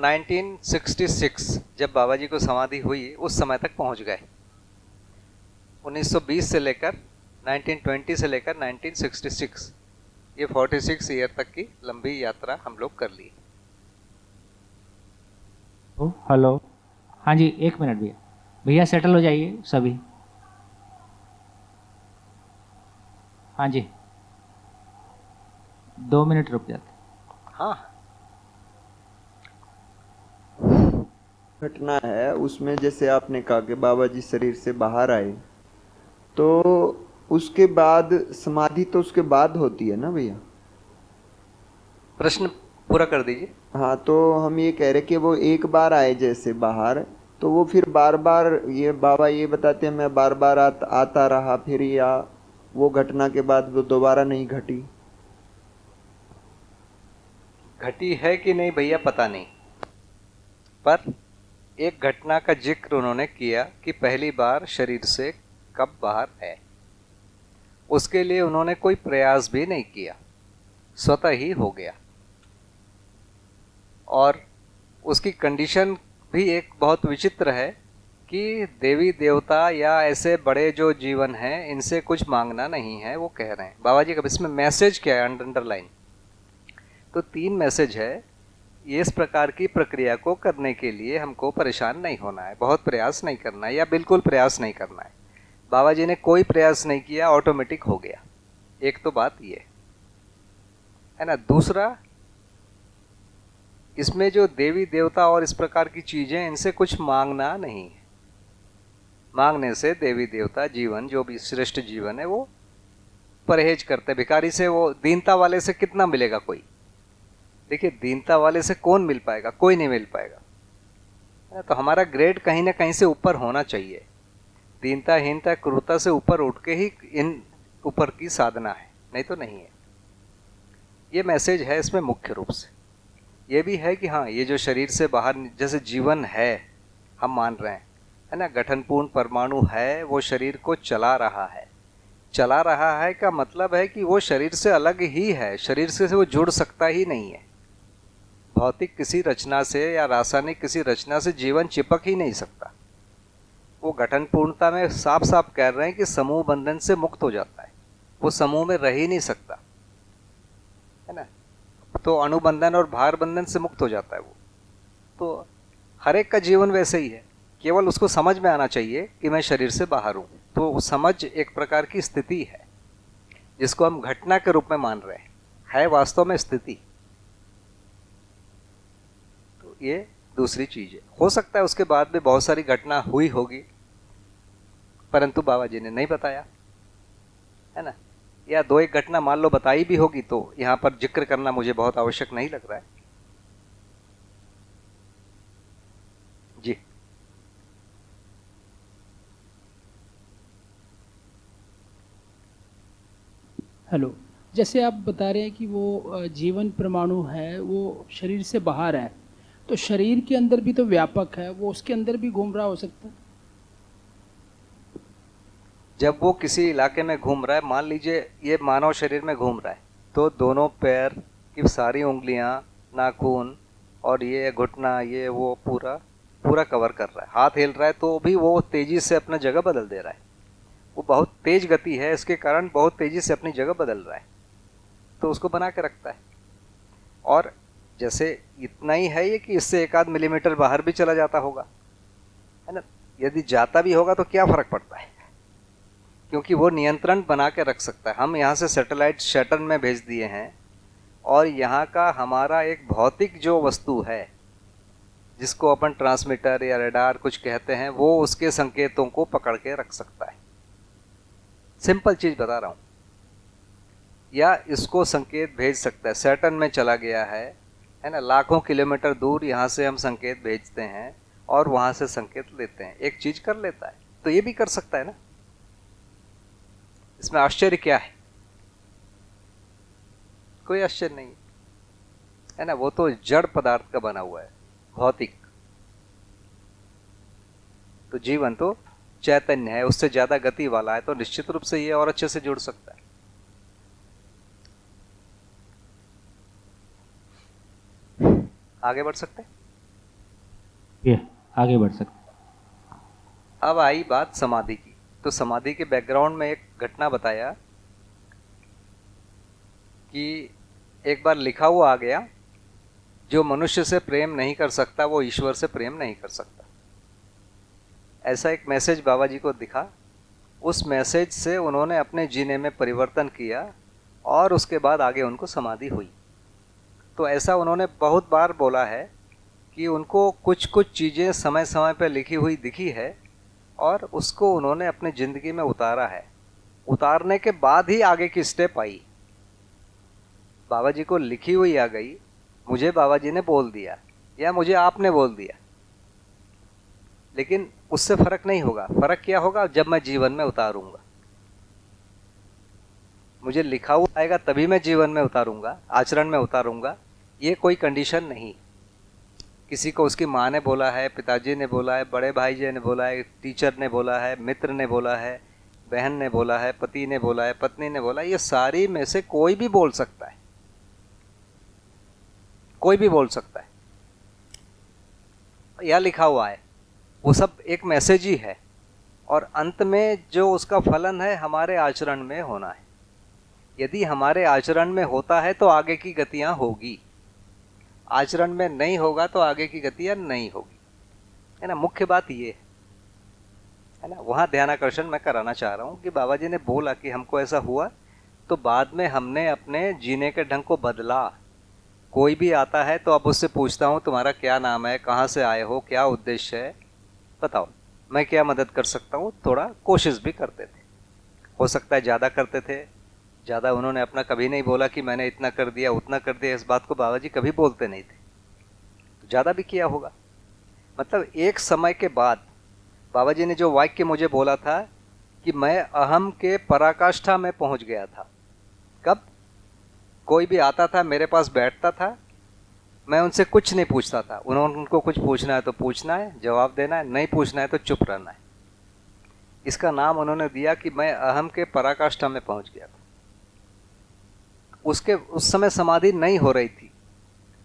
1966 जब बाबा जी को समाधि हुई उस समय तक पहुंच गए। 1920 से लेकर 1920 से लेकर 1966, ये 46 ईयर तक की लंबी यात्रा हम लोग कर ली। हेलो, हाँ जी, एक मिनट भैया। भैया सेटल हो जाइए सभी। हाँ जी, 2 मिनट रुक जाते। हाँ, घटना है उसमें, जैसे आपने कहा कि बाबा जी शरीर से बाहर आए, तो उसके बाद समाधि तो उसके बाद होती है ना भैया? प्रश्न पूरा कर दीजिए। हाँ, तो हम ये कह रहे कि वो एक बार आए जैसे बाहर, तो वो फिर बार बार, ये बाबा ये बताते हैं मैं बार बार आता रहा फिर, या वो घटना के बाद वो दोबारा नहीं घटी? घटी है कि नहीं भैया पता नहीं, पर एक घटना का जिक्र उन्होंने किया कि पहली बार शरीर से कब बाहर है। उसके लिए उन्होंने कोई प्रयास भी नहीं किया, स्वतः ही हो गया। और उसकी कंडीशन भी एक बहुत विचित्र है कि देवी देवता या ऐसे बड़े जो जीवन हैं इनसे कुछ मांगना नहीं है, वो कह रहे हैं बाबा जी। कब इसमें मैसेज क्या है अंडरलाइन, तो 3 मैसेज है। ये इस प्रकार की प्रक्रिया को करने के लिए हमको परेशान नहीं होना है, बहुत प्रयास नहीं करना है या बिल्कुल प्रयास नहीं करना है। बाबा जी ने कोई प्रयास नहीं किया, ऑटोमेटिक हो गया। एक तो बात ये है ना। दूसरा, इसमें जो देवी देवता और इस प्रकार की चीजें, इनसे कुछ मांगना नहीं है। मांगने से देवी देवता जीवन जो भी श्रेष्ठ जीवन है वो परहेज करते। भिखारी से, वो दीनता वाले से कितना मिलेगा कोई? देखिए, दीनता वाले से कौन मिल पाएगा? कोई नहीं मिल पाएगा। तो हमारा ग्रेड कहीं ना कहीं से ऊपर होना चाहिए। दीनता हीनता क्रूरता से ऊपर उठ के ही इन ऊपर की साधना है, नहीं तो नहीं है। ये मैसेज है इसमें मुख्य रूप से। ये भी है कि हाँ, ये जो शरीर से बाहर जैसे जीवन है, हम मान रहे हैं, है ना, गठनपूर्ण परमाणु है, वो शरीर को चला रहा है। चला रहा है का मतलब है कि वो शरीर से अलग ही है, शरीर से वो जुड़ सकता ही नहीं है। भौतिक किसी रचना से या रासायनिक किसी रचना से जीवन चिपक ही नहीं सकता। वो गठन पूर्णता में साफ साफ कह रहे हैं कि समूह बंधन से मुक्त हो जाता है, वो समूह में रह ही नहीं सकता, है ना। तो अनुबंधन और भार बंधन से मुक्त हो जाता है वो। तो हर एक का जीवन वैसे ही है, केवल उसको समझ में आना चाहिए कि मैं शरीर से बाहर हूँ। तो वो समझ एक प्रकार की स्थिति है जिसको हम घटना के रूप में मान रहे हैं, है वास्तव में स्थिति। तो ये दूसरी चीज है। हो सकता है उसके बाद भी बहुत सारी घटना हुई होगी, परंतु बाबा जी ने नहीं बताया, है ना। या 2-1 घटना मान लो बताई भी होगी तो यहाँ पर जिक्र करना मुझे बहुत आवश्यक नहीं लग रहा है जी। हेलो, जैसे आप बता रहे हैं कि वो जीवन परमाणु है, वो शरीर से बाहर है, तो शरीर के अंदर भी तो व्यापक है, वो उसके अंदर भी घूम रहा हो सकता है? जब वो किसी इलाके में घूम रहा है, मान लीजिए ये मानव शरीर में घूम रहा है, तो दोनों पैर की सारी उंगलियां, नाखून और ये घुटना, ये वो पूरा पूरा कवर कर रहा है। हाथ हिल रहा है तो भी वो तेजी से अपना जगह बदल दे रहा है। वो बहुत तेज गति है, इसके कारण बहुत तेजी से अपनी जगह बदल रहा है, तो उसको बना के रखता है। और जैसे इतना ही है ये कि इससे 1-8 मिलीमीटर बाहर भी चला जाता होगा, है ना। यदि जाता भी होगा तो क्या फर्क पड़ता है, क्योंकि वो नियंत्रण बना के रख सकता है। हम यहाँ से सैटेलाइट सैटर्न में भेज दिए हैं, और यहाँ का हमारा एक भौतिक जो वस्तु है जिसको अपन ट्रांसमीटर या रडार कुछ कहते हैं, वो उसके संकेतों को पकड़ के रख सकता है। सिंपल चीज बता रहा हूँ। या इसको संकेत भेज सकता है, सैटर्न में चला गया है ना, लाखों किलोमीटर दूर यहाँ से हम संकेत भेजते हैं और वहाँ से संकेत लेते हैं, एक चीज कर लेता है। तो ये भी कर सकता है ना, इसमें आश्चर्य क्या है? कोई आश्चर्य नहीं है ना। वो तो जड़ पदार्थ का बना हुआ है, भौतिक। तो जीवन तो चैतन्य है, उससे ज्यादा गति वाला है, तो निश्चित रूप से ये और अच्छे से जुड़ सकता है। आगे बढ़ सकते हैं। ये आगे बढ़ सकते हैं। अब आई बात समाधि की। तो समाधि के बैकग्राउंड में एक घटना बताया कि एक बार लिखा हुआ आ गया, जो मनुष्य से प्रेम नहीं कर सकता वो ईश्वर से प्रेम नहीं कर सकता। ऐसा एक मैसेज बाबा जी को दिखा। उस मैसेज से उन्होंने अपने जीने में परिवर्तन किया और उसके बाद आगे उनको समाधि हुई। तो ऐसा उन्होंने बहुत बार बोला है कि उनको कुछ कुछ चीज़ें समय समय पर लिखी हुई दिखी है और उसको उन्होंने अपनी ज़िंदगी में उतारा है। उतारने के बाद ही आगे की स्टेप आई। बाबा जी को लिखी हुई आ गई, मुझे बाबा जी ने बोल दिया या मुझे आपने बोल दिया, लेकिन उससे फ़र्क नहीं होगा। फ़र्क क्या होगा? जब मैं जीवन में उतारूंगा। मुझे लिखा हुआ आएगा तभी मैं जीवन में उतारूंगा, आचरण में उतारूंगा। ये कोई कंडीशन नहीं। किसी को उसकी माँ ने बोला है, पिताजी ने बोला है, बड़े भाई जी ने बोला है, टीचर ने बोला है, मित्र ने बोला है, बहन ने बोला है, पति ने बोला है, पत्नी ने बोला, ये सारी में से कोई भी बोल सकता है। कोई भी बोल सकता है। यह लिखा हुआ है, वो सब एक मैसेज ही है और अंत में जो उसका फलन है हमारे आचरण में होना है। यदि हमारे आचरण में होता है तो आगे की गतियां होगी, आचरण में नहीं होगा तो आगे की गतियां नहीं होगी, है ना। मुख्य बात ये है ना। वहाँ ध्यानाकर्षण मैं कराना चाह रहा हूँ कि बाबा जी ने बोला कि हमको ऐसा हुआ, तो बाद में हमने अपने जीने के ढंग को बदला। कोई भी आता है तो अब उससे पूछता हूँ तुम्हारा क्या नाम है, कहाँ से आए हो, क्या उद्देश्य है, बताओ, मैं क्या मदद कर सकता हूँ। थोड़ा कोशिश भी करते थे, हो सकता है ज़्यादा करते थे। ज़्यादा उन्होंने अपना कभी नहीं बोला कि मैंने इतना कर दिया उतना कर दिया, इस बात को बाबा जी कभी बोलते नहीं थे। तो ज़्यादा भी किया होगा। मतलब एक समय के बाद बाबा जी ने जो वाक्य मुझे बोला था कि मैं अहम के पराकाष्ठा में पहुँच गया था। कब? कोई भी आता था मेरे पास बैठता था, मैं उनसे कुछ नहीं पूछता था। उनको कुछ पूछना है तो पूछना है, जवाब देना है, नहीं पूछना है तो चुप रहना है। इसका नाम उन्होंने दिया कि मैं अहम के पराकाष्ठा में पहुंच गया था। उस समय समाधि नहीं हो रही थी,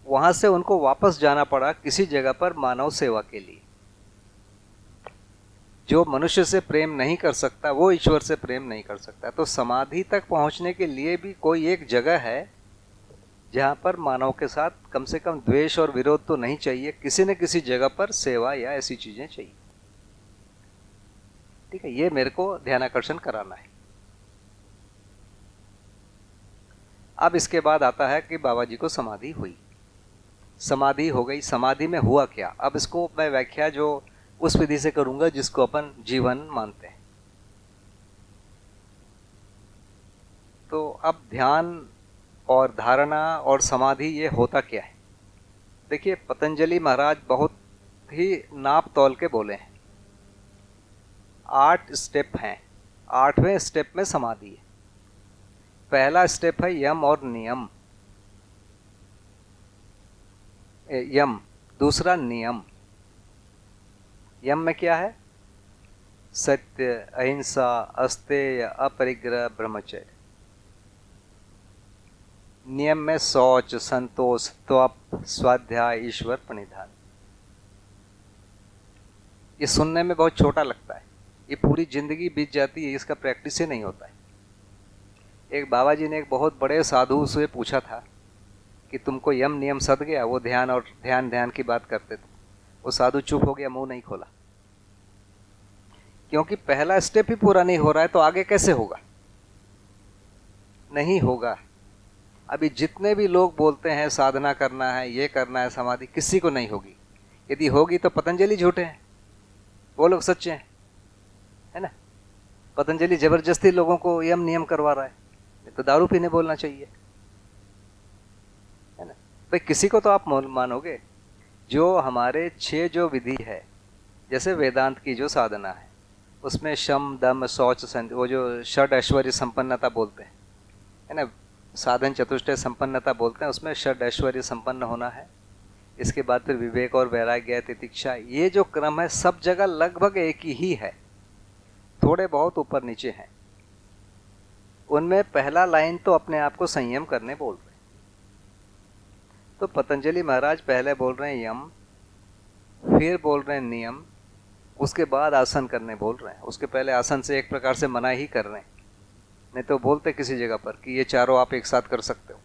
वहां से उनको वापस जाना पड़ा किसी जगह पर मानव सेवा के लिए। जो मनुष्य से प्रेम नहीं कर सकता वो ईश्वर से प्रेम नहीं कर सकता। तो समाधि तक पहुंचने के लिए भी कोई एक जगह है जहाँ पर मानव के साथ कम से कम द्वेष और विरोध तो नहीं चाहिए, किसी न किसी जगह पर सेवा या ऐसी चीजें चाहिए। ठीक है, ये मेरे को ध्यानाकर्षण कराना है। अब इसके बाद आता है कि बाबा जी को समाधि हुई, समाधि हो गई। समाधि में हुआ क्या? अब इसको मैं व्याख्या जो उस विधि से करूंगा जिसको अपन जीवन मानते हैं। तो अब ध्यान और धारणा और समाधि ये होता क्या है? देखिए, पतंजलि महाराज बहुत ही नाप तौल के बोले हैं। 8 स्टेप हैं। 8वें स्टेप में समाधि है। पहला स्टेप है यम और नियम, यम। दूसरा नियम। यम में क्या है? सत्य, अहिंसा, अस्तेय, अपरिग्रह, ब्रह्मचर्य। नियम में शौच, संतोष, तप, स्वाध्याय, ईश्वर प्रणिधान। ये सुनने में बहुत छोटा लगता है, ये पूरी जिंदगी बीत जाती है, इसका प्रैक्टिस ही नहीं होता है। एक बाबा जी ने एक बहुत बड़े साधु से पूछा था कि तुमको यम नियम सद गया? वो ध्यान और ध्यान की बात करते थे। वो साधु चुप हो गया, मुंह नहीं खोला, क्योंकि पहला स्टेप ही पूरा नहीं हो रहा है तो आगे कैसे होगा? नहीं होगा। अभी जितने भी लोग बोलते हैं साधना करना है, ये करना है, समाधि, किसी को नहीं होगी। यदि होगी तो पतंजलि झूठे हैं, वो लोग सच्चे हैं, है ना। पतंजलि जबरदस्ती लोगों को यम नियम करवा रहा है, तो दारू पीने बोलना चाहिए, है ना। भाई किसी को तो आप मानोगे। जो हमारे 6 जो विधि है, जैसे वेदांत की जो साधना है, उसमें शम, दम, शौच, वो जो षड ऐश्वर्य संपन्नता बोलते हैं, है ना, साधन चतुष्टय संपन्नता बोलते हैं, उसमें षड ऐश्वर्य संपन्न होना है। इसके बाद फिर विवेक और वैराग्य, तितिक्षा, ये जो क्रम है सब जगह लगभग एक ही है, थोड़े बहुत ऊपर नीचे हैं। उनमें पहला लाइन तो अपने आप को संयम करने बोल रहे हैं। तो पतंजलि महाराज पहले बोल रहे हैं यम, फिर बोल रहे हैं नियम, उसके बाद आसन करने बोल रहे हैं। उसके पहले आसन से एक प्रकार से मना ही कर रहे हैं, नहीं तो बोलते किसी जगह पर कि ये चारों आप एक साथ कर सकते हो।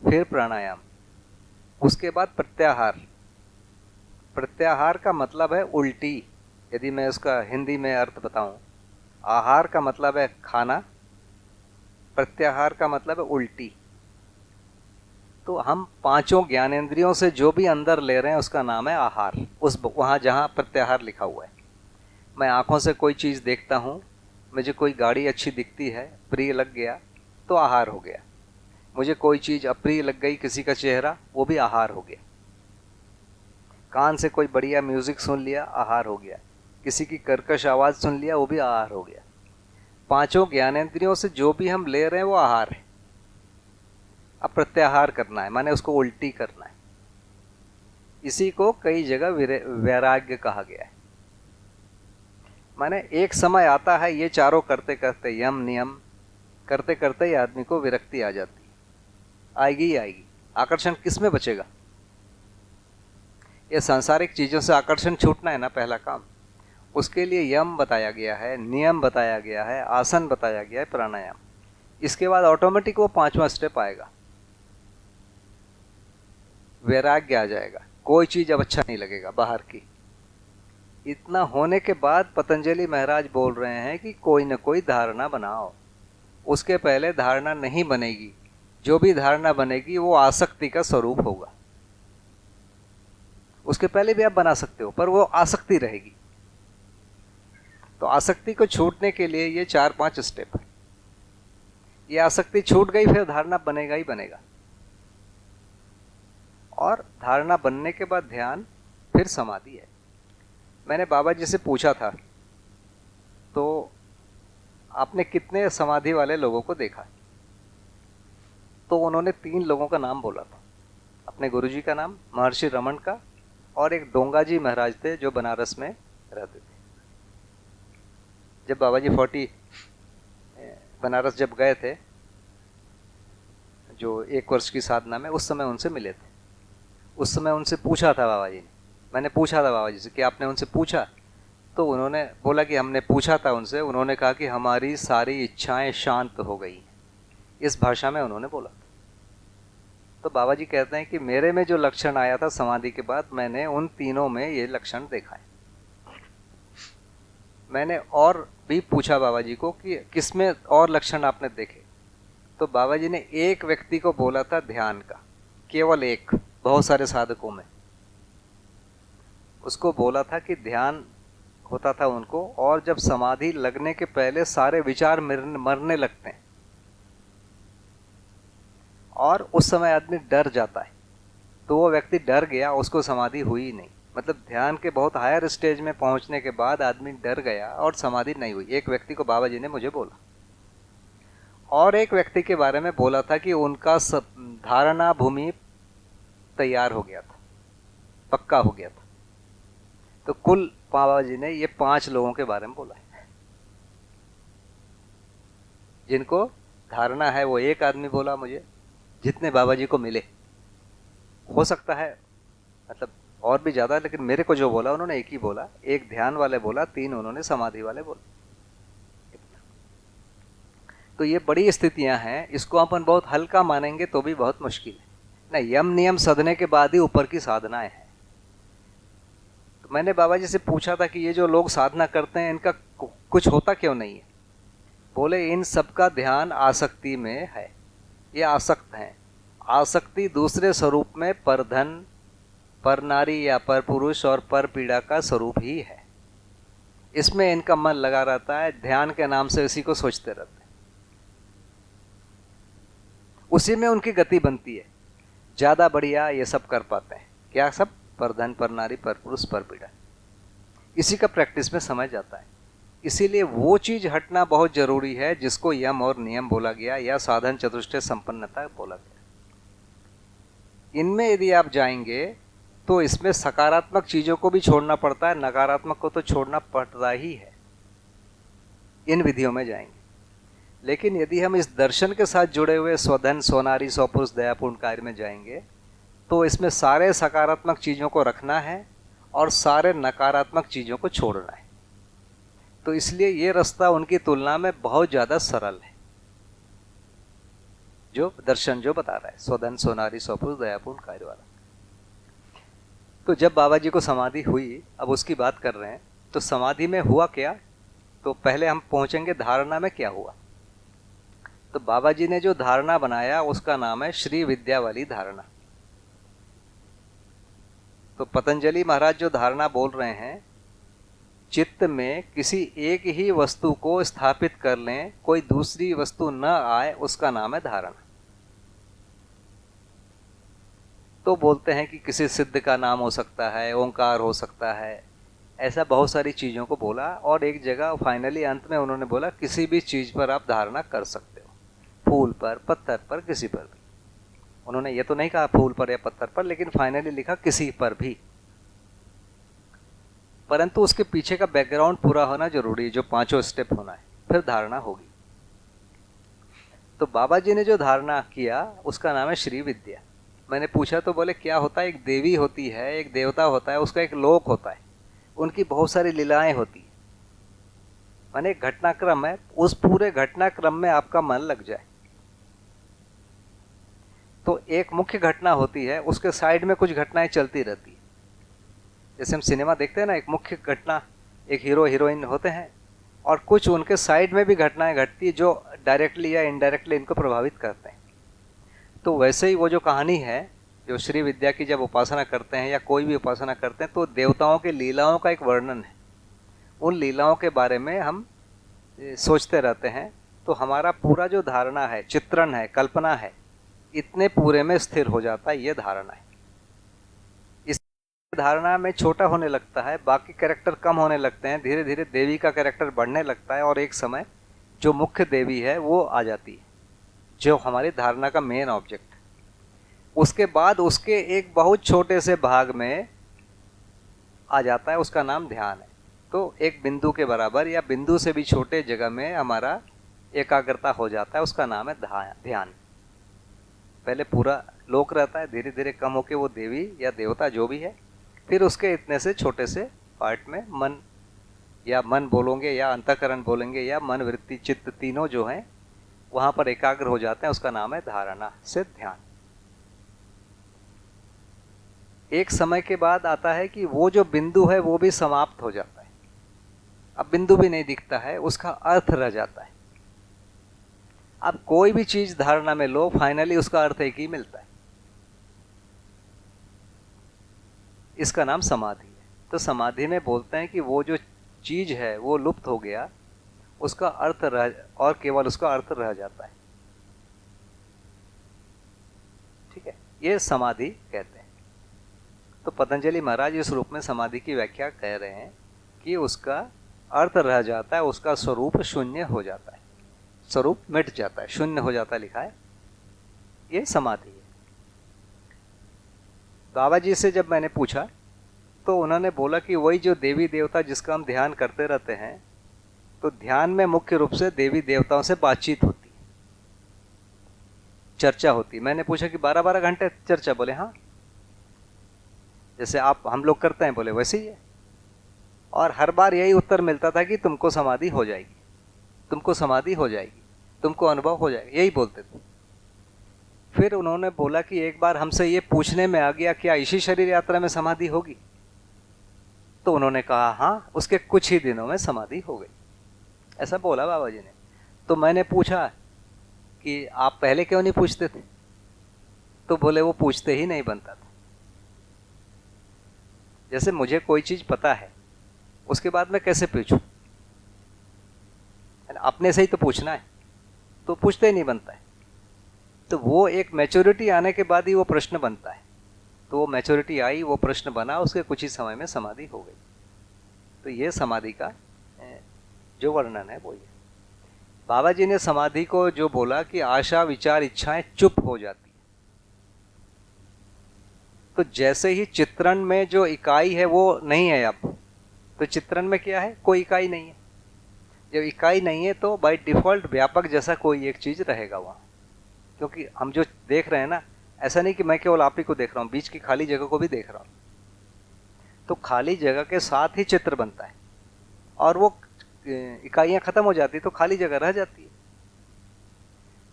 फिर प्राणायाम, उसके बाद प्रत्याहार। प्रत्याहार का मतलब है उल्टी, यदि मैं उसका हिंदी में अर्थ बताऊं। आहार का मतलब है खाना, प्रत्याहार का मतलब है उल्टी। तो हम पांचों ज्ञानेंद्रियों से जो भी अंदर ले रहे हैं उसका नाम है आहार, उस वहाँ जहाँ प्रत्याहार लिखा हुआ है। मैं आँखों से कोई चीज़ देखता हूँ, मुझे कोई गाड़ी अच्छी दिखती है, प्रिय लग गया तो आहार हो गया। मुझे कोई चीज़ अप्रिय लग गई, किसी का चेहरा, वो भी आहार हो गया। कान से कोई बढ़िया म्यूज़िक सुन लिया, आहार हो गया। किसी की कर्कश आवाज़ सुन लिया, वो भी आहार हो गया। पांचों ज्ञानेंद्रियों से जो भी हम ले रहे हैं वो आहार है। अब प्रत्याहार करना है, माने उसको उल्टी करना है। इसी को कई जगह वैराग्य कहा गया है। माने एक समय आता है ये चारों करते करते, यम नियम करते करते ही आदमी को विरक्ति आ जाती है। आएगी ही आएगी। आकर्षण किस में बचेगा? ये सांसारिक चीज़ों से आकर्षण छूटना है ना पहला काम। उसके लिए यम बताया गया है, नियम बताया गया है, आसन बताया गया है, प्राणायाम। इसके बाद ऑटोमेटिक वो पांचवा स्टेप आएगा, वैराग्य आ जाएगा। कोई चीज़ अब अच्छा नहीं लगेगा बाहर की। इतना होने के बाद पतंजलि महाराज बोल रहे हैं कि कोई न कोई धारणा बनाओ। उसके पहले धारणा नहीं बनेगी। जो भी धारणा बनेगी वो आसक्ति का स्वरूप होगा। उसके पहले भी आप बना सकते हो, पर वो आसक्ति रहेगी। तो आसक्ति को छूटने के लिए ये 4-5 स्टेप है। ये आसक्ति छूट गई, फिर धारणा बनेगा ही बनेगा। और धारणा बनने के बाद ध्यान, फिर समाधि है। मैंने बाबा जी से पूछा था, तो आपने कितने समाधि वाले लोगों को देखा? तो उन्होंने 3 लोगों का नाम बोला था। अपने गुरुजी का नाम, महर्षि रमन का, और एक डोंगा जी महाराज थे जो बनारस में रहते थे। जब बाबा जी 40 बनारस जब गए थे, जो 1 वर्ष की साधना में, उस समय उनसे मिले थे। उस समय उनसे पूछा था बाबा जी ने, मैंने पूछा था बाबा जी से कि आपने उनसे पूछा? तो उन्होंने बोला कि हमने पूछा था उनसे। उन्होंने कहा कि हमारी सारी इच्छाएं शांत हो गई। इस भाषा में उन्होंने बोला। तो बाबा जी कहते हैं कि मेरे में जो लक्षण आया था समाधि के बाद, मैंने उन तीनों में ये लक्षण देखा है। मैंने और भी पूछा बाबा जी को कि किसमें और लक्षण आपने देखे? तो बाबा जी ने एक व्यक्ति को बोला था ध्यान का, केवल एक, बहुत सारे साधकों में। उसको बोला था कि ध्यान होता था उनको, और जब समाधि लगने के पहले सारे विचार मरने लगते हैं, और उस समय आदमी डर जाता है। तो वो व्यक्ति डर गया, उसको समाधि हुई नहीं। मतलब ध्यान के बहुत हायर स्टेज में पहुंचने के बाद आदमी डर गया और समाधि नहीं हुई। एक व्यक्ति को बाबा जी ने मुझे बोला। और एक व्यक्ति के बारे में बोला था कि उनका धारणा भूमि तैयार हो गया था, पक्का हो गया था। तो कुल बाबा जी ने ये 5 लोगों के बारे में बोला है। जिनको धारणा है वो एक आदमी बोला मुझे, जितने बाबा जी को मिले। हो सकता है मतलब और भी ज़्यादा, लेकिन मेरे को जो बोला उन्होंने एक ही बोला। एक ध्यान वाले बोला, 3 उन्होंने समाधि वाले बोला। तो ये बड़ी स्थितियां हैं, इसको अपन बहुत हल्का मानेंगे तो भी बहुत मुश्किल है ना। यम नियम सधने के बाद ही ऊपर की साधनाएं हैं। तो मैंने बाबा जी से पूछा था कि ये जो लोग साधना करते हैं इनका कुछ होता क्यों नहीं है? बोले इन सबका ध्यान आसक्ति में है, ये आसक्त हैं। आसक्ति दूसरे स्वरूप में पर धन, पर नारी या पर पुरुष और पर पीड़ा का स्वरूप ही है। इसमें इनका मन लगा रहता है, ध्यान के नाम से इसी को सोचते रहते हैं। उसी में उनकी गति बनती है, ज़्यादा बढ़िया ये सब कर पाते हैं। क्या सब? पर धन, पर नारी, पर पुरुष, पर पीड़ा। इसी का प्रैक्टिस में समझ जाता है। इसीलिए वो चीज़ हटना बहुत जरूरी है जिसको यम और नियम बोला गया, या साधन चतुष्टय संपन्नता बोला गया। इनमें यदि आप जाएंगे तो इसमें सकारात्मक चीज़ों को भी छोड़ना पड़ता है, नकारात्मक को तो छोड़ना पड़ता ही है। इन विधियों में जाएंगे। लेकिन यदि हम इस दर्शन के साथ जुड़े हुए स्वधन, स्वनारी, स्वपुरुष, दयापूर्ण कार्य में जाएंगे तो इसमें सारे सकारात्मक चीज़ों को रखना है और सारे नकारात्मक चीज़ों को छोड़ना है। तो इसलिए ये रास्ता उनकी तुलना में बहुत ज़्यादा सरल है, जो दर्शन जो बता रहा है, स्वधन सोनारी स्वपुरुष दयापूर्ण कार्य वाला। तो जब बाबा जी को समाधि हुई, अब उसकी बात कर रहे हैं, तो समाधि में हुआ क्या, तो पहले हम पहुंचेंगे धारणा में क्या हुआ। तो बाबा जी ने जो धारणा बनाया उसका नाम है श्री विद्या वाली धारणा। तो पतंजलि महाराज जो धारणा बोल रहे हैं, चित्त में किसी एक ही वस्तु को स्थापित कर लें, कोई दूसरी वस्तु न आए, उसका नाम है धारणा। तो बोलते हैं कि किसी सिद्ध का नाम हो सकता है, ओंकार हो सकता है, ऐसा बहुत सारी चीज़ों को बोला। और एक जगह फाइनली अंत में उन्होंने बोला किसी भी चीज़ पर आप धारणा कर सकते हो, फूल पर, पत्थर पर, किसी पर भी। उन्होंने ये तो नहीं कहा फूल पर या पत्थर पर, लेकिन फाइनली लिखा किसी पर भी। परंतु उसके पीछे का बैकग्राउंड पूरा होना जरूरी है, जो 5 स्टेप होना है, फिर धारणा होगी। तो बाबा जी ने जो धारणा किया उसका नाम है श्री विद्या। मैंने पूछा तो बोले क्या होता है, एक देवी होती है, एक देवता होता है, उसका एक लोक होता है, उनकी बहुत सारी लीलाएं होती है, माने एक घटनाक्रम है, उस पूरे घटनाक्रम में आपका मन लग जाए। तो एक मुख्य घटना होती है, उसके साइड में कुछ घटनाएं चलती रहती है। जैसे हम सिनेमा देखते हैं ना, एक मुख्य घटना, एक हीरो हीरोइन होते हैं, और कुछ उनके साइड में भी घटनाएं घटती है जो डायरेक्टली या इनडायरेक्टली इनको प्रभावित करते हैं। तो वैसे ही वो जो कहानी है, जो श्री विद्या की जब उपासना करते हैं या कोई भी उपासना करते हैं, तो देवताओं के लीलाओं का एक वर्णन है। उन लीलाओं के बारे में हम सोचते रहते हैं, तो हमारा पूरा जो धारणा है, चित्रण है, कल्पना है, इतने पूरे में स्थिर हो जाता है। ये धारणा है। इस धारणा में छोटा होने लगता है, बाकी कैरेक्टर कम होने लगते हैं, धीरे धीरे देवी का कैरेक्टर बढ़ने लगता है, और एक समय जो मुख्य देवी है वो आ जाती है, जो हमारी धारणा का मेन ऑब्जेक्ट। उसके बाद उसके एक बहुत छोटे से भाग में आ जाता है, उसका नाम ध्यान है। तो एक बिंदु के बराबर या बिंदु से भी छोटे जगह में हमारा एकाग्रता हो जाता है, उसका नाम है ध्यान। पहले पूरा लोक रहता है, धीरे धीरे कम होके वो देवी या देवता जो भी है, फिर उसके इतने से छोटे से पार्ट में मन, या मन बोलोगे या अंतःकरण बोलेंगे या मन, वृत्ति, चित्त, तीनों जो हैं वहाँ पर एकाग्र हो जाते हैं, उसका नाम है धारणा से ध्यान। एक समय के बाद आता है कि वो जो बिंदु है वो भी समाप्त हो जाता है, अब बिंदु भी नहीं दिखता है, उसका अर्थ रह जाता है। अब कोई भी चीज धारणा में लो, फाइनली उसका अर्थ एक ही मिलता है, इसका नाम समाधि है। तो समाधि में बोलते हैं कि वो जो चीज है वो लुप्त हो गया, उसका अर्थ रह, और केवल उसका अर्थ रह जाता है। ठीक है, ये समाधि कहते हैं। तो पतंजलि महाराज इस रूप में समाधि की व्याख्या कह रहे हैं कि उसका अर्थ रह जाता है, उसका स्वरूप शून्य हो जाता है, स्वरूप मिट जाता है, शून्य हो जाता है, लिखा है, ये समाधि है। बाबा जी से जब मैंने पूछा तो उन्होंने बोला कि वही जो देवी देवता जिसका हम ध्यान करते रहते हैं, तो ध्यान में मुख्य रूप से देवी देवताओं से बातचीत होती है, चर्चा होती है। मैंने पूछा कि 12-12 घंटे चर्चा? बोले हाँ, जैसे आप हम लोग करते हैं, बोले वैसे ही है। और हर बार यही उत्तर मिलता था कि तुमको समाधि हो जाएगी, तुमको समाधि हो जाएगी, तुमको अनुभव हो जाएगा, यही बोलते थे। फिर उन्होंने बोला कि एक बार हमसे ये पूछने में आ गया, क्या इसी शरीर यात्रा में समाधि होगी? तो उन्होंने कहा हाँ, उसके कुछ ही दिनों में समाधि हो गई, ऐसा बोला बाबा जी ने। तो मैंने पूछा कि आप पहले क्यों नहीं पूछते थे? तो बोले वो पूछते ही नहीं बनता था। जैसे मुझे कोई चीज पता है, उसके बाद मैं कैसे पूछूं? अपने से ही तो पूछना है, तो पूछते ही नहीं बनता है। तो वो एक मैच्योरिटी आने के बाद ही वो प्रश्न बनता है। तो वो मैच्योरिटी आई, वो प्रश्न बना, उसके कुछ ही समय में समाधि हो गई। तो ये समाधि का जो वर्णन है वो ये। बाबा जी ने समाधि को जो बोला कि आशा, विचार, इच्छाएं चुप हो जाती है। तो जैसे ही चित्रण में जो इकाई है वो नहीं है अब, तो चित्रण में क्या है? कोई इकाई नहीं है। जब इकाई नहीं है तो बाय डिफॉल्ट व्यापक जैसा कोई एक चीज रहेगा वहाँ, क्योंकि हम जो देख रहे हैं ना, ऐसा नहीं कि मैं केवल आप ही को देख रहा हूँ, बीच की खाली जगह को भी देख रहा हूँ। तो खाली जगह के साथ ही चित्र बनता है, और वो इकाइयाँ खत्म हो जाती तो खाली जगह रह जाती है।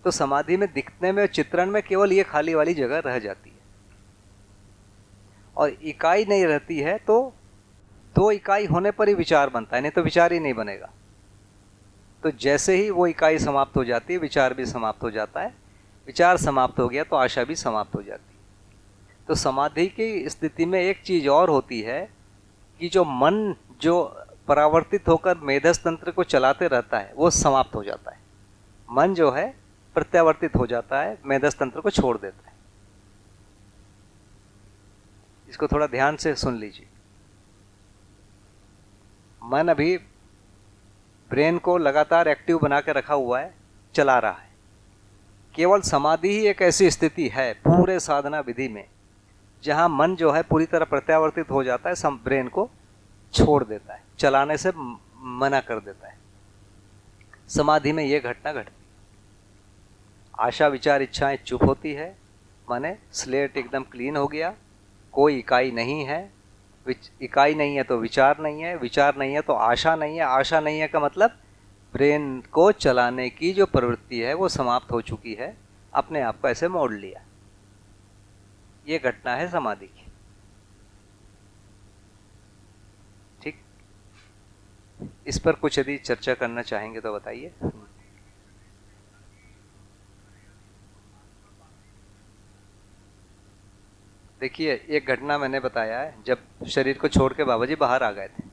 तो समाधि में दिखने में, चित्रण में केवल ये खाली वाली जगह रह जाती है, और इकाई नहीं रहती है। तो दो इकाई होने पर ही विचार बनता है, नहीं तो विचार ही नहीं बनेगा। तो जैसे ही वो इकाई समाप्त हो जाती है, विचार भी समाप्त हो जाता है। विचार समाप्त हो गया तो आशा भी समाप्त हो जाती है। तो समाधि की स्थिति में एक चीज और होती है कि जो मन जो परावर्तित होकर मेधस तंत्र को चलाते रहता है वो समाप्त हो जाता है। मन जो है प्रत्यावर्तित हो जाता है, मेधस तंत्र को छोड़ देता है। इसको थोड़ा ध्यान से सुन लीजिए। मन अभी ब्रेन को लगातार एक्टिव बना के रखा हुआ है, चला रहा है। केवल समाधि ही एक ऐसी स्थिति है पूरे साधना विधि में जहां मन जो है पूरी तरह प्रत्यावर्तित हो जाता है, ब्रेन को छोड़ देता है, चलाने से मना कर देता है। समाधि में यह घटना घटती है। आशा विचार इच्छाएं चुप होती है, माने स्लेट एकदम क्लीन हो गया, कोई इकाई नहीं है। इकाई नहीं है तो विचार नहीं है, विचार नहीं है तो आशा नहीं है, आशा नहीं है का मतलब ब्रेन को चलाने की जो प्रवृत्ति है वो समाप्त हो चुकी है, अपने आप को ऐसे मोड़ लिया। ये घटना है समाधि की। ठीक, इस पर कुछ यदि चर्चा करना चाहेंगे तो बताइए। देखिए, एक घटना मैंने बताया है, जब शरीर को छोड़ के बाबा जी बाहर आ गए थे।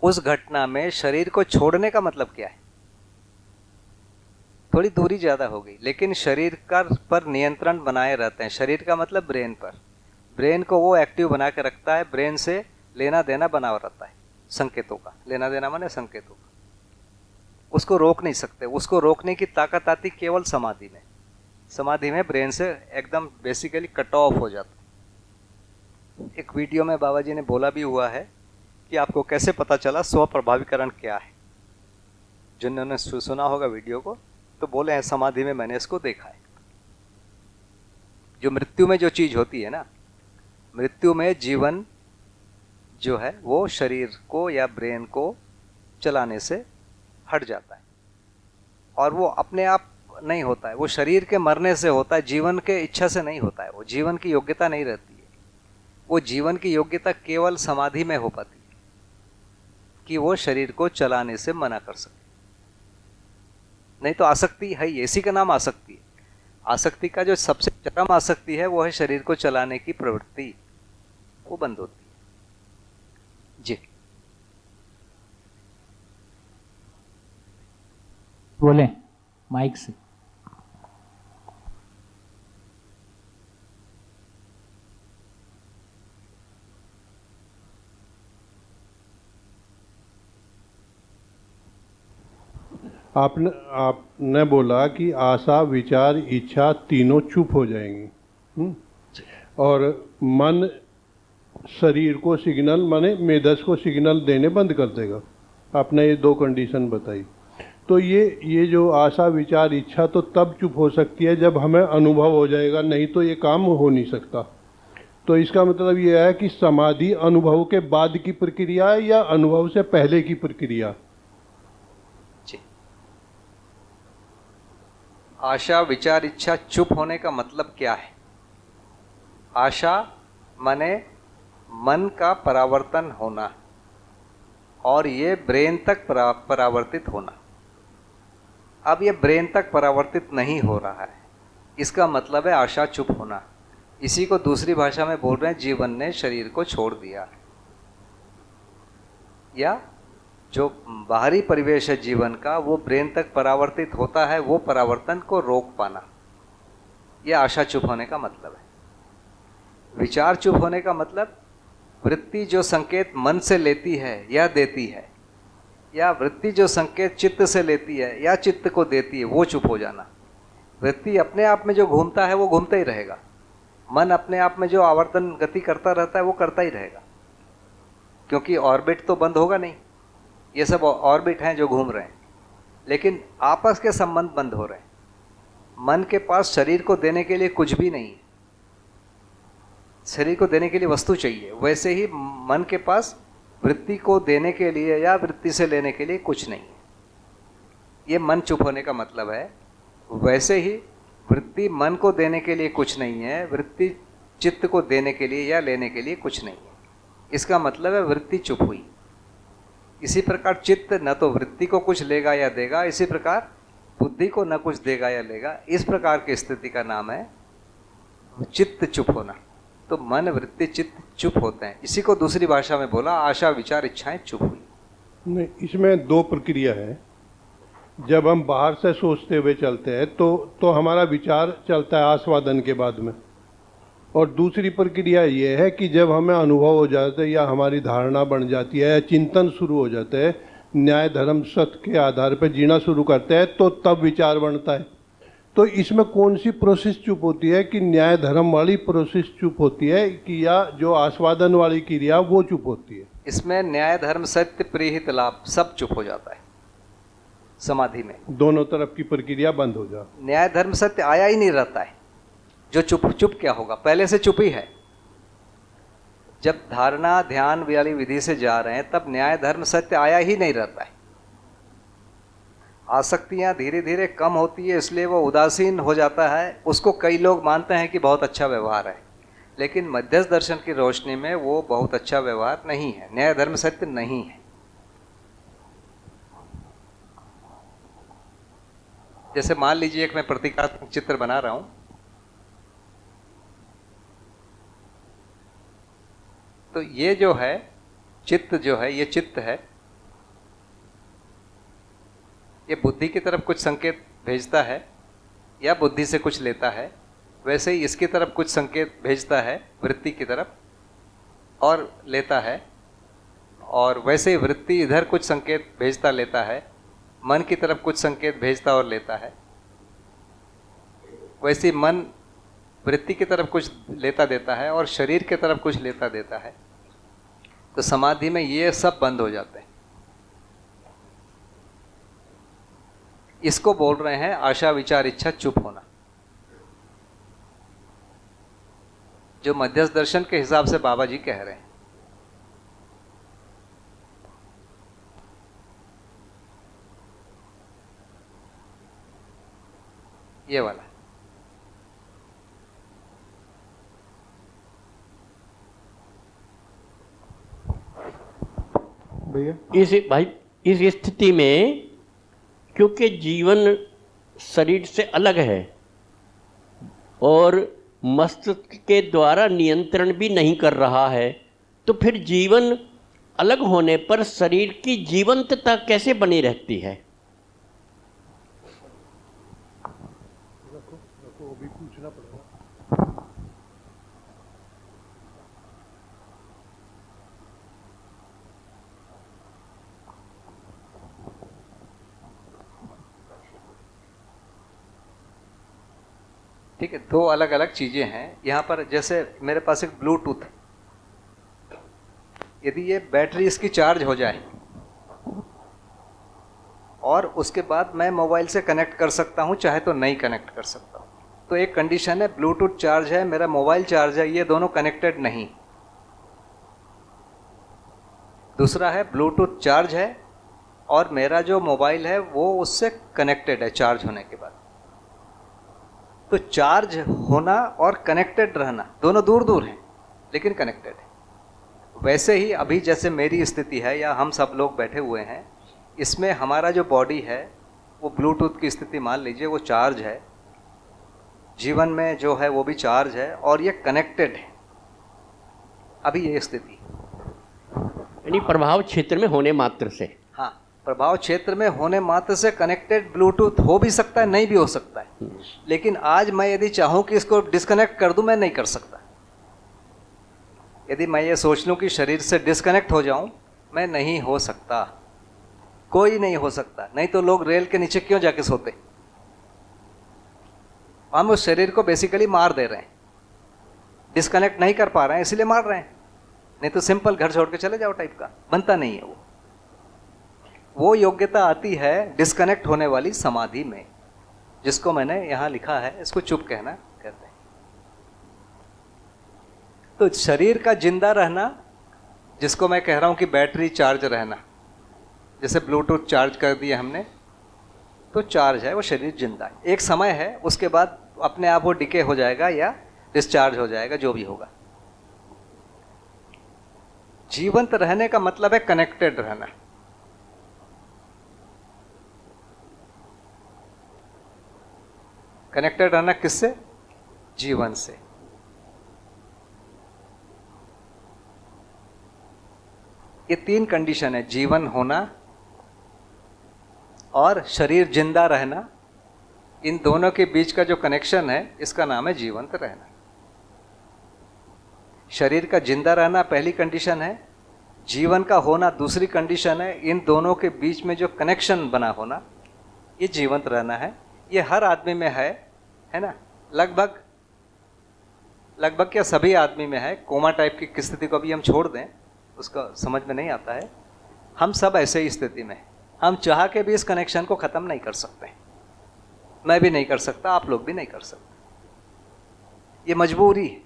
उस घटना में शरीर को छोड़ने का मतलब क्या है? थोड़ी दूरी ज्यादा हो गई, लेकिन शरीर का पर नियंत्रण बनाए रहते हैं। शरीर का मतलब ब्रेन पर। ब्रेन को वो एक्टिव बना के रखता है, ब्रेन से लेना देना बना रहता है, संकेतों का लेना देना माने संकेतों का। उसको रोक नहीं सकते। उसको रोकने की ताकत आती केवल समाधि में। समाधि में ब्रेन से एकदम बेसिकली कट ऑफ हो जाता। एक वीडियो में बाबा जी ने बोला भी हुआ है कि आपको कैसे पता चला स्व प्रभावीकरण क्या है। जिन्होंने सुना होगा वीडियो को तो बोले हैं समाधि में मैंने इसको देखा है। जो मृत्यु में जो चीज होती है ना, मृत्यु में जीवन जो है वो शरीर को या ब्रेन को चलाने से हट जाता है, और वो अपने आप नहीं होता है। वो शरीर के मरने से होता है, जीवन के इच्छा से नहीं होता है। वो जीवन की योग्यता नहीं रहती है। वो जीवन की योग्यता केवल समाधि में हो पाती है कि वो शरीर को चलाने से मना कर सके। नहीं तो आसक्ति है, इसी का नाम आसक्ति है। आसक्ति का जो सबसे चरम आसक्ति है वो है शरीर को चलाने की प्रवृत्ति, वो बंद होती है। जी बोले माइक से। आपने बोला कि आशा विचार इच्छा तीनों चुप हो जाएंगी, और मन शरीर को सिग्नल माने मेधस को सिग्नल देने बंद कर देगा। आपने ये दो कंडीशन बताई। तो ये जो आशा विचार इच्छा तो तब चुप हो सकती है जब हमें अनुभव हो जाएगा, नहीं तो ये काम हो नहीं सकता। तो इसका मतलब ये है कि समाधि अनुभव के बाद की प्रक्रिया है या अनुभव से पहले की प्रक्रिया? आशा विचार इच्छा चुप होने का मतलब क्या है? आशा माने मन का परावर्तन होना, और ये ब्रेन तक परावर्तित होना। अब ये ब्रेन तक परावर्तित नहीं हो रहा है, इसका मतलब है आशा चुप होना। इसी को दूसरी भाषा में बोल रहे हैं जीवन ने शरीर को छोड़ दिया, या जो बाहरी परिवेश है जीवन का वो ब्रेन तक परावर्तित होता है, वो परावर्तन को रोक पाना, यह आशा चुप होने का मतलब है। विचार चुप होने का मतलब वृत्ति जो संकेत मन से लेती है या देती है, या वृत्ति जो संकेत चित्त से लेती है या चित्त को देती है, वो चुप हो जाना। वृत्ति अपने आप में जो घूमता है वो घूमता ही रहेगा, मन अपने आप में जो आवर्तन गति करता रहता है वो करता ही रहेगा, क्योंकि ऑर्बिट तो बंद होगा नहीं। ये सब ऑर्बिट हैं जो घूम रहे हैं, लेकिन आपस के संबंध बंद हो रहे हैं। मन के पास शरीर को देने के लिए कुछ भी नहीं है, शरीर को देने के लिए वस्तु चाहिए। वैसे ही मन के पास वृत्ति को देने के लिए या वृत्ति से लेने के लिए कुछ नहीं है। ये मन चुप होने का मतलब है। वैसे ही वृत्ति मन को देने के लिए कुछ नहीं है, वृत्ति चित्त को देने के लिए या लेने के लिए कुछ नहीं है। इसका मतलब है वृत्ति चुप हुई। इसी प्रकार चित्त न तो वृत्ति को कुछ लेगा या देगा, इसी प्रकार बुद्धि को न कुछ देगा या लेगा। इस प्रकार की स्थिति का नाम है चित्त चुप होना। तो मन वृत्ति चित्त चुप होते हैं। इसी को दूसरी भाषा में बोला आशा विचार इच्छाएं चुप हुई। नहीं, इसमें दो प्रक्रिया है। जब हम बाहर से सोचते हुए चलते हैं तो हमारा विचार चलता है आस्वादन के बाद में, और दूसरी प्रक्रिया ये है कि जब हमें अनुभव हो जाता है या हमारी धारणा बन जाती है या चिंतन शुरू हो जाता है, न्याय धर्म सत्य के आधार पर जीना शुरू करते हैं, तो तब विचार बनता है। तो इसमें कौन सी प्रोसेस चुप होती है, कि न्याय धर्म वाली प्रोसेस चुप होती है कि या जो आस्वादन वाली क्रिया वो चुप होती है? इसमें न्याय धर्म सत्य प्रीहित लाभ सब चुप हो जाता है समाधि में। दोनों तरफ की प्रक्रिया बंद हो जाती। न्याय धर्म सत्य आया ही नहीं रहता है। जो चुप क्या होगा, पहले से चुप ही है। जब धारणा ध्यान वाली विधि से जा रहे हैं तब न्याय धर्म सत्य आया ही नहीं रहता है। आसक्तियां धीरे धीरे कम होती है, इसलिए वो उदासीन हो जाता है। उसको कई लोग मानते हैं कि बहुत अच्छा व्यवहार है, लेकिन मध्यस्थ दर्शन की रोशनी में वो बहुत अच्छा व्यवहार नहीं है, न्याय धर्म सत्य नहीं है। जैसे मान लीजिए एक मैं प्रतीकात्मक चित्र बना रहा हूं, तो ये जो है चित्त जो है, ये चित्त है, ये बुद्धि की तरफ कुछ संकेत भेजता है या बुद्धि से कुछ लेता है। वैसे ही इसकी तरफ कुछ संकेत भेजता है वृत्ति की तरफ और लेता है, और वैसे ही वृत्ति इधर कुछ संकेत भेजता लेता है, मन की तरफ कुछ संकेत भेजता और लेता है। वैसे ही मन वृत्ति की तरफ कुछ लेता देता है और शरीर की तरफ कुछ लेता देता है। तो समाधि में ये सब बंद हो जाते हैं। इसको बोल रहे हैं आशा विचार इच्छा चुप होना, जो मध्यस्थ दर्शन के हिसाब से बाबा जी कह रहे हैं। ये वाला भैया इस स्थिति में, क्योंकि जीवन शरीर से अलग है और मस्तिष्क के द्वारा नियंत्रण भी नहीं कर रहा है, तो फिर जीवन अलग होने पर शरीर की जीवंतता कैसे बनी रहती है? ठीक है, दो अलग अलग चीजें हैं यहाँ पर। जैसे मेरे पास एक ब्लूटूथ, यदि ये बैटरी इसकी चार्ज हो जाए और उसके बाद मैं मोबाइल से कनेक्ट कर सकता हूँ, चाहे तो नहीं कनेक्ट कर सकता हूँ। तो एक कंडीशन है, ब्लूटूथ चार्ज है, मेरा मोबाइल चार्ज है, ये दोनों कनेक्टेड नहीं। दूसरा है ब्लूटूथ चार्ज है और मेरा जो मोबाइल है वो उससे कनेक्टेड है चार्ज होने के बाद। तो चार्ज होना और कनेक्टेड रहना दोनों दूर दूर हैं, लेकिन कनेक्टेड है। वैसे ही अभी जैसे मेरी स्थिति है या हम सब लोग बैठे हुए हैं, इसमें हमारा जो बॉडी है वो ब्लूटूथ की स्थिति मान लीजिए, वो चार्ज है, जीवन में जो है वो भी चार्ज है और ये कनेक्टेड है। अभी ये स्थिति, यानी प्रभाव क्षेत्र में होने मात्र से। हाँ, प्रभाव क्षेत्र में होने मात्र से कनेक्टेड ब्लूटूथ हो भी सकता है, नहीं भी हो सकता है। लेकिन आज मैं यदि चाहूँ कि इसको डिस्कनेक्ट कर दूँ, मैं नहीं कर सकता। यदि मैं ये सोच लूँ कि शरीर से डिस्कनेक्ट हो जाऊँ, मैं नहीं हो सकता, कोई नहीं हो सकता। नहीं तो लोग रेल के नीचे क्यों जाके सोते? हम उस शरीर को बेसिकली मार दे रहे हैं, डिस्कनेक्ट नहीं कर पा रहे हैं इसलिए मार रहे हैं। नहीं तो सिंपल घर छोड़ के चले जाओ टाइप का बनता नहीं है। वो योग्यता आती है डिस्कनेक्ट होने वाली समाधि में, जिसको मैंने यहाँ लिखा है, इसको चुप कहना कहते हैं। तो शरीर का जिंदा रहना, जिसको मैं कह रहा हूँ कि बैटरी चार्ज रहना, जैसे ब्लूटूथ चार्ज कर दिया हमने तो चार्ज है, वो शरीर जिंदा है। एक समय है, उसके बाद अपने आप वो डिके हो जाएगा या डिस्चार्ज हो जाएगा, जो भी होगा। जीवंत रहने का मतलब है कनेक्टेड रहना। कनेक्टेड रहना किससे? जीवन से। ये 3 कंडीशन है, जीवन होना और शरीर जिंदा रहना। इन दोनों के बीच का जो कनेक्शन है, इसका नाम है जीवंत रहना। शरीर का जिंदा रहना पहली कंडीशन है, जीवन का होना दूसरी कंडीशन है। इन दोनों के बीच में जो कनेक्शन बना होना, ये जीवंत रहना है। ये हर आदमी में है ना? लगभग क्या सभी आदमी में है। कोमा टाइप की स्थिति को भी हम छोड़ दें, उसका समझ में नहीं आता है। हम सब ऐसे ही स्थिति में, हम चाह के भी इस कनेक्शन को ख़त्म नहीं कर सकते। मैं भी नहीं कर सकता, आप लोग भी नहीं कर सकते। ये मजबूरी है।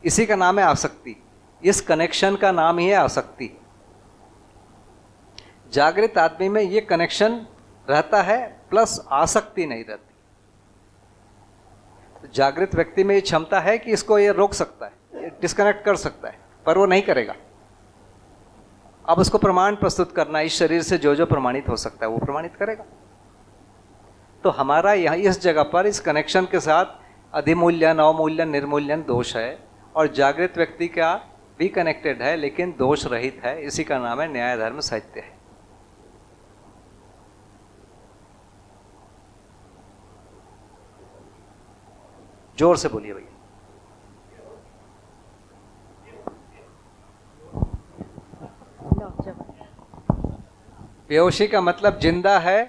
इसी का नाम है आसक्ति। इस कनेक्शन का नाम ही है आसक्ति। जागृत आदमी में ये कनेक्शन रहता है, प्लस आसक्ति नहीं रहती। तो जागृत व्यक्ति में ये क्षमता है कि इसको ये रोक सकता है, डिस्कनेक्ट कर सकता है, पर वो नहीं करेगा। अब उसको प्रमाण प्रस्तुत करना, इस शरीर से जो जो प्रमाणित हो सकता है वो प्रमाणित करेगा। तो हमारा यहाँ इस जगह पर इस कनेक्शन के साथ अधिमूल्यन, अवमूल्यन, निर्मूल्यन दोष है, और जागृत व्यक्ति का भी कनेक्टेड है लेकिन दोष रहित है। इसी का नाम है न्याय धर्म साहित्य है। जोर से बोलिए भैया। बेहोशी का मतलब जिंदा है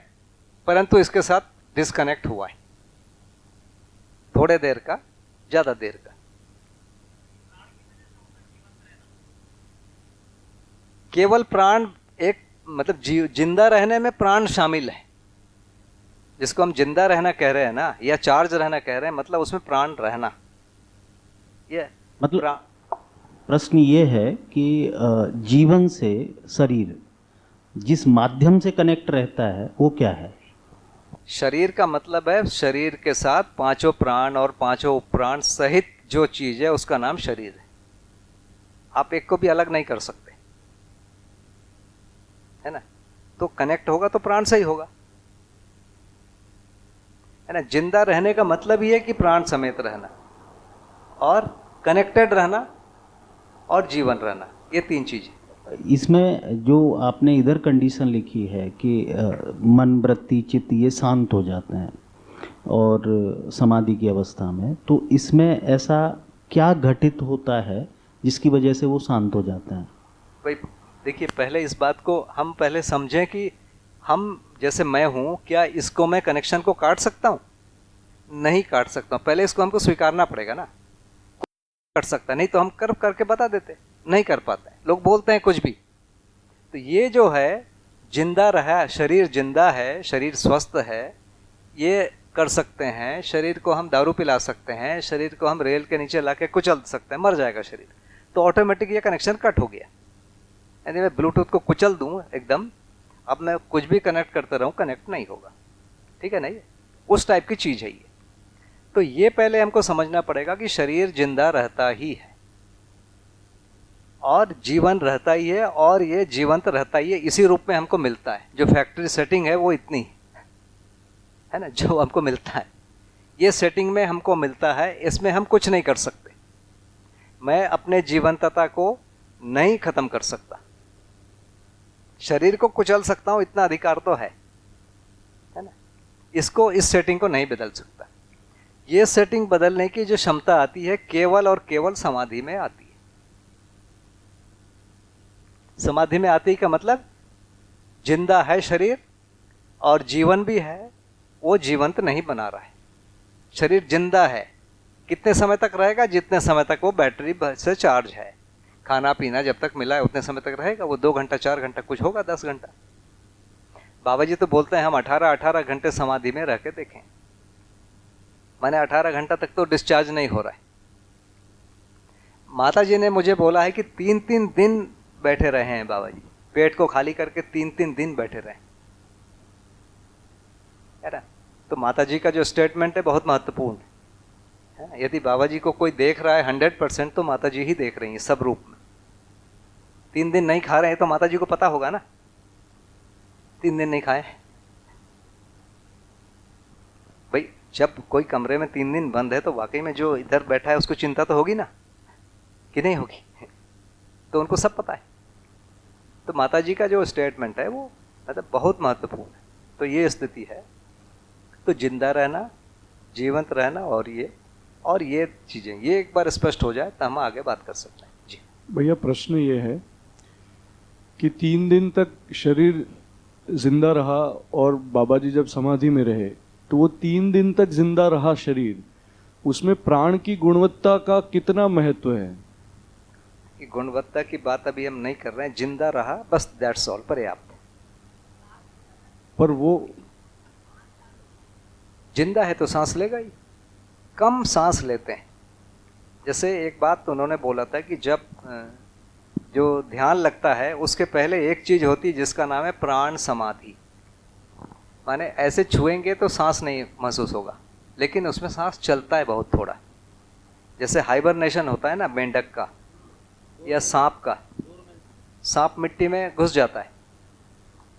परंतु इसके साथ डिस्कनेक्ट हुआ है, थोड़े देर का, ज्यादा देर का। केवल प्राण एक मतलब जिंदा रहने में प्राण शामिल है, जिसको हम जिंदा रहना कह रहे हैं ना, या चार्ज रहना कह रहे हैं, मतलब उसमें प्राण रहना। ये मतलब प्रश्न ये है कि जीवन से शरीर जिस माध्यम से कनेक्ट रहता है वो क्या है? शरीर का मतलब है शरीर के साथ 5 प्राण और 5 उपप्राण सहित जो चीज है उसका नाम शरीर है। आप एक को भी अलग नहीं कर सकते, है ना? तो कनेक्ट होगा तो प्राण से ही होगा, है ना? जिंदा रहने का मतलब ही है कि प्राण समेत रहना और कनेक्टेड रहना और जीवन रहना, ये 3 चीजें। इसमें जो आपने इधर कंडीशन लिखी है कि मन, वृत्ति, चित्त ये शांत हो जाते हैं और समाधि की अवस्था में, तो इसमें ऐसा क्या घटित होता है जिसकी वजह से वो शांत हो जाते हैं? भाई देखिए, पहले इस बात को हम पहले समझें कि हम जैसे मैं हूँ, क्या इसको मैं कनेक्शन को काट सकता हूँ? नहीं काट सकता हूँ। पहले इसको हमको स्वीकारना पड़ेगा ना। कर सकता, नहीं तो हम कर्म करके बता देते, नहीं कर पाते। लोग बोलते हैं कुछ भी। तो ये जो है जिंदा रहा, शरीर जिंदा है, शरीर स्वस्थ है, ये कर सकते हैं। शरीर को हम दारू पिला सकते हैं, शरीर को हम रेल के नीचे लाके कुचल सकते हैं, मर जाएगा शरीर, तो ऑटोमेटिक ये कनेक्शन कट हो गया। यानी मैं ब्लूटूथ को कुचल दूं एकदम, अब मैं कुछ भी कनेक्ट करते रहूं, कनेक्ट नहीं होगा। ठीक है ना? ये उस टाइप की चीज है ये। तो ये पहले हमको समझना पड़ेगा कि शरीर जिंदा रहता ही है और जीवन रहता ही है और ये जीवंत रहता ही है, इसी रूप में हमको मिलता है। जो फैक्ट्री सेटिंग है वो इतनी है ना, जो हमको मिलता है, ये सेटिंग में हमको मिलता है, इसमें हम कुछ नहीं कर सकते। मैं अपने जीवंतता को नहीं खत्म कर सकता, शरीर को कुचल सकता हूं, इतना अधिकार तो है ना? इसको, इस सेटिंग को नहीं बदल सकता। ये सेटिंग बदलने की जो क्षमता आती है केवल और केवल समाधि में आती है। समाधि में आती का मतलब जिंदा है शरीर और जीवन भी है, वो जीवंत नहीं बना रहा है। शरीर जिंदा है, कितने समय तक रहेगा? जितने समय तक वो बैटरी से चार्ज है। खाना पीना जब तक मिला है उतने समय तक रहेगा वो। 2 घंटा 4 घंटा कुछ होगा, 10 घंटा। बाबा जी तो बोलते हैं हम 18 घंटे समाधि में रह के देखें, मैंने 18 घंटा तक तो डिस्चार्ज नहीं हो रहा है। माता जी ने मुझे बोला है कि 3-3 दिन बैठे रहे हैं बाबा जी, पेट को खाली करके 3-3 दिन बैठे रहे, है ना। तो माता जी का जो स्टेटमेंट है बहुत महत्वपूर्ण है। यदि बाबा जी को कोई देख रहा है 100%, तो माता जी ही देख रही हैं सब रूप में। 3 दिन नहीं खा रहे हैं तो माता जी को पता होगा ना, 3 दिन नहीं खाए भाई। जब कोई कमरे में 3 दिन बंद है तो वाकई में जो इधर बैठा है उसको चिंता तो होगी ना, कि नहीं होगी? तो उनको सब पता है। तो माता जी का जो स्टेटमेंट है वो मतलब बहुत महत्वपूर्ण है। तो ये स्थिति है, तो जिंदा रहना, जीवंत रहना, और ये चीज़ें ये एक बार स्पष्ट हो जाए तो हम आगे बात कर सकते हैं। जी भैया, प्रश्न ये है कि 3 दिन तक शरीर जिंदा रहा और बाबा जी जब समाधि में रहे तो वो 3 दिन तक जिंदा रहा शरीर, उसमें प्राण की गुणवत्ता का कितना महत्व है? कि गुणवत्ता की बात अभी हम नहीं कर रहे हैं, जिंदा रहा बस, दैट्स ऑल, पर्याप्त। पर वो जिंदा है तो सांस लेगा ही, कम सांस लेते हैं। जैसे एक बात तो उन्होंने बोला था कि जब जो ध्यान लगता है उसके पहले एक चीज होती है जिसका नाम है प्राण समाधि। माने ऐसे छुएंगे तो सांस नहीं महसूस होगा, लेकिन उसमें सांस चलता है बहुत थोड़ा। जैसे हाइबरनेशन होता है ना मेंढक का या सांप का, सांप मिट्टी में घुस जाता है,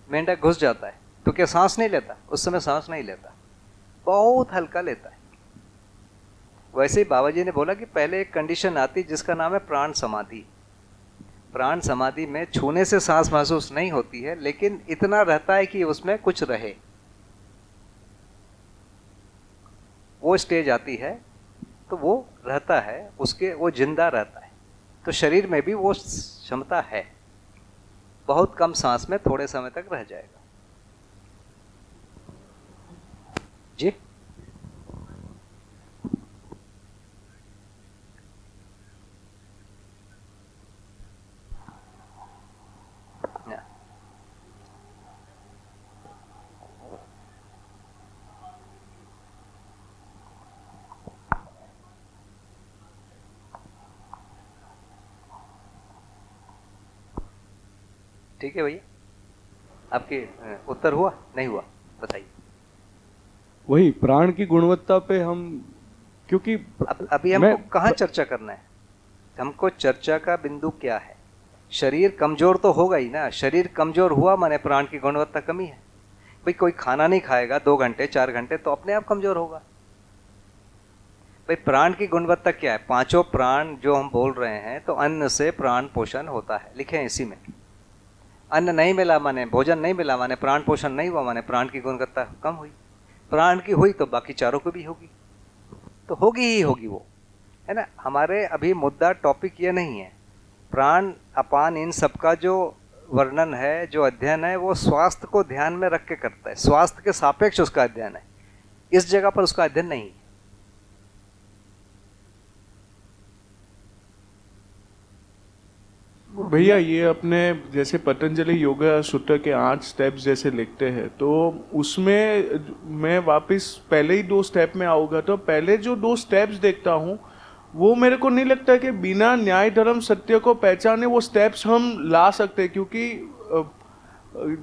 मेंढक घुस जाता है, तो क्या सांस नहीं लेता? उस समय सांस नहीं लेता, बहुत हल्का लेता है। वैसे ही बाबा जी ने बोला कि पहले एक कंडीशन आती जिसका नाम है प्राण समाधि। प्राण समाधि में छूने से सांस महसूस नहीं होती है, लेकिन इतना रहता है कि उसमें कुछ रहे। वो स्टेज आती है तो वो रहता है, उसके वो जिंदा रहता है। तो शरीर में भी वो क्षमता है, बहुत कम सांस में थोड़े समय तक रह जाएगा। जी ठीक है भैया, आपके उत्तर हुआ नहीं हुआ बताइए। वही प्राण की गुणवत्ता पे हम, क्योंकि अभी हमको कहाँ चर्चा करना है? हमको चर्चा का बिंदु क्या है? शरीर कमजोर तो होगा ही ना। शरीर कमजोर हुआ माने प्राण की गुणवत्ता कमी है। भाई कोई खाना नहीं खाएगा 2 घंटे 4 घंटे तो अपने आप कमजोर होगा। भाई प्राण की गुणवत्ता क्या है? 5 प्राण जो हम बोल रहे हैं, तो अन्न से प्राण पोषण होता है, लिखे हैं इसी में। अन्न नहीं मिला माने, भोजन नहीं मिला माने, प्राण पोषण नहीं हुआ माने प्राण की गुणवत्ता कम हुई। प्राण की हुई तो बाकी चारों को भी होगी, तो होगी ही होगी वो, है ना। हमारे अभी मुद्दा टॉपिक ये नहीं है। प्राण अपान इन सब का जो वर्णन है, जो अध्ययन है, वो स्वास्थ्य को ध्यान में रख के करता है। स्वास्थ्य के सापेक्ष उसका अध्ययन है, इस जगह पर उसका अध्ययन नहीं है। भैया ये अपने जैसे पतंजलि योगा सूत्र के 8 स्टेप्स जैसे लिखते हैं, तो उसमें मैं वापस पहले ही 2 स्टेप में आऊँगा। तो पहले जो 2 स्टेप्स देखता हूँ वो मेरे को नहीं लगता कि बिना न्याय धर्म सत्य को पहचाने वो स्टेप्स हम ला सकते, क्योंकि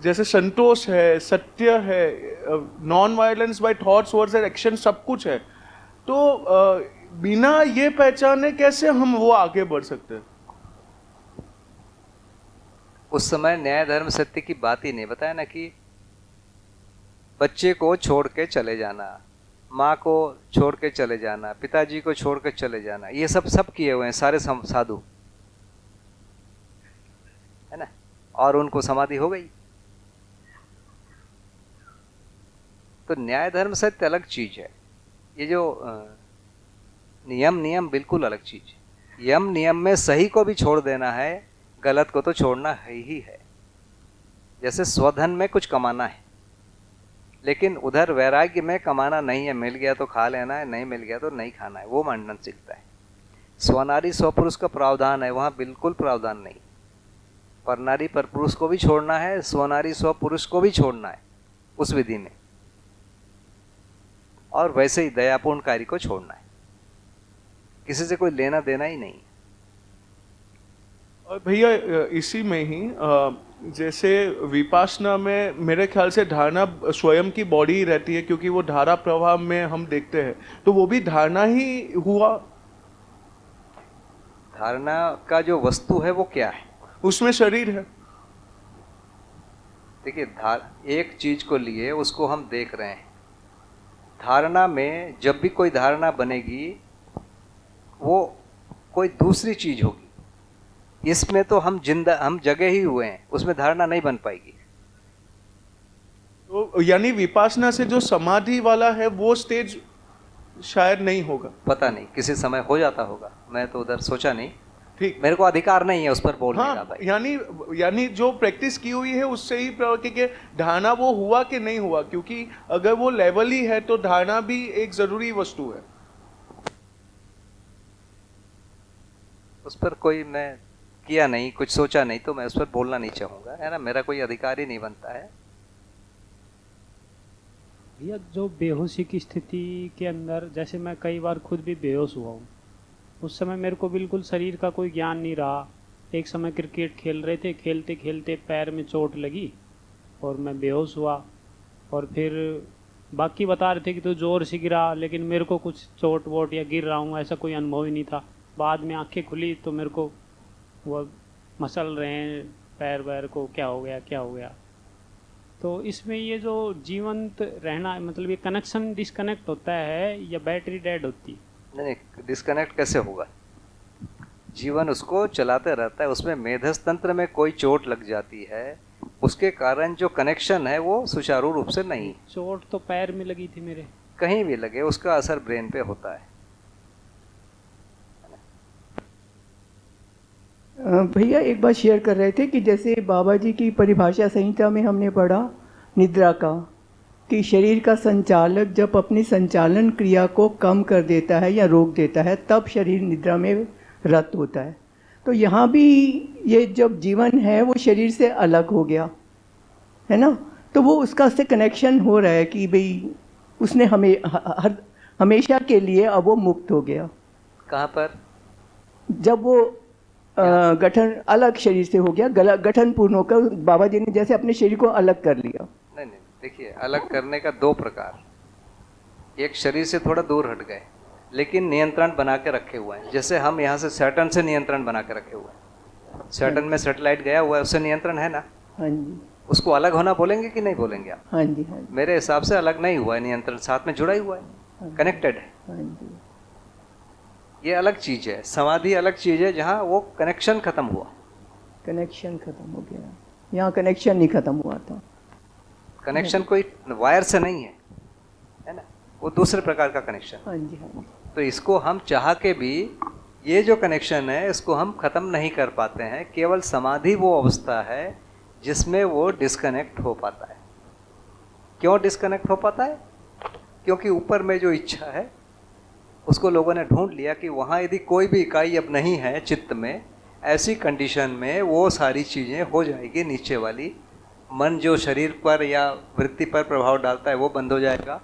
जैसे संतोष है, सत्य है, non violence by thoughts words and action सब कुछ है। तो बिना ये पहचाने कैसे हम वो आगे बढ़ सकते हैं? उस समय न्याय धर्म सत्य की बात ही नहीं। बताया ना कि बच्चे को छोड़ के चले जाना, माँ को छोड़ के चले जाना, पिताजी को छोड़ के चले जाना, ये सब किए हुए हैं सारे साधु, है ना। और उनको समाधि हो गई। तो न्याय धर्म सत्य अलग चीज है। ये जो नियम बिल्कुल अलग चीज है। नियम में सही को भी छोड़ देना है, गलत को तो छोड़ना है ही है। जैसे स्वधन में कुछ कमाना है, लेकिन उधर वैराग्य में कमाना नहीं है। मिल गया तो खा लेना है, नहीं मिल गया तो नहीं खाना है, वो मंडन सीखता है। स्वनारी स्वपुरुष का प्रावधान है, वहाँ बिल्कुल प्रावधान नहीं। परनारी पर पुरुष को भी छोड़ना है, स्वनारी स्वपुरुष को भी छोड़ना है। उस विधि में, और वैसे ही दयापूर्ण कार्य को छोड़ना है, किसी से कोई लेना देना ही नहीं। और भैया इसी में ही जैसे विपासना में मेरे ख्याल से धारणा स्वयं की बॉडी ही रहती है, क्योंकि वो धारा प्रवाह में हम देखते हैं, तो वो भी धारणा ही हुआ। धारणा का जो वस्तु है वो क्या है? उसमें शरीर है। देखिए, एक चीज को लिए उसको हम देख रहे हैं। धारणा में जब भी कोई धारणा बनेगी वो कोई दूसरी चीज होगी। इसमें तो हम जगह ही हुए हैं, उसमें धारणा नहीं बन पाएगी। तो यानी विपासना से जो समाधि वाला है वो स्टेज शायद नहीं होगा। पता नहीं, किसी समय हो जाता होगा, मैं तो उधर सोचा नहीं। ठीक, मेरे को अधिकार नहीं है उस पर बोलने का हाँ, भाई। यानी जो प्रैक्टिस की हुई है उससे ही कि धारणा वो हुआ कि नहीं हुआ, क्योंकि अगर वो लेवल ही है तो धारणा भी एक जरूरी वस्तु है। उस पर कोई मैं किया नहीं, कुछ सोचा नहीं, तो मैं उस पर बोलना नहीं चाहूँगा, है ना। मेरा कोई अधिकार ही नहीं बनता है। भैया, जो बेहोशी की स्थिति के अंदर, जैसे मैं कई बार खुद भी बेहोश हुआ हूँ, उस समय मेरे को बिल्कुल शरीर का कोई ज्ञान नहीं रहा। एक समय क्रिकेट खेल रहे थे, खेलते खेलते पैर में चोट लगी और मैं बेहोश हुआ। और फिर बाकी बता रहे थे कि तो ज़ोर से गिरा, लेकिन मेरे को कुछ चोट वोट या गिर रहा हूँ ऐसा कोई अनुभव ही नहीं था। बाद में आंखें खुली तो मेरे को वो मसल रहे हैं पैर वैर को, क्या हो गया। तो इसमें ये जो जीवंत रहना, मतलब ये कनेक्शन डिस्कनेक्ट होता है या बैटरी डेड होती है? नहीं, डिस्कनेक्ट कैसे होगा? जीवन उसको चलाते रहता है। उसमें मेधस तंत्र में कोई चोट लग जाती है, उसके कारण जो कनेक्शन है वो सुचारू रूप से नहीं। चोट तो पैर में लगी थी मेरे। कहीं भी लगे, उसका असर ब्रेन पे होता है। भैया, एक बात शेयर कर रहे थे कि जैसे बाबा जी की परिभाषा संहिता में हमने पढ़ा निद्रा का, कि शरीर का संचालक जब अपनी संचालन क्रिया को कम कर देता है या रोक देता है तब शरीर निद्रा में रत होता है। तो यहाँ भी ये जब जीवन है वो शरीर से अलग हो गया है ना, तो वो उसका से कनेक्शन हो रहा है कि भाई उसने हमेशा के लिए अब वो मुक्त हो गया। कहाँ पर? जब वो गठन अलग शरीर से हो गया, गठन पूर्ण होकर बाबा जी ने जैसे अपने शरीर को अलग कर लिया। नहीं, देखिए, अलग करने का दो प्रकार। एक, शरीर से थोड़ा दूर हट गए लेकिन नियंत्रण बना के रखे हुए हैं। जैसे हम यहाँ से सैटर्न से नियंत्रण बना के रखे हुए हैं। सैटर्न में सैटेलाइट गया हुआ है, उससे नियंत्रण है ना। हाँ जी। उसको अलग होना बोलेंगे कि नहीं बोलेंगे आप? हाँ जी, हाँ जी। मेरे हिसाब से अलग नहीं हुआ है, नियंत्रण साथ में जुड़ा ही हुआ है, कनेक्टेड है। हाँ जी। ये अलग चीज है। समाधि अलग चीज है, जहाँ वो कनेक्शन खत्म हुआ। कनेक्शन खत्म हो गया, यहाँ कनेक्शन नहीं खत्म हुआ था। कनेक्शन कोई वायर से नहीं है ना, वो दूसरे प्रकार का कनेक्शन। हाँ जी, हाँ जी। तो इसको हम चाह के भी, ये जो कनेक्शन है इसको हम ख़त्म नहीं कर पाते हैं। केवल समाधि वो अवस्था है जिसमें वो डिस्कनेक्ट हो पाता है। क्यों डिस्कनेक्ट हो पाता है? क्योंकि ऊपर में जो इच्छा है उसको लोगों ने ढूंढ लिया कि वहाँ यदि कोई भी इकाई अब नहीं है चित्त में, ऐसी कंडीशन में वो सारी चीज़ें हो जाएगी नीचे वाली। मन जो शरीर पर या वृत्ति पर प्रभाव डालता है वो बंद हो जाएगा।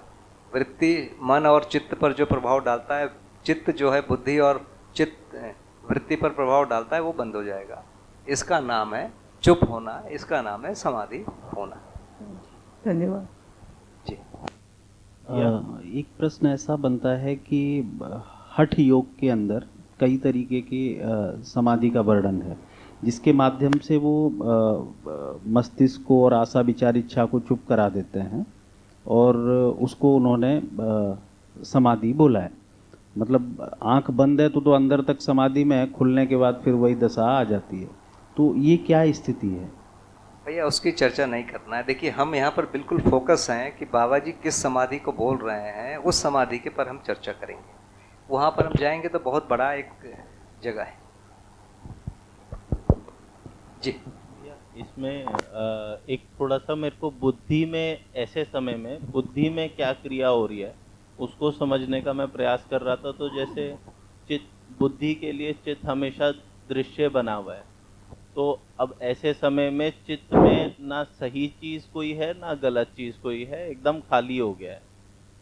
वृत्ति मन और चित्त पर जो प्रभाव डालता है, चित्त जो है बुद्धि और चित्त वृत्ति पर प्रभाव डालता है, वो बंद हो जाएगा। इसका नाम है चुप होना, इसका नाम है समाधि होना। धन्यवाद जी। एक प्रश्न ऐसा बनता है कि हठ योग के अंदर कई तरीके की समाधि का वर्णन है, जिसके माध्यम से वो मस्तिष्क को और आशा विचार इच्छा को चुप करा देते हैं और उसको उन्होंने समाधि बोला है। मतलब आंख बंद है तो अंदर तक समाधि में है, खुलने के बाद फिर वही दशा आ जाती है। तो ये क्या स्थिति है? भैया उसकी चर्चा नहीं करना है। देखिए हम यहाँ पर बिल्कुल फोकस हैं कि बाबा जी किस समाधि को बोल रहे हैं, उस समाधि के पर हम चर्चा करेंगे। वहाँ पर हम जाएंगे तो बहुत बड़ा एक जगह है। जी। इसमें एक थोड़ा सा मेरे को बुद्धि में, ऐसे समय में बुद्धि में क्या क्रिया हो रही है उसको समझने का मैं प्रयास कर रहा था। तो जैसे चित्त, बुद्धि के लिए चित्त हमेशा दृश्य बना हुआ है, तो अब ऐसे समय में चित्त में ना सही चीज़ कोई है ना गलत चीज़ कोई है, एकदम खाली हो गया है।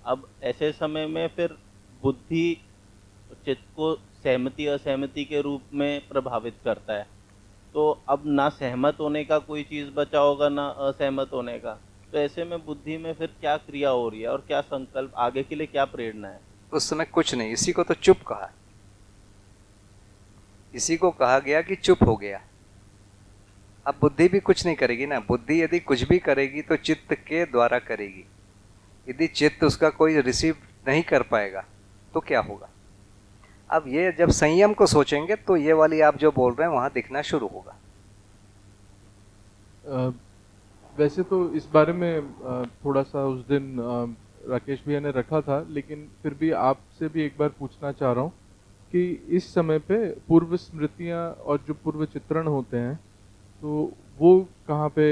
अब ऐसे समय में फिर बुद्धि चित्त को सहमति असहमति के रूप में प्रभावित करता है। तो अब ना सहमत होने का कोई चीज़ बचा होगा ना असहमत होने का। तो ऐसे में बुद्धि में फिर क्या क्रिया हो रही है और क्या संकल्प, आगे के लिए क्या प्रेरणा है? उस समय कुछ नहीं, इसी को तो चुप कहा। इसी को कहा गया कि चुप हो गया। अब बुद्धि भी कुछ नहीं करेगी ना। बुद्धि यदि कुछ भी करेगी तो चित्त के द्वारा करेगी। यदि चित्त उसका कोई रिसीव नहीं कर पाएगा तो क्या होगा? अब ये जब संयम को सोचेंगे तो ये वाली आप जो बोल रहे हैं वहां दिखना शुरू होगा। वैसे तो इस बारे में थोड़ा सा उस दिन राकेश भैया ने रखा था, लेकिन फिर भी आपसे भी एक बार पूछना चाह रहा हूँ कि इस समय पे पूर्व स्मृतियाँ और जो पूर्व चित्रण होते हैं तो वो कहाँ पे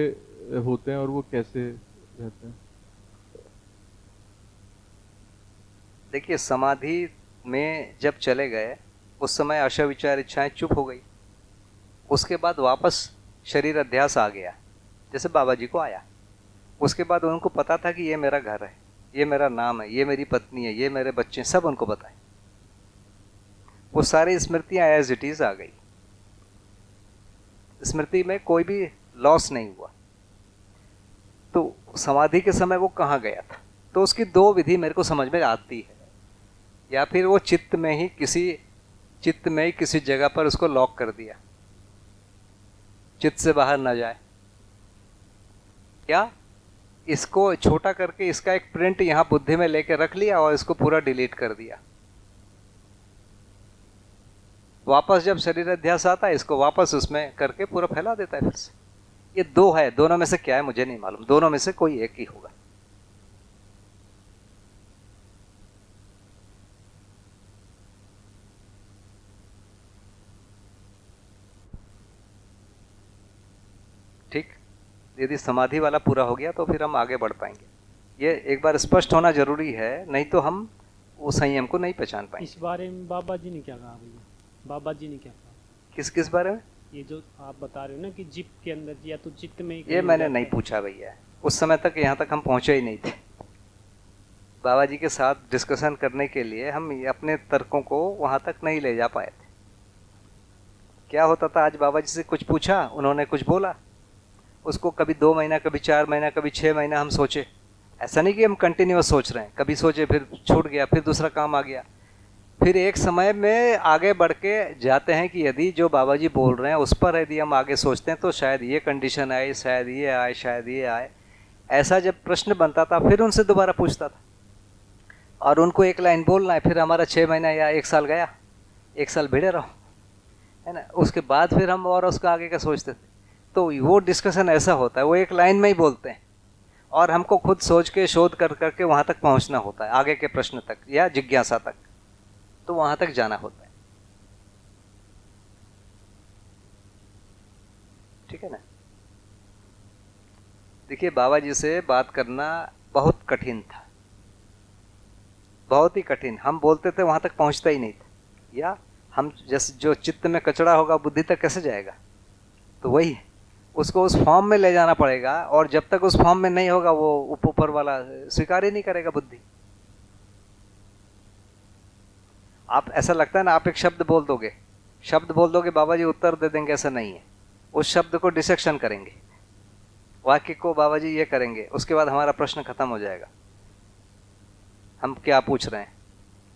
होते हैं और वो कैसे रहते हैं? देखिए, समाधि में जब चले गए उस समय आशा विचार इच्छाएं चुप हो गई। उसके बाद वापस शरीर अध्यास आ गया, जैसे बाबा जी को आया। उसके बाद उनको पता था कि ये मेरा घर है, ये मेरा नाम है, ये मेरी पत्नी है, ये मेरे बच्चे हैं, सब उनको पता है। वो सारी स्मृतियां एज इट इज आ गई। स्मृति में कोई भी लॉस नहीं हुआ। तो समाधि के समय वो कहाँ गया था? तो उसकी दो विधि मेरे को समझ में आती है। या फिर वो चित्त में ही किसी जगह पर उसको लॉक कर दिया, चित्त से बाहर ना जाए। क्या इसको छोटा करके इसका एक प्रिंट यहाँ बुद्धि में लेके रख लिया और इसको पूरा डिलीट कर दिया। वापस जब शरीर अध्यास आता है इसको वापस उसमें करके पूरा फैला देता है फिर से। ये दो है, दोनों में से क्या है मुझे नहीं मालूम। दोनों में से कोई एक ही होगा। ठीक, यदि समाधि वाला पूरा हो गया तो फिर हम आगे बढ़ पाएंगे। ये एक बार स्पष्ट होना जरूरी है, नहीं तो हम वो संयम को नहीं पहचान पाएंगे। इस बारे में बाबा जी ने क्या कहा भैया? बाबा जी ने क्या कहा? किस बारे में? ये जो आप बता रहे हो ना कि जिप के अंदर या तो चित्त में ही ये मैंने नहीं पूछा भैया। उस समय तक यहाँ तक हम पहुँचे ही नहीं थे। बाबा जी के साथ डिस्कशन करने के लिए हम अपने तर्कों को वहाँ तक नहीं ले जा पाए थे। क्या होता था, आज बाबा जी से कुछ पूछा, उन्होंने कुछ बोला, उसको कभी 2 महीना, कभी 4 महीना, कभी 6 महीना हम सोचे। ऐसा नहीं कि हम कंटिन्यूअस सोच रहे हैं, कभी सोचे फिर छूट गया, फिर दूसरा काम आ गया। फिर एक समय में आगे बढ़ के जाते हैं कि यदि जो बाबा जी बोल रहे हैं उस पर यदि हम आगे सोचते हैं तो शायद ये कंडीशन आए, शायद ये आए, शायद ये आए। ऐसा जब प्रश्न बनता था फिर उनसे दोबारा पूछता था और उनको एक लाइन बोलना है। फिर हमारा 6 महीना या 1 साल गया, 1 साल भिड़े रहो, है ना। उसके बाद फिर हम और उसका आगे का सोचते थे। तो वो डिस्कशन ऐसा होता है, वो एक लाइन में ही बोलते हैं और हमको खुद सोच के शोध कर करके वहाँ तक पहुँचना होता है, आगे के प्रश्न तक या जिज्ञासा तक। तो वहाँ तक जाना होता है। ठीक है ना। देखिए, बाबा जी से बात करना बहुत कठिन था, बहुत ही कठिन। हम बोलते थे वहाँ तक पहुँचता ही नहीं था। या हम जैसे जो चित्त में कचरा होगा बुद्धि तक कैसे जाएगा? तो वही उसको उस फॉर्म में ले जाना पड़ेगा और जब तक उस फॉर्म में नहीं होगा वो ऊपर वाला स्वीकार ही नहीं करेगा बुद्धि। आप ऐसा लगता है ना, आप एक शब्द बोल दोगे बाबा जी उत्तर दे देंगे, ऐसा नहीं है। उस शब्द को डिसेक्शन करेंगे, वाक्य को बाबा जी ये करेंगे, उसके बाद हमारा प्रश्न खत्म हो जाएगा, हम क्या पूछ रहे हैं।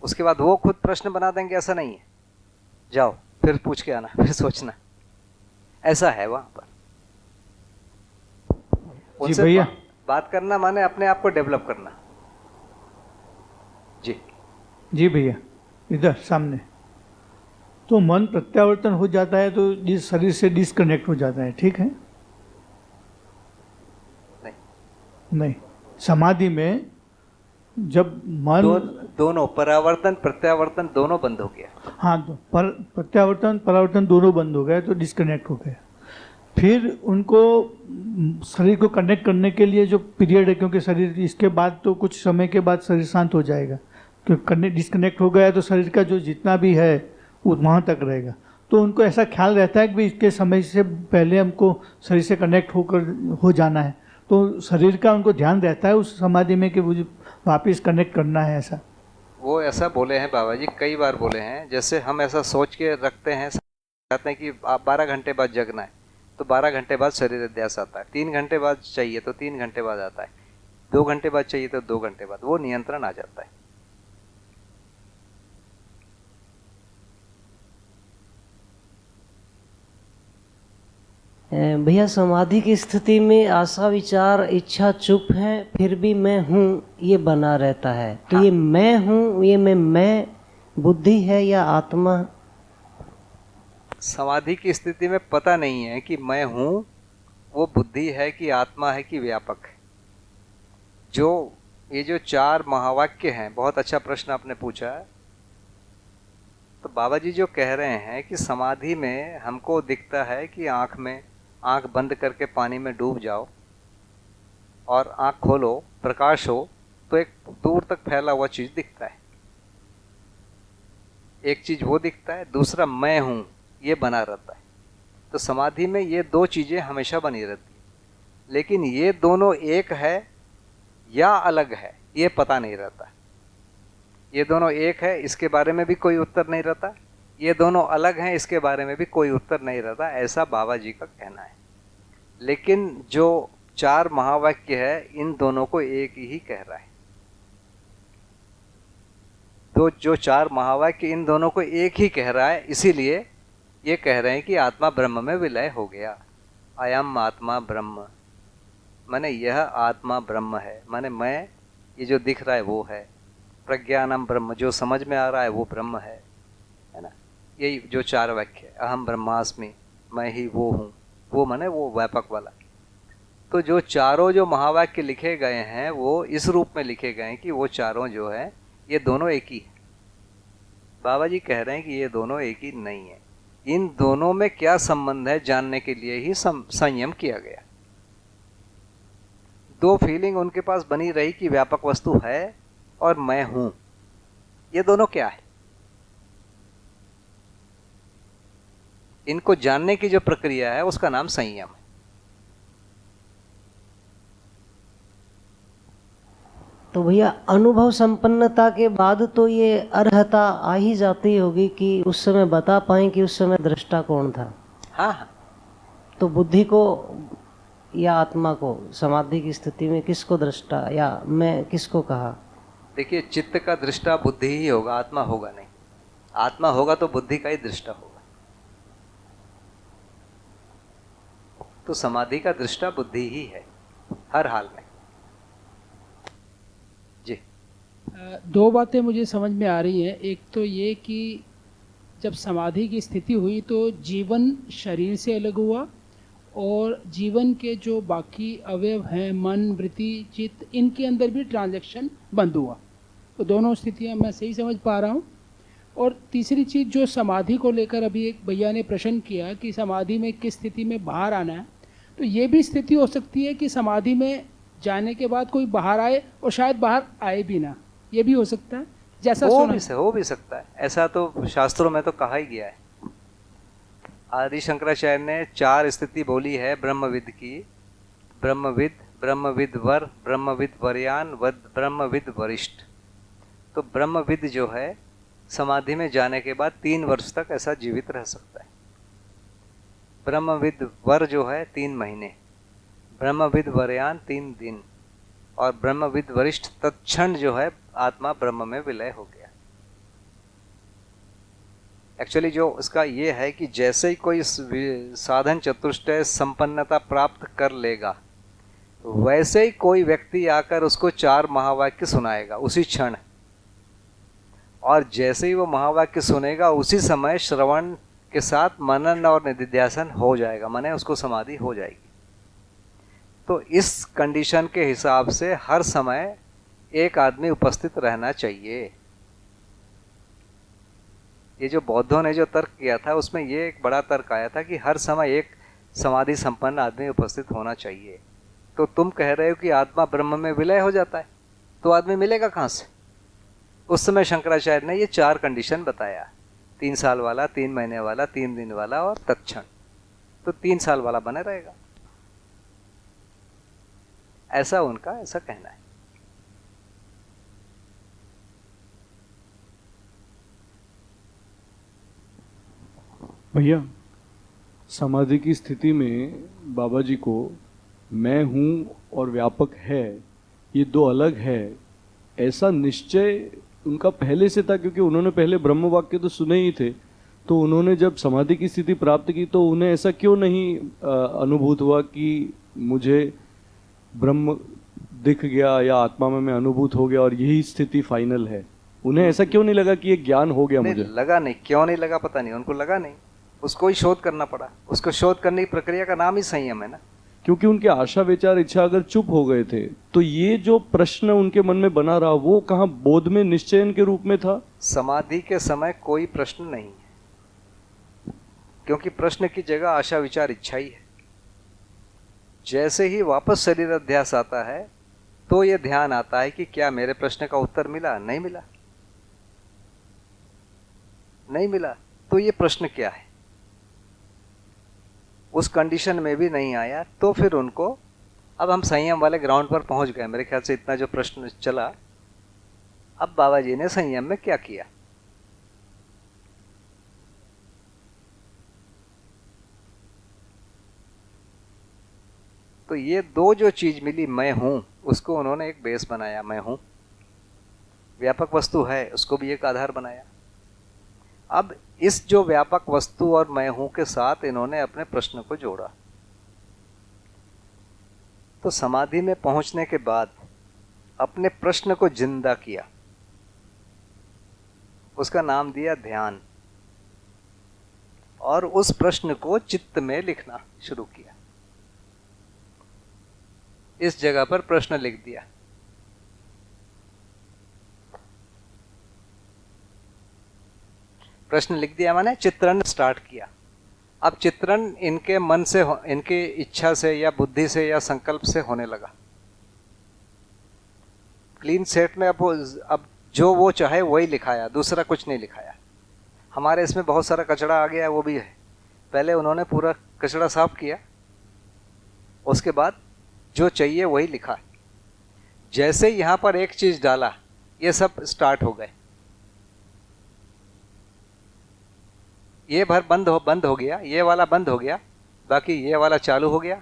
उसके बाद वो खुद प्रश्न बना देंगे, ऐसा नहीं है, जाओ फिर पूछ के आना, फिर सोचना। ऐसा है वहां पर। जी भैया, बात करना माने अपने आप को डेवलप करना। जी भैया, इधर सामने। तो मन प्रत्यावर्तन हो जाता है तो जिस शरीर से डिस्कनेक्ट हो जाता है, ठीक है? नहीं, समाधि में जब मन दोनों परावर्तन प्रत्यावर्तन दोनों बंद हो गया। हाँ, तो प्रत्यावर्तन परावर्तन दोनों बंद हो गए तो डिस्कनेक्ट हो गया। फिर उनको शरीर को कनेक्ट करने के लिए जो पीरियड है, क्योंकि शरीर इसके बाद तो कुछ समय के बाद शरीर शांत हो जाएगा, क्योंकि डिस्कनेक्ट हो गया तो शरीर का जो जितना भी है वो वहाँ तक रहेगा। तो उनको ऐसा ख्याल रहता है कि भाई इसके समय से पहले हमको शरीर से कनेक्ट हो जाना है, तो शरीर का उनको ध्यान रहता है उस समाधि में कि मुझे वापस कनेक्ट करना है। ऐसा वो ऐसा बोले हैं बाबा जी, कई बार बोले हैं। जैसे हम ऐसा सोच के रखते हैं, चाहते हैं कि आप 12 घंटे बाद जगना है, तो 12 घंटे बाद शरीर अध्यास आता है। 3 घंटे बाद चाहिए तो 3 घंटे बाद आता है, 2 घंटे बाद चाहिए तो 2 घंटे बाद, वो नियंत्रण आ जाता है। भैया समाधि की स्थिति में आशा विचार इच्छा चुप है, फिर भी मैं हूँ ये बना रहता है। तो ये मैं हूँ, ये मैं बुद्धि है या आत्मा? समाधि की स्थिति में पता नहीं है कि मैं हूँ वो बुद्धि है कि आत्मा है कि व्यापक है। ये जो 4 महावाक्य हैं, बहुत अच्छा प्रश्न आपने पूछा है। तो बाबा जी जो कह रहे हैं कि समाधि में हमको दिखता है कि आँख बंद करके पानी में डूब जाओ और आँख खोलो, प्रकाश हो, तो एक दूर तक फैला हुआ चीज़ दिखता है। एक चीज़ वो दिखता है, दूसरा मैं हूँ ये बना रहता है। तो समाधि में ये 2 चीज़ें हमेशा बनी रहती है, लेकिन ये दोनों एक है या अलग है ये पता नहीं रहता। ये दोनों एक है इसके बारे में भी कोई उत्तर नहीं रहता, ये दोनों अलग हैं इसके बारे में भी कोई उत्तर नहीं रहता, ऐसा बाबा जी का कहना है। लेकिन जो 4 महावाक्य है इन दोनों को एक ही कह रहा है। तो जो 4 महावाक्य इन दोनों को एक ही कह रहा है, इसीलिए ये कह रहे हैं कि आत्मा ब्रह्म में विलय हो गया। अयम आत्मा ब्रह्म, माने यह आत्मा ब्रह्म है, माने मैं, ये जो दिख रहा है वो है। प्रज्ञानम ब्रह्म, जो समझ में आ रहा है वो ब्रह्म है ना। यही जो 4 वाक्य है, अहम ब्रह्मास्मि, मैं ही वो हूँ, वो माने वो व्यापक वाला। तो जो चारों जो महावाक्य लिखे गए हैं वो इस रूप में लिखे गए हैं कि वो चारों जो है ये दोनों एक ही है। बाबा जी कह रहे हैं कि ये दोनों एक ही नहीं है। इन दोनों में क्या संबंध है जानने के लिए ही संयम किया गया। 2 फीलिंग उनके पास बनी रही कि व्यापक वस्तु है और मैं हूं। ये दोनों क्या है, इनको जानने की जो प्रक्रिया है उसका नाम संयम है। तो भैया अनुभव संपन्नता के बाद तो ये अर्हता आ ही जाती होगी कि उस समय बता पाएं कि उस समय दृष्टा कौन था। हाँ। तो बुद्धि को या आत्मा को समाधि की स्थिति में किसको दृष्टा या मैं किसको कहा? देखिए, चित्त का दृष्टा बुद्धि ही होगा, आत्मा होगा नहीं। आत्मा होगा तो बुद्धि का ही दृष्टा होगा। तो समाधि का दृष्टा बुद्धि ही है हर हाल में। जी, 2 बातें मुझे समझ में आ रही हैं। एक तो ये कि जब समाधि की स्थिति हुई तो जीवन शरीर से अलग हुआ और जीवन के जो बाकी अवयव हैं, मन, वृत्ति, चित्त, इनके अंदर भी ट्रांजैक्शन बंद हुआ। तो दोनों स्थितियां मैं सही समझ पा रहा हूँ। और तीसरी चीज़ जो समाधि को लेकर अभी एक भैया ने प्रश्न किया कि समाधि में किस स्थिति में बाहर आना है, तो ये भी स्थिति हो सकती है कि समाधि में जाने के बाद कोई बाहर आए और शायद बाहर आए भी ना, ये भी हो सकता है। जैसा हो भी सकता है, ऐसा तो शास्त्रों में तो कहा ही गया है। आदि शंकराचार्य ने 4 स्थिति बोली है ब्रह्मविद की। ब्रह्मविद, ब्रह्मविद वर, ब्रह्मविद वरयान, ब्रह्मविद वरिष्ठ। तो ब्रह्मविद जो है समाधि में जाने के बाद 3 वर्ष तक ऐसा जीवित रह सकता है। ब्रह्मविद वर जो है 3 महीने, ब्रह्मविद वरयान 3 दिन, और ब्रह्मविद वरिष्ठ तत्क्षण जो है आत्मा ब्रह्म में विलय हो गया। एक्चुअली जो इसका ये है कि जैसे ही कोई साधन चतुष्टय संपन्नता प्राप्त कर लेगा, वैसे ही कोई व्यक्ति आकर उसको 4 महावाक्य सुनाएगा उसी क्षण, और जैसे ही वो महावाक्य सुनेगा उसी समय श्रवण के साथ मनन और निधिध्यासन हो जाएगा, माने उसको समाधि हो जाएगी। तो इस कंडीशन के हिसाब से हर समय एक आदमी उपस्थित रहना चाहिए। ये जो बौद्धों ने जो तर्क किया था उसमें ये एक बड़ा तर्क आया था कि हर समय एक समाधि संपन्न आदमी उपस्थित होना चाहिए। तो तुम कह रहे हो कि आत्मा ब्रह्म में विलय हो जाता है, तो आदमी मिलेगा कहाँ से? उस समय शंकराचार्य ने ये 4 कंडीशन बताया, 3 साल वाला, 3 महीने वाला, 3 दिन वाला और तत्क्षण, तो 3 साल वाला बने रहेगा, ऐसा उनका ऐसा कहना है। भैया समाधि की स्थिति में बाबा जी को मैं हूँ और व्यापक है ये दो अलग है, ऐसा निश्चय उनका पहले से था? क्योंकि उन्होंने पहले ब्रह्म वाक्य तो सुने ही थे, तो उन्होंने जब समाधि की स्थिति प्राप्त की तो उन्हें ऐसा क्यों नहीं अनुभूत हुआ कि मुझे ब्रह्म दिख गया या आत्मा में मैं अनुभूत हो गया और यही स्थिति फाइनल है? उन्हें ऐसा क्यों नहीं लगा कि ये ज्ञान हो गया? मुझे लगा नहीं, क्यों नहीं लगा पता नहीं, उनको लगा नहीं, उसको ही शोध करना पड़ा। उसको शोध करने की प्रक्रिया का नाम ही संयम है ना। क्योंकि उनके आशा विचार इच्छा अगर चुप हो गए थे तो ये जो प्रश्न उनके मन में बना रहा वो कहाँ बोध में निश्चयन के रूप में था? समाधि के समय कोई प्रश्न नहीं है, क्योंकि प्रश्न की जगह आशा विचार इच्छा ही है। जैसे ही वापस शरीर अध्यास आता है तो ये ध्यान आता है कि क्या मेरे प्रश्न का उत्तर मिला? नहीं मिला, नहीं मिला, तो ये प्रश्न क्या है? उस कंडीशन में भी नहीं आया तो फिर उनको, अब हम संयम वाले ग्राउंड पर पहुंच गए। मेरे ख्याल से इतना जो प्रश्न चला, अब बाबा जी ने संयम में क्या किया? तो ये दो जो चीज मिली, मैं हूं, उसको उन्होंने एक बेस बनाया। मैं हूं व्यापक वस्तु है, उसको भी एक आधार बनाया। अब इस जो व्यापक वस्तु और मैं हूं के साथ इन्होंने अपने प्रश्न को जोड़ा। तो समाधि में पहुंचने के बाद अपने प्रश्न को जिंदा किया, उसका नाम दिया ध्यान, और उस प्रश्न को चित्त में लिखना शुरू किया। इस जगह पर प्रश्न लिख दिया। प्रश्न लिख दिया माने चित्रण स्टार्ट किया। अब चित्रण इनके मन से, इनकी इच्छा से या बुद्धि से या संकल्प से होने लगा। क्लीन सेट में अब जो वो चाहे वही लिखाया, दूसरा कुछ नहीं लिखाया। हमारे इसमें बहुत सारा कचरा आ गया, वो भी है। पहले उन्होंने पूरा कचरा साफ किया, उसके बाद जो चाहिए वही लिखा। जैसे यहाँ पर एक चीज डाला, ये सब स्टार्ट हो गए। ये भर बंद हो गया, ये वाला बंद हो गया, बाकी ये वाला चालू हो गया,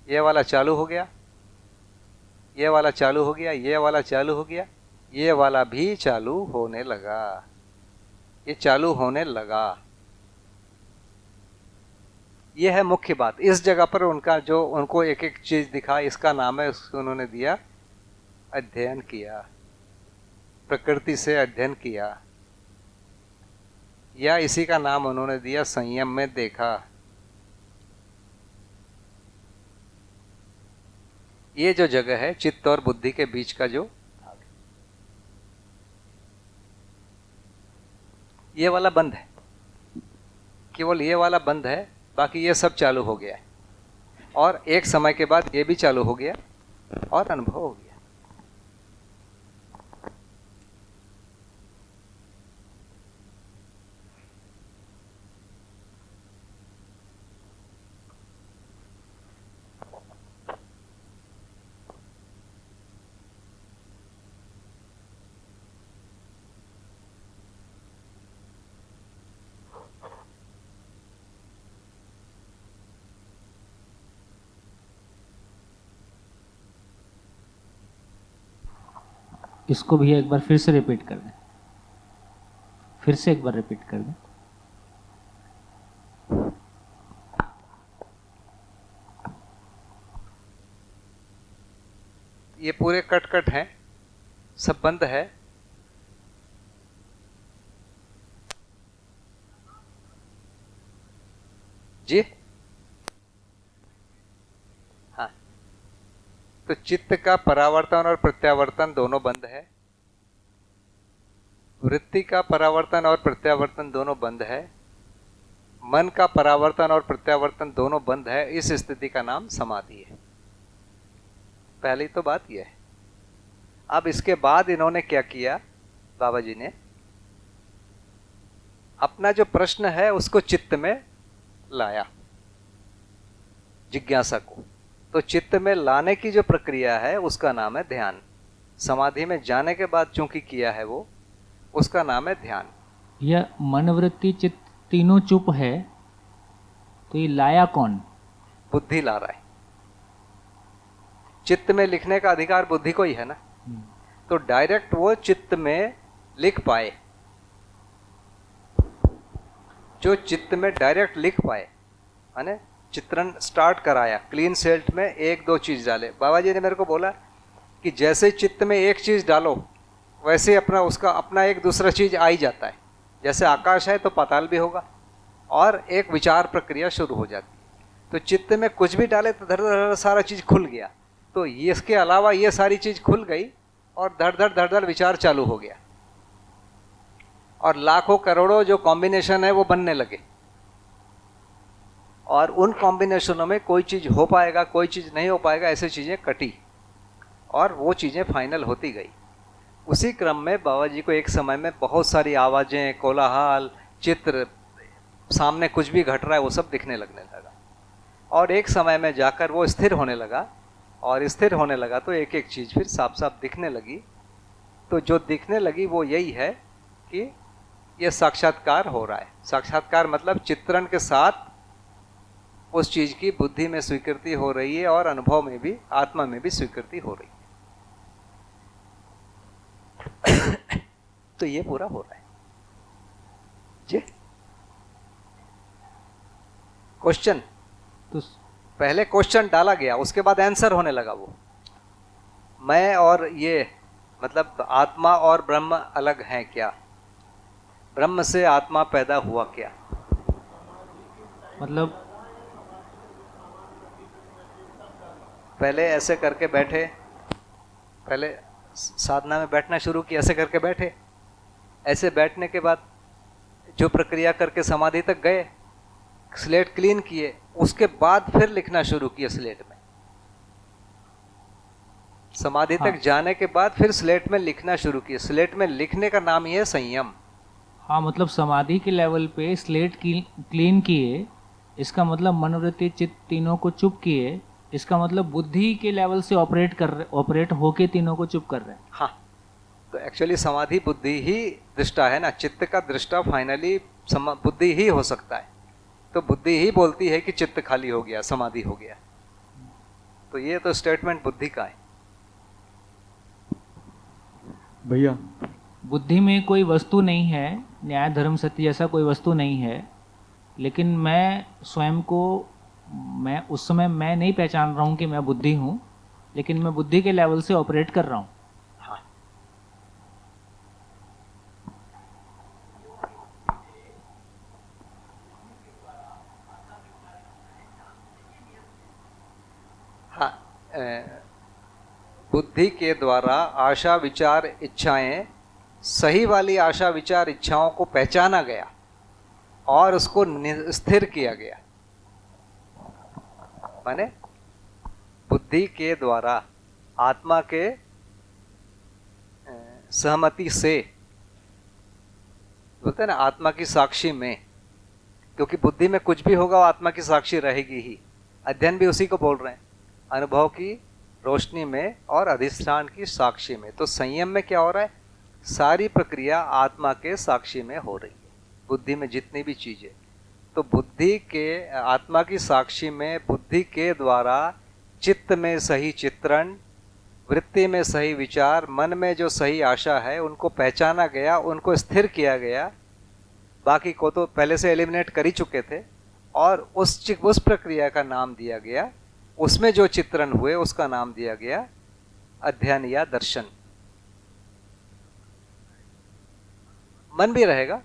ये वाला चालू हो गया, ये वाला चालू हो गया, ये वाला चालू हो गया, ये वाला भी चालू होने लगा। ये चालू होने लगा, ये है मुख्य बात। इस जगह पर उनका जो उनको एक एक चीज दिखा, इसका नाम है, उसको उन्होंने दिया अध्ययन किया, प्रकृति से अध्ययन किया, या इसी का नाम उन्होंने दिया संयम में देखा। ये जो जगह है चित्त और बुद्धि के बीच का जो भाग, ये वाला बंद है, केवल ये वाला बंद है, बाकी ये सब चालू हो गया है। और एक समय के बाद ये भी चालू हो गया और अनुभव हो गया। इसको भी एक बार फिर से रिपीट कर दें, फिर से एक बार रिपीट कर दें। ये पूरे कट कट हैं, सब बंद है। जी हाँ, तो चित्त का परावर्तन और प्रत्यावर्तन दोनों बंद है, वृत्ति का परावर्तन और प्रत्यावर्तन दोनों बंद है, मन का परावर्तन और प्रत्यावर्तन दोनों बंद है। इस स्थिति का नाम समाधि है। पहली तो बात यह है। अब इसके बाद इन्होंने क्या किया बाबा जी ने, अपना जो प्रश्न है उसको चित्त में लाया, जिज्ञासा को। तो चित्त में लाने की जो प्रक्रिया है उसका नाम है ध्यान। समाधि में जाने के बाद चूंकि किया है वो, उसका नाम है ध्यान। यह मन वृत्ति चित्त तीनों चुप है, तो ये लाया कौन? बुद्धि ला रहा है। चित्त में लिखने का अधिकार बुद्धि को ही है ना, तो डायरेक्ट वो चित्त में लिख पाए, जो चित्त में डायरेक्ट लिख पाए, माने चित्रण स्टार्ट कराया, क्लीन स्लेट में एक दो चीज डाले। बाबा जी ने मेरे को बोला कि जैसे चित्त में एक चीज डालो वैसे अपना उसका अपना एक दूसरा चीज आ ही जाता है। जैसे आकाश है तो पाताल भी होगा, और एक विचार प्रक्रिया शुरू हो जाती है। तो चित्त में कुछ भी डाले तो धड़ धड़ सारा चीज खुल गया, तो ये इसके अलावा ये सारी चीज खुल गई और धड़ धड़ विचार चालू हो गया, और लाखों करोड़ों जो कॉम्बिनेशन है वो बनने लगे, और उन कॉम्बिनेशनों में कोई चीज हो पाएगा कोई चीज नहीं हो पाएगा, ऐसी चीजें कटी और वो चीजें फाइनल होती गई। उसी क्रम में बाबा जी को एक समय में बहुत सारी आवाजें, कोलाहल, चित्र, सामने कुछ भी घट रहा है वो सब दिखने लगने लगा, और एक समय में जाकर वो स्थिर होने लगा, और स्थिर होने लगा तो एक एक चीज फिर साफ साफ दिखने लगी। तो जो दिखने लगी वो यही है कि ये साक्षात्कार हो रहा है। साक्षात्कार मतलब चित्रण के साथ उस चीज की बुद्धि में स्वीकृति हो रही है, और अनुभव में भी, आत्मा में भी स्वीकृति हो रही है। तो ये पूरा हो रहा है जी। क्वेश्चन तो पहले क्वेश्चन डाला गया, उसके बाद आंसर होने लगा। वो मैं और ये मतलब आत्मा और ब्रह्म अलग हैं क्या? ब्रह्म से आत्मा पैदा हुआ क्या? मतलब पहले ऐसे करके बैठे, पहले साधना में बैठना शुरू किया, ऐसे करके बैठे, ऐसे बैठने के बाद जो प्रक्रिया करके समाधि तक गए, स्लेट क्लीन किए, उसके बाद फिर लिखना शुरू किया स्लेट में। समाधि तक जाने के बाद फिर स्लेट में लिखना शुरू किया। स्लेट में लिखने का नाम ही है संयम। हाँ, मतलब समाधि के लेवल पे स्लेट क्लीन किए, इसका मतलब मनोवृत्ति चित्त तीनों को चुप किए, इसका मतलब बुद्धि के लेवल से ऑपरेट होके तीनों को चुप कर रहे हैं। हाँ, तो एक्चुअली समाधि बुद्धि ही दृष्टा है ना, चित्त का दृष्टा फाइनली बुद्धि ही हो सकता है। तो बुद्धि ही बोलती है कि चित्त खाली हो गया, समाधि हो गया। तो ये तो स्टेटमेंट बुद्धि का है। भैया, बुद्धि में कोई वस्तु नहीं है, न्याय धर्म सत्य जैसा कोई वस्तु नहीं है, लेकिन मैं स्वयं को, मैं उस समय मैं नहीं पहचान रहा हूँ कि मैं बुद्धि हूँ, लेकिन मैं बुद्धि के लेवल से ऑपरेट कर रहा हूँ। हाँ, हाँ, बुद्धि के द्वारा आशा विचार इच्छाएं, सही वाली आशा विचार इच्छाओं को पहचाना गया और उसको स्थिर किया गया। माने बुद्धि के द्वारा आत्मा के सहमति से, बोलते हैं ना आत्मा की साक्षी में, क्योंकि बुद्धि में कुछ भी होगा वो आत्मा की साक्षी रहेगी ही। अध्ययन भी उसी को बोल रहे हैं, अनुभव की रोशनी में और अधिष्ठान की साक्षी में। तो संयम में क्या हो रहा है? सारी प्रक्रिया आत्मा के साक्षी में हो रही है, बुद्धि में जितनी भी चीजें। तो बुद्धि के, आत्मा की साक्षी में बुद्धि के द्वारा चित्त में सही चित्रण, वृत्ति में सही विचार, मन में जो सही आशा है उनको पहचाना गया, उनको स्थिर किया गया। बाकी को तो पहले से एलिमिनेट कर ही चुके थे, और उस प्रक्रिया का नाम दिया गया, उसमें जो चित्रण हुए उसका नाम दिया गया अध्ययन या दर्शन। मन भी रहेगा,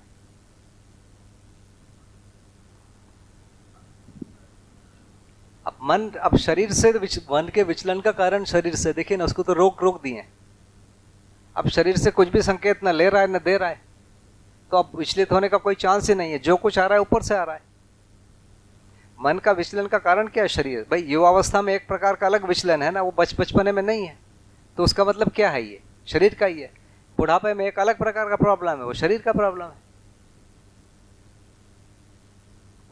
अब मन, अब शरीर से मन के विचलन का कारण शरीर से, देखिए ना, उसको तो रोक दिए। अब शरीर से कुछ भी संकेत न ले रहा है न दे रहा है, तो अब विचलित होने का कोई चांस ही नहीं है। जो कुछ आ रहा है ऊपर से आ रहा है। मन का विचलन का कारण क्या है? शरीर। भाई युवावस्था में एक प्रकार का अलग विचलन है ना, वो बचपने में नहीं है, तो उसका मतलब क्या है? ये शरीर का ही है। बुढ़ापे में एक अलग प्रकार का प्रॉब्लम है, वो शरीर का प्रॉब्लम है।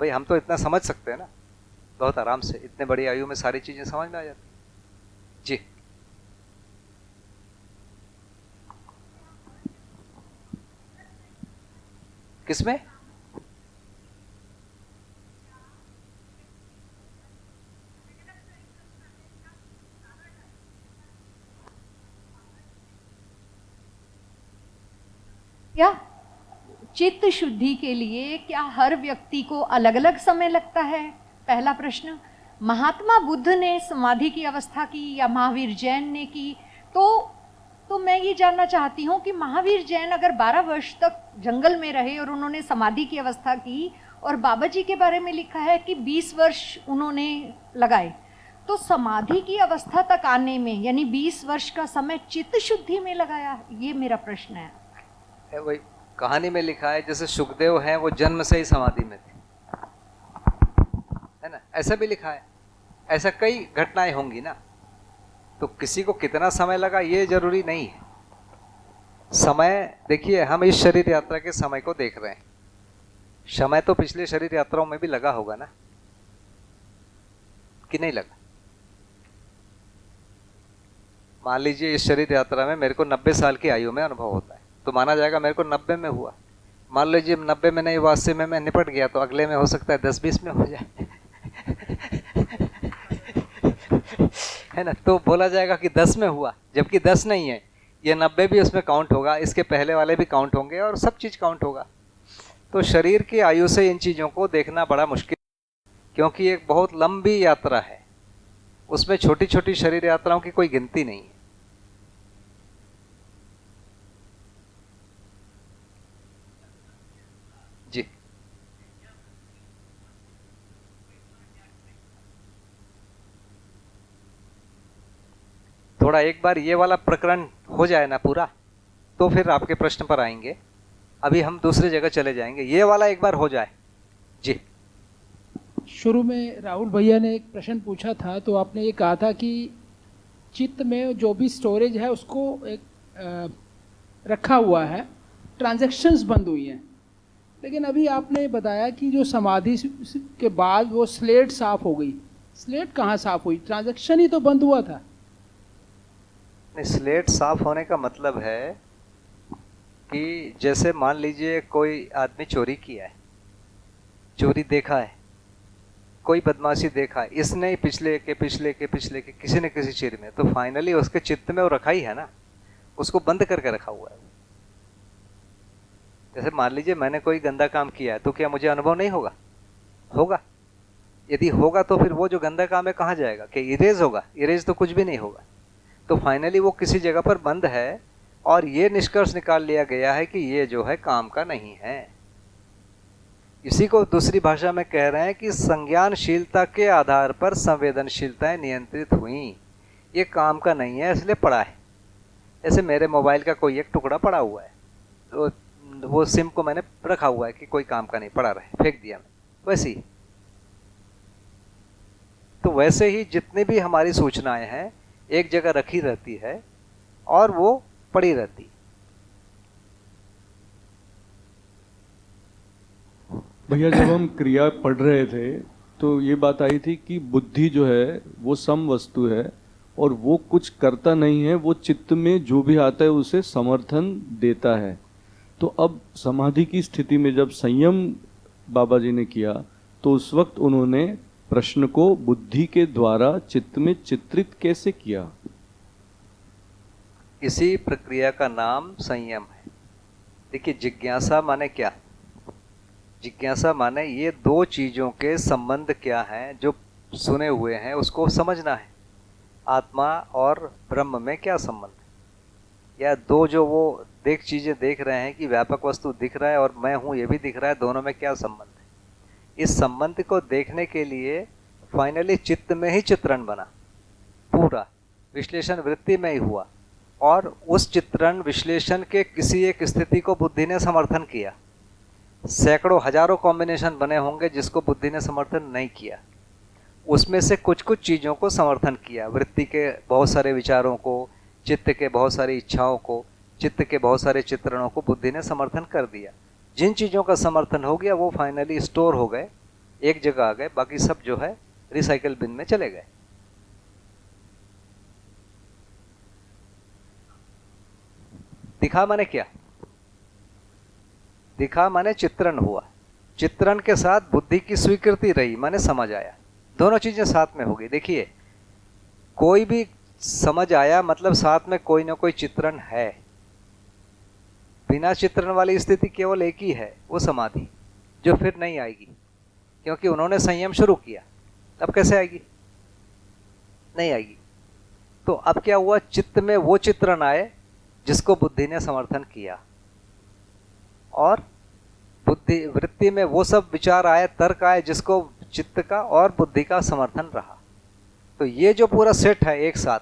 भाई हम तो इतना समझ सकते हैं ना बहुत आराम से, इतने बड़ी आयु में सारी चीजें समझ में आ जाती। जी किसमें? क्या चित्त शुद्धि के लिए क्या हर व्यक्ति को अलग अलग समय लगता है? पहला प्रश्न। महात्मा बुद्ध ने समाधि की अवस्था की या महावीर जैन ने की? तो मैं ये जानना चाहती हूँ कि महावीर जैन अगर 12 वर्ष तक जंगल में रहे और उन्होंने समाधि की अवस्था की, और बाबा जी के बारे में लिखा है कि 20 वर्ष उन्होंने लगाए, तो समाधि की अवस्था तक आने में यानी 20 वर्ष का समय चित्त शुद्धि में लगाया? ये मेरा प्रश्न है। वही कहानी में लिखा है, जैसे सुखदेव हैं वो जन्म से ही समाधि में थे, है ना, ऐसा भी लिखा है। ऐसा कई घटनाएं होंगी ना, तो किसी को कितना समय लगा ये जरूरी नहीं है। समय देखिए, हम इस शरीर यात्रा के समय को देख रहे हैं, समय तो पिछले शरीर यात्राओं में भी लगा होगा ना, कि नहीं लगा? मान लीजिए इस शरीर यात्रा में मेरे को 90 साल की आयु में अनुभव होता है, तो माना जाएगा मेरे को 90 में हुआ। मान लीजिए 90 में नहीं हुआ, 80 में मैं निपट गया, तो अगले में हो सकता है 10-20 में हो जाए है ना, तो बोला जाएगा कि 10 में हुआ, जबकि 10 नहीं है, ये 90 भी उसमें काउंट होगा, इसके पहले वाले भी काउंट होंगे और सब चीज़ काउंट होगा। तो शरीर की आयु से इन चीज़ों को देखना बड़ा मुश्किल, क्योंकि एक बहुत लंबी यात्रा है, उसमें छोटी छोटी शरीर यात्राओं की कोई गिनती नहीं है। जी थोड़ा एक बार ये वाला प्रकरण हो जाए ना पूरा, तो फिर आपके प्रश्न पर आएंगे। अभी हम दूसरी जगह चले जाएंगे, ये वाला एक बार हो जाए। जी शुरू में राहुल भैया ने एक प्रश्न पूछा था, तो आपने ये कहा था कि चित्त में जो भी स्टोरेज है उसको एक रखा हुआ है, ट्रांजैक्शंस बंद हुई हैं। लेकिन अभी आपने बताया कि जो समाधि के बाद वो स्लेट साफ हो गई। स्लेट कहाँ साफ हुई? ट्रांजैक्शन ही तो बंद हुआ था। नहीं, स्लेट साफ होने का मतलब है कि जैसे मान लीजिए कोई आदमी चोरी किया है, चोरी देखा है, कोई बदमाशी देखा है, इसने ही पिछले के किसी न किसी चीज में, तो फाइनली उसके चित्त में वो रखा ही है ना, उसको बंद करके रखा हुआ है। जैसे मान लीजिए मैंने कोई गंदा काम किया है, तो क्या मुझे अनुभव नहीं होगा? होगा। यदि होगा तो फिर वो जो गंदा काम है कहाँ जाएगा? कि इरेज होगा? इरेज तो कुछ भी नहीं होगा। तो फाइनली वो किसी जगह पर बंद है, और ये निष्कर्ष निकाल लिया गया है कि ये जो है काम का नहीं है। इसी को दूसरी भाषा में कह रहे हैं कि संज्ञानशीलता के आधार पर संवेदनशीलताएं नियंत्रित हुई, ये काम का नहीं है इसलिए पड़ा है। ऐसे मेरे मोबाइल का कोई एक टुकड़ा पड़ा हुआ है, तो वो सिम को मैंने रखा हुआ है कि कोई काम का नहीं, पड़ा रहे, फेंक दिया मैं, वैसे ही। तो वैसे ही जितनी भी हमारी सूचनाएं हैं एक जगह रखी रहती है और वो पड़ी रहती। भैया जब हम क्रिया पढ़ रहे थे तो ये बात आई थी कि बुद्धि जो है वो सम वस्तु है और वो कुछ करता नहीं है, वो चित्त में जो भी आता है उसे समर्थन देता है। तो अब समाधि की स्थिति में जब संयम बाबा जी ने किया तो उस वक्त उन्होंने प्रश्न को बुद्धि के द्वारा चित्त में चित्रित कैसे किया? इसी प्रक्रिया का नाम संयम है। देखिए, जिज्ञासा माने क्या? जिज्ञासा माने ये दो चीज़ों के संबंध क्या हैं जो सुने हुए हैं उसको समझना है। आत्मा और ब्रह्म में क्या संबंध है, या दो जो वो चीज़ें देख रहे हैं कि व्यापक वस्तु दिख रहा है और मैं हूँ ये भी दिख रहा है, दोनों में क्या संबंध है। इस संबंध को देखने के लिए फाइनली चित्त में ही चित्रण बना, पूरा विश्लेषण वृत्ति में ही हुआ, और उस चित्रण विश्लेषण के किसी एक स्थिति को बुद्धि ने समर्थन किया। सैकड़ों हजारों कॉम्बिनेशन बने होंगे जिसको बुद्धि ने समर्थन नहीं किया, उसमें से कुछ कुछ चीज़ों को समर्थन किया। वृत्ति के बहुत सारे विचारों को, चित्त के बहुत सारी इच्छाओं को, चित्त के बहुत सारे चित्रणों को बुद्धि ने समर्थन कर दिया। जिन चीज़ों का समर्थन हो गया वो फाइनली स्टोर हो गए एक जगह आ गए, बाकी सब जो है रिसाइकल बिन में चले गए। दिखा माने क्या? दिखा माने चित्रण हुआ, चित्रण के साथ बुद्धि की स्वीकृति रही माने समझ आया, दोनों चीजें साथ में होगी। देखिए कोई भी समझ आया मतलब साथ में कोई ना कोई चित्रण है। बिना चित्रण वाली स्थिति केवल एक ही है, वो समाधि, जो फिर नहीं आएगी, क्योंकि उन्होंने संयम शुरू किया। अब कैसे आएगी? नहीं आएगी। तो अब क्या हुआ, चित्त में वो चित्रण आए जिसको बुद्धि ने समर्थन किया, और बुद्धि वृत्ति में वो सब विचार आए, तर्क आए जिसको चित्त का और बुद्धि का समर्थन रहा। तो ये जो पूरा सेट है एक साथ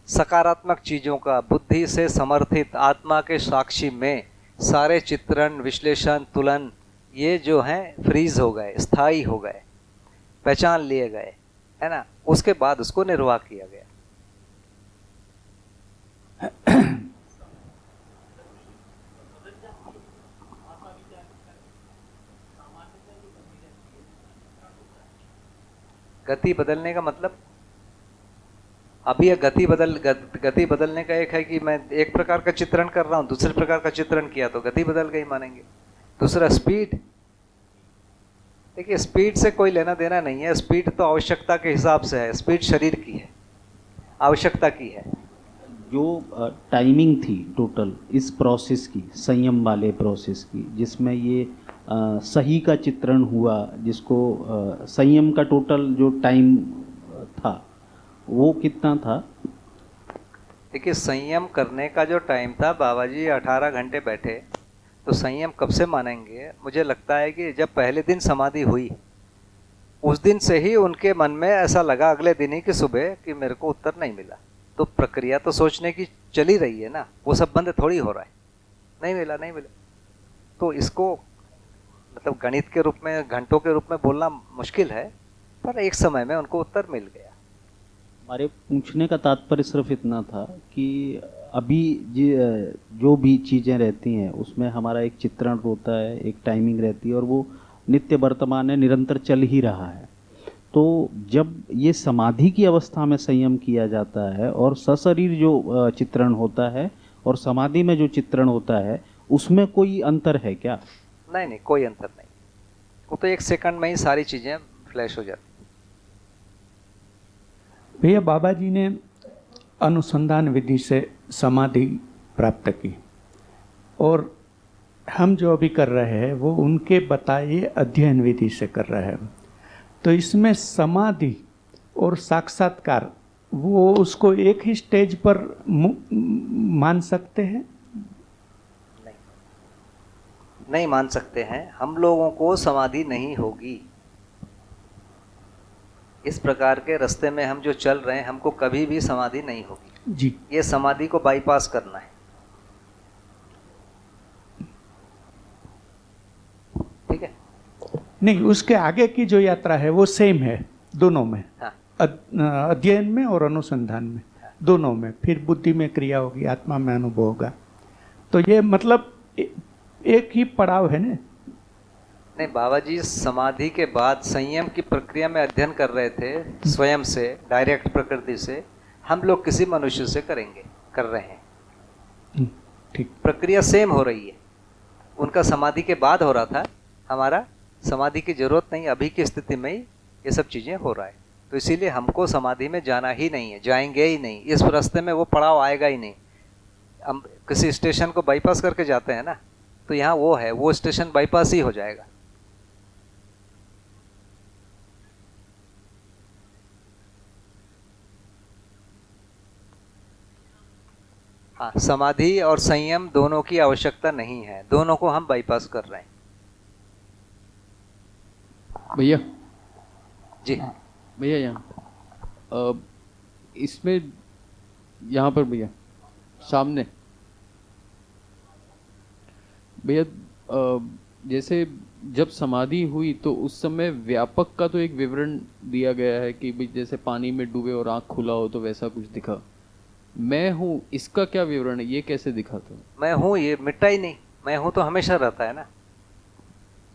सकारात्मक चीजों का, बुद्धि से समर्थित आत्मा के साक्षी में सारे चित्रण, विश्लेषण, तुलन ये जो हैं फ्रीज हो गए, स्थायी हो गए, पहचान लिए गए, है ना। उसके बाद उसको निर्वाह किया गया। गति बदलने का मतलब, अभी गति बदलने का एक है कि मैं एक प्रकार का चित्रण कर रहा हूं, दूसरे प्रकार का चित्रण किया तो गति बदल गई मानेंगे। दूसरा स्पीड, देखिए स्पीड से कोई लेना देना नहीं है, स्पीड तो आवश्यकता के हिसाब से है, स्पीड शरीर की है, आवश्यकता की है। जो टाइमिंग थी टोटल इस प्रोसेस की, संयम वाले प्रोसेस की, जिसमें ये सही का चित्रण हुआ, जिसको संयम का टोटल जो टाइम था वो कितना था? देखिए संयम करने का जो टाइम था, बाबा जी 18 घंटे बैठे, तो संयम कब से मानेंगे? मुझे लगता है कि जब पहले दिन समाधि हुई उस दिन से ही उनके मन में ऐसा लगा, अगले दिन ही की सुबह, कि मेरे को उत्तर नहीं मिला। तो प्रक्रिया तो सोचने की चली रही है ना, वो सब बंद थोड़ी हो रहा है, नहीं मिला नहीं मिला। तो इसको मतलब गणित के रूप में, घंटों के रूप में बोलना मुश्किल है, पर एक समय में उनको उत्तर मिल गया। हमारे पूछने का तात्पर्य सिर्फ इतना था कि अभी जो भी चीज़ें रहती हैं उसमें हमारा एक चित्रण होता है, एक टाइमिंग रहती है, और वो नित्य वर्तमान है, निरंतर चल ही रहा है। तो जब ये समाधि की अवस्था में संयम किया जाता है और सशरीर जो चित्रण होता है और समाधि में जो चित्रण होता है, उसमें कोई अंतर है क्या? नहीं नहीं, कोई अंतर नहीं। वो तो एक सेकंड में ही सारी चीज़ें फ्लैश हो जाती। भैया बाबा जी ने अनुसंधान विधि से समाधि प्राप्त की, और हम जो अभी कर रहे हैं वो उनके बताए अध्ययन विधि से कर रहे हैं। तो इसमें समाधि और साक्षात्कार वो उसको एक ही स्टेज पर मान सकते हैं? नहीं मान सकते हैं। हम लोगों को समाधि नहीं होगी। इस प्रकार के रास्ते में हम जो चल रहे हैं, हमको कभी भी समाधि नहीं होगी जी। ये समाधि को बाईपास करना है, ठीक है। नहीं, उसके आगे की जो यात्रा है वो सेम है दोनों में। हाँ। अध्ययन में और अनुसंधान में, हाँ। दोनों में फिर बुद्धि में क्रिया होगी, आत्मा में अनुभव होगा। तो ये मतलब एक ही पड़ाव है ना? नहीं, बाबा जी समाधि के बाद संयम की प्रक्रिया में अध्ययन कर रहे थे, स्वयं से, डायरेक्ट प्रकृति से। हम लोग किसी मनुष्य से कर रहे हैं। ठीक, प्रक्रिया सेम हो रही है। उनका समाधि के बाद हो रहा था, हमारा समाधि की जरूरत नहीं, अभी की स्थिति में ही ये सब चीज़ें हो रहा है। तो इसीलिए हमको समाधि में जाना ही नहीं है, जाएंगे ही नहीं। इस रास्ते में वो पड़ाव आएगा ही नहीं। हम किसी स्टेशन को बाईपास करके जाते हैं ना, तो यहाँ वो है, वो स्टेशन बाईपास ही हो जाएगा। हाँ, समाधि और संयम दोनों की आवश्यकता नहीं है, दोनों को हम बाईपास कर रहे हैं। भैया जी भैया, यहाँ इसमें यहाँ पर भैया सामने भैया, जैसे जब समाधि हुई तो उस समय व्यापक का तो एक विवरण दिया गया है कि भाई जैसे पानी में डूबे और आँख खुला हो तो वैसा कुछ दिखा। मैं हूँ, इसका क्या विवरण है? ये कैसे दिखा था? मैं हूँ, ये मिटा ही नहीं। मैं हूँ तो हमेशा रहता है ना।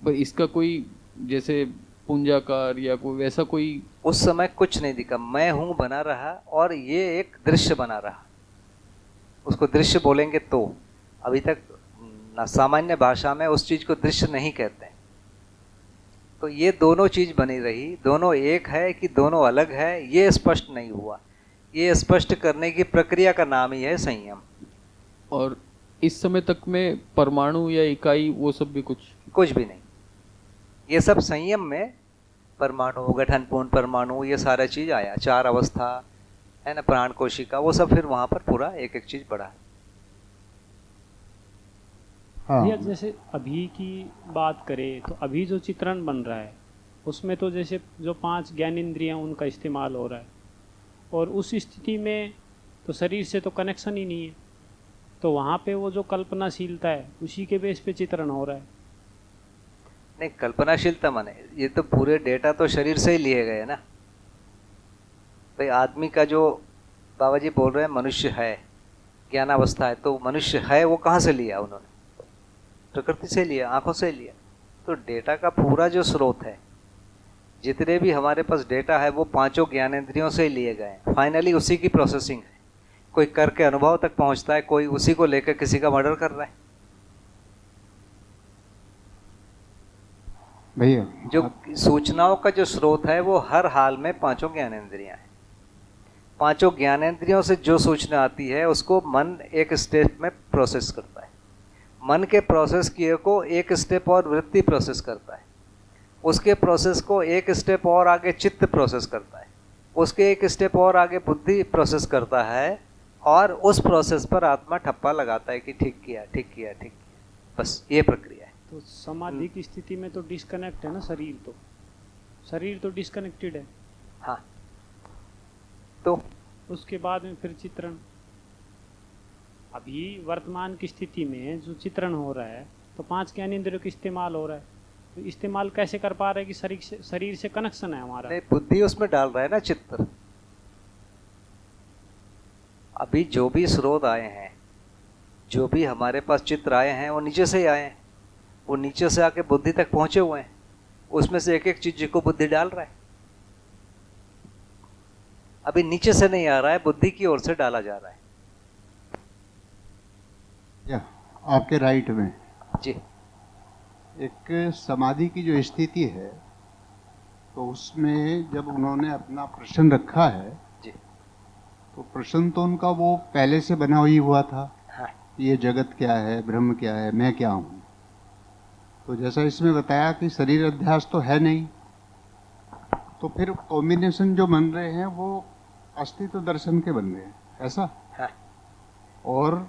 पर इसका कोई जैसे पुंजाकार या कोई वैसा कोई? उस समय कुछ नहीं दिखा, मैं हूं बना रहा और ये एक दृश्य बना रहा, उसको दृश्य बोलेंगे तो। अभी तक ना सामान्य भाषा में उस चीज को दृश्य नहीं कहते, तो ये दोनों चीज बनी रही, दोनों एक है कि दोनों अलग है, ये स्पष्ट नहीं हुआ। ये स्पष्ट करने की प्रक्रिया का नाम ही है संयम। और इस समय तक में परमाणु या इकाई वो सब भी कुछ भी नहीं, ये सब संयम में परमाणु, गठन पूर्ण परमाणु, ये सारा चीज आया, 4 अवस्था है ना, प्राण कोशिका, वो सब फिर वहां पर पूरा एक एक चीज बढ़ा। भैया जैसे अभी की बात करें तो अभी जो चित्रण बन रहा है उसमें तो जैसे जो 5 ज्ञानेंद्रियां उनका इस्तेमाल हो रहा है, और उस स्थिति में तो शरीर से तो कनेक्शन ही नहीं है, तो वहाँ पे वो जो कल्पनाशीलता है उसी के बेस पे चित्रण हो रहा है। नहीं, कल्पनाशीलता माने ये तो पूरे डेटा तो शरीर से ही लिए गए ना भाई। आदमी का जो बाबा जी बोल रहे हैं मनुष्य है, ज्ञानावस्था है, तो मनुष्य है वो कहाँ से लिया उन्होंने? प्रकृति से लिया, आंखों से लिया। तो डेटा का पूरा जो स्रोत है, जितने भी हमारे पास डेटा है वो 5 ज्ञानेंद्रियों से ही लिए गए। फाइनली उसी की प्रोसेसिंग है, कोई करके अनुभव तक पहुंचता है, कोई उसी को लेकर किसी का मर्डर कर रहा है। भैया जो सूचनाओं का जो स्रोत है वो हर हाल में 5 ज्ञानेंद्रियां हैं। 5 ज्ञानेंद्रियों से जो सूचना आती है उसको मन एक स्टेप में प्रोसेस करता है। मन के प्रोसेस किए को एक स्टेप और वृत्ति प्रोसेस करता है, उसके प्रोसेस को एक स्टेप और आगे चित्त प्रोसेस करता है, उसके एक स्टेप और आगे बुद्धि प्रोसेस करता है, और उस प्रोसेस पर आत्मा ठप्पा लगाता है कि ठीक किया, ठीक किया, ठीक किया। बस ये प्रक्रिया है। तो समाधि की स्थिति में तो डिस्कनेक्ट है ना शरीर तो डिस्कनेक्टेड है। हाँ, तो उसके बाद में फिर चित्रण, अभी वर्तमान की स्थिति में जो चित्रण हो रहा है तो 5 ज्ञानेंद्रियों का इस्तेमाल हो रहा है, तो इस्तेमाल कैसे कर पा रहे हैं कि शरीर से कनेक्शन है हमारा? नहीं, बुद्धि उसमें डाल रहा है ना चित्र। अभी जो भी स्रोत आए हैं, जो भी हमारे पास चित्र आए हैं वो नीचे से ही आए हैं, वो नीचे से आके बुद्धि तक पहुंचे हुए हैं, उसमें से एक एक चीज को बुद्धि डाल रहा है। अभी नीचे से नहीं आ रहा है, बुद्धि की ओर से डाला जा रहा है। आपके राइट में जी एक समाधि की जो स्थिति है, तो उसमें जब उन्होंने अपना प्रश्न रखा है जी, तो प्रश्न तो उनका वो पहले से बना ही हुआ था। हाँ। ये जगत क्या है, ब्रह्म क्या है, मैं क्या हूँ। तो जैसा इसमें बताया कि शरीर अध्यास तो है नहीं, तो फिर कॉम्बिनेशन जो बन रहे हैं वो अस्तित्व दर्शन के बन रहे हैं, ऐसा। हाँ। और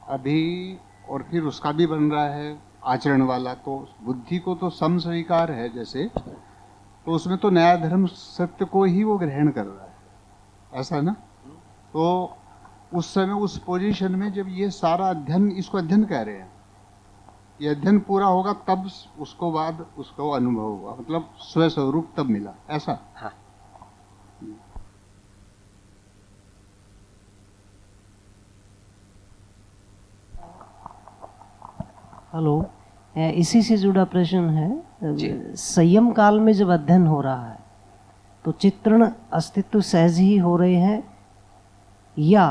अभी और फिर उसका भी बन रहा है आचरण वाला, तो बुद्धि को तो सम स्वीकार है जैसे, तो उसमें तो नया धर्म सत्य को ही वो ग्रहण कर रहा है, ऐसा ना। तो उस समय उस पोजीशन में जब ये सारा अध्ययन, इसको अध्ययन कह रहे हैं, ये अध्ययन पूरा होगा तब उसको बाद उसको अनुभव हुआ, मतलब स्वस्वरूप तब मिला, ऐसा। हाँ। हेलो, इसी से जुड़ा प्रश्न है। संयम काल में जब अध्ययन हो रहा है तो चित्रण अस्तित्व सहज ही हो रहे हैं या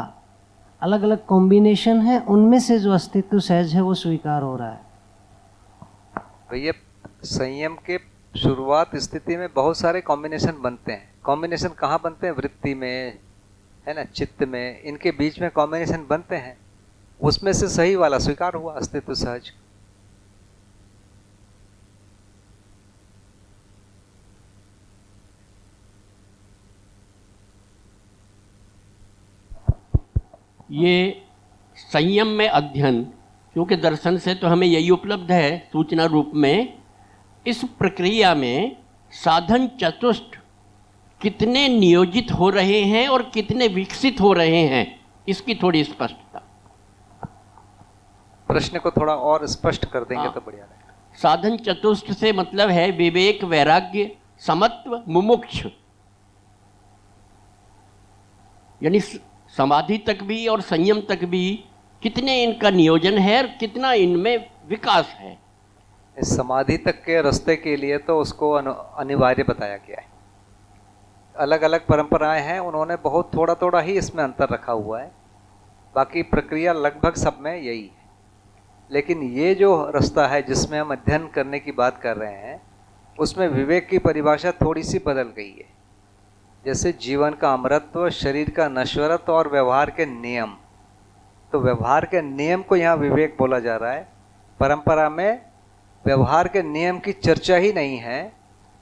अलग अलग कॉम्बिनेशन है, उनमें से जो अस्तित्व सहज है वो स्वीकार हो रहा है? भैया संयम के शुरुआत स्थिति में बहुत सारे कॉम्बिनेशन बनते हैं। कॉम्बिनेशन कहाँ बनते हैं? वृत्ति में, है ना, चित्त में, इनके बीच में कॉम्बिनेशन बनते हैं। उसमें से सही वाला स्वीकार हुआ, अस्तित्व सहज। ये संयम में अध्ययन, क्योंकि दर्शन से तो हमें यही उपलब्ध है सूचना रूप में, इस प्रक्रिया में साधन चतुष्ट कितने नियोजित हो रहे हैं और कितने विकसित हो रहे हैं, इसकी थोड़ी स्पष्टता। प्रश्न को थोड़ा और स्पष्ट कर देंगे तो बढ़िया रहेगा। साधन चतुष्ट से मतलब है विवेक, वैराग्य, समत्व, मुमुक्ष, यानी समाधि तक भी और संयम तक भी कितने इनका नियोजन है और कितना इनमें विकास है। इस समाधि तक के रास्ते के लिए तो उसको अनिवार्य बताया गया है। अलग अलग परंपराएं हैं, उन्होंने बहुत थोड़ा थोड़ा ही इसमें अंतर रखा हुआ है, बाकी प्रक्रिया लगभग सब में यही है। लेकिन ये जो रास्ता है जिसमें हम अध्ययन करने की बात कर रहे हैं, उसमें विवेक की परिभाषा थोड़ी सी बदल गई है। जैसे जीवन का अमरत्व, शरीर का नश्वरत्व और व्यवहार के नियम, तो व्यवहार के नियम को यहाँ विवेक बोला जा रहा है। परंपरा में व्यवहार के नियम की चर्चा ही नहीं है,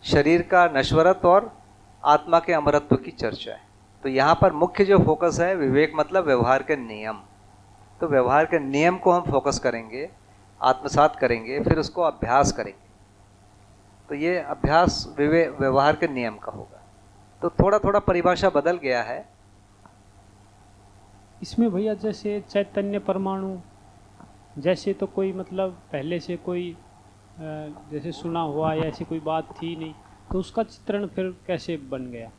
शरीर का नश्वरत्व और आत्मा के अमरत्व की चर्चा है। तो यहाँ पर मुख्य जो फोकस है, विवेक मतलब व्यवहार के नियम, तो व्यवहार के नियम को हम फोकस करेंगे, आत्मसात करेंगे, फिर उसको अभ्यास करेंगे। तो ये अभ्यास व्यवहार के नियम का होगा। तो थोड़ा थोड़ा परिभाषा बदल गया है इसमें भैया। जैसे चैतन्य परमाणु जैसे तो कोई मतलब पहले से कोई जैसे सुना हुआ या ऐसी कोई बात थी नहीं, तो उसका चित्रण फिर कैसे बन गया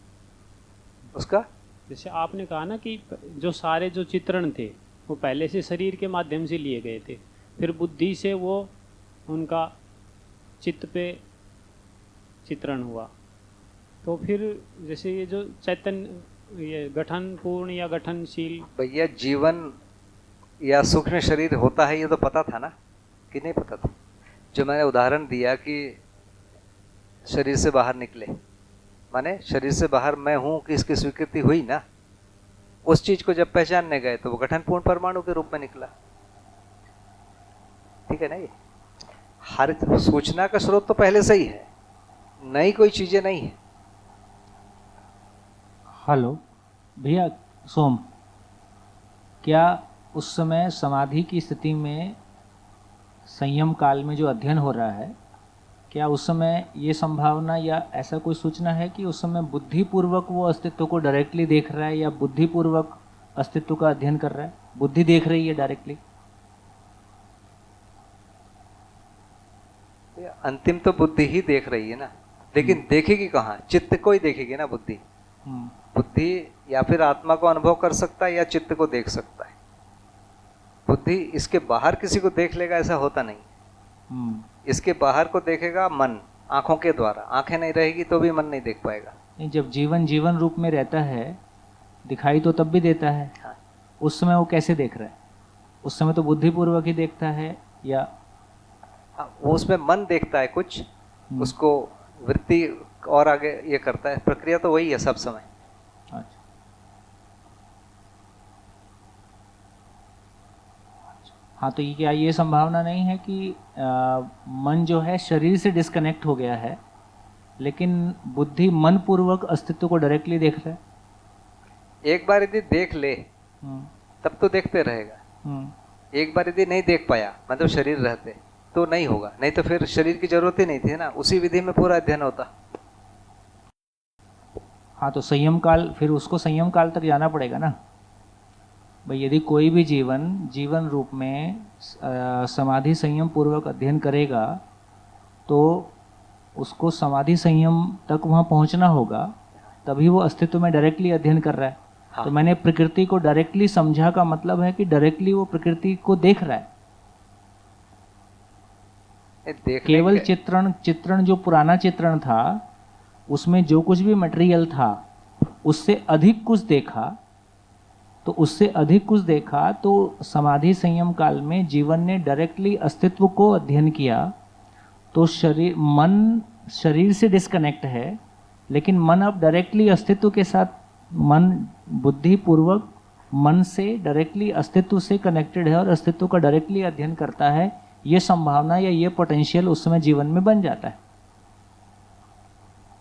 उसका? जैसे आपने कहा ना कि जो सारे जो चित्रण थे वो पहले से शरीर के माध्यम से लिए गए थे, फिर बुद्धि से वो उनका चित्त पे चित्रण हुआ, तो फिर जैसे ये जो चैतन्य ये गठन पूर्ण या गठनशील। भैया जीवन या सूक्ष्म शरीर होता है, ये तो पता था ना कि नहीं पता था? जो मैंने उदाहरण दिया कि शरीर से बाहर निकले, माने शरीर से बाहर मैं हूं कि इसकी स्वीकृति हुई ना, उस चीज को जब पहचानने गए तो वो गठनपूर्ण परमाणु के रूप में निकला। ठीक है ना? ये हर सूचना का स्रोत तो पहले से ही है, नई कोई चीजें नहीं है। हेलो भैया सोम, क्या उस समय समाधि की स्थिति में संयम काल में जो अध्ययन हो रहा है, क्या उस समय ये संभावना या ऐसा कोई सूचना है कि उस समय बुद्धिपूर्वक वो अस्तित्व को डायरेक्टली देख रहा है या बुद्धिपूर्वक अस्तित्व का अध्ययन कर रहा है? बुद्धि देख रही है डायरेक्टली? अंतिम तो बुद्धि ही देख रही है ना, लेकिन देखेगी कहाँ? चित्त को ही देखेगी ना बुद्धि। बुद्धि या फिर आत्मा को अनुभव कर सकता है या चित्त को देख सकता है। बुद्धि इसके बाहर किसी को देख लेगा ऐसा होता नहीं। इसके बाहर को देखेगा मन, आंखों के द्वारा। आंखें नहीं रहेगी तो भी मन नहीं देख पाएगा। नहीं, जब जीवन जीवन रूप में रहता है, दिखाई तो तब भी देता है। हाँ। उस समय वो कैसे देख रहा है? उस समय तो बुद्धिपूर्वक ही देखता है या वो उसमें मन देखता है कुछ, उसको वृत्ति और आगे ये करता है। प्रक्रिया तो वही है सब समय। अच्छा। हाँ, तो क्या ये संभावना नहीं है कि मन जो है शरीर से डिस्कनेक्ट हो गया है, लेकिन बुद्धि मन पूर्वक अस्तित्व को डायरेक्टली देख रहा है? एक बार यदि देख ले तब तो देखते रहेगा। एक बार यदि नहीं देख पाया, मतलब शरीर रहते, तो नहीं होगा। नहीं तो फिर शरीर की जरूरत ही नहीं थी ना, उसी विधि में पूरा अध्ययन होता। हाँ, तो संयम काल, फिर उसको संयम काल तक जाना पड़ेगा ना भाई। यदि कोई भी जीवन रूप में समाधि संयम पूर्वक अध्ययन करेगा तो उसको समाधि संयम तक वहाँ पहुँचना होगा, तभी वो अस्तित्व में डायरेक्टली अध्ययन कर रहा है। हाँ। तो मैंने प्रकृति को डायरेक्टली समझा का मतलब है कि डायरेक्टली वो प्रकृति को देख रहा है। केवल चित्रण जो पुराना चित्रण था उसमें जो कुछ भी मटेरियल था उससे अधिक कुछ देखा, तो समाधि संयम काल में जीवन ने डायरेक्टली अस्तित्व को अध्ययन किया। तो मन शरीर से डिस्कनेक्ट है, लेकिन मन अब डायरेक्टली अस्तित्व के साथ, मन बुद्धि पूर्वक मन से डायरेक्टली अस्तित्व से कनेक्टेड है और अस्तित्व का डायरेक्टली अध्ययन करता है। ये संभावना या ये पोटेंशियल उस समय जीवन में बन जाता है।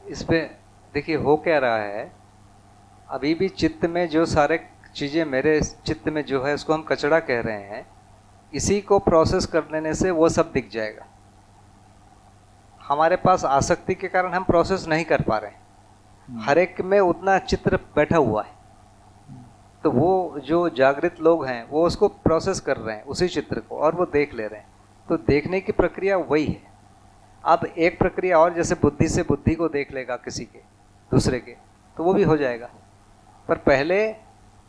इस पे देखिए हो क्या रहा है, अभी भी चित्त में जो सारे चीज़ें मेरे चित्त में जो है उसको हम कचरा कह रहे हैं, इसी को प्रोसेस कर लेने से वो सब दिख जाएगा। हमारे पास आसक्ति के कारण हम प्रोसेस नहीं कर पा रहे हैं। हर एक में उतना चित्र बैठा हुआ है, तो वो जो जागृत लोग हैं वो उसको प्रोसेस कर रहे हैं उसी चित्र को, और वो देख ले रहे हैं। तो देखने की प्रक्रिया वही है। अब एक प्रक्रिया और, जैसे बुद्धि से बुद्धि को देख लेगा किसी के दूसरे के, तो वो भी हो जाएगा। पर पहले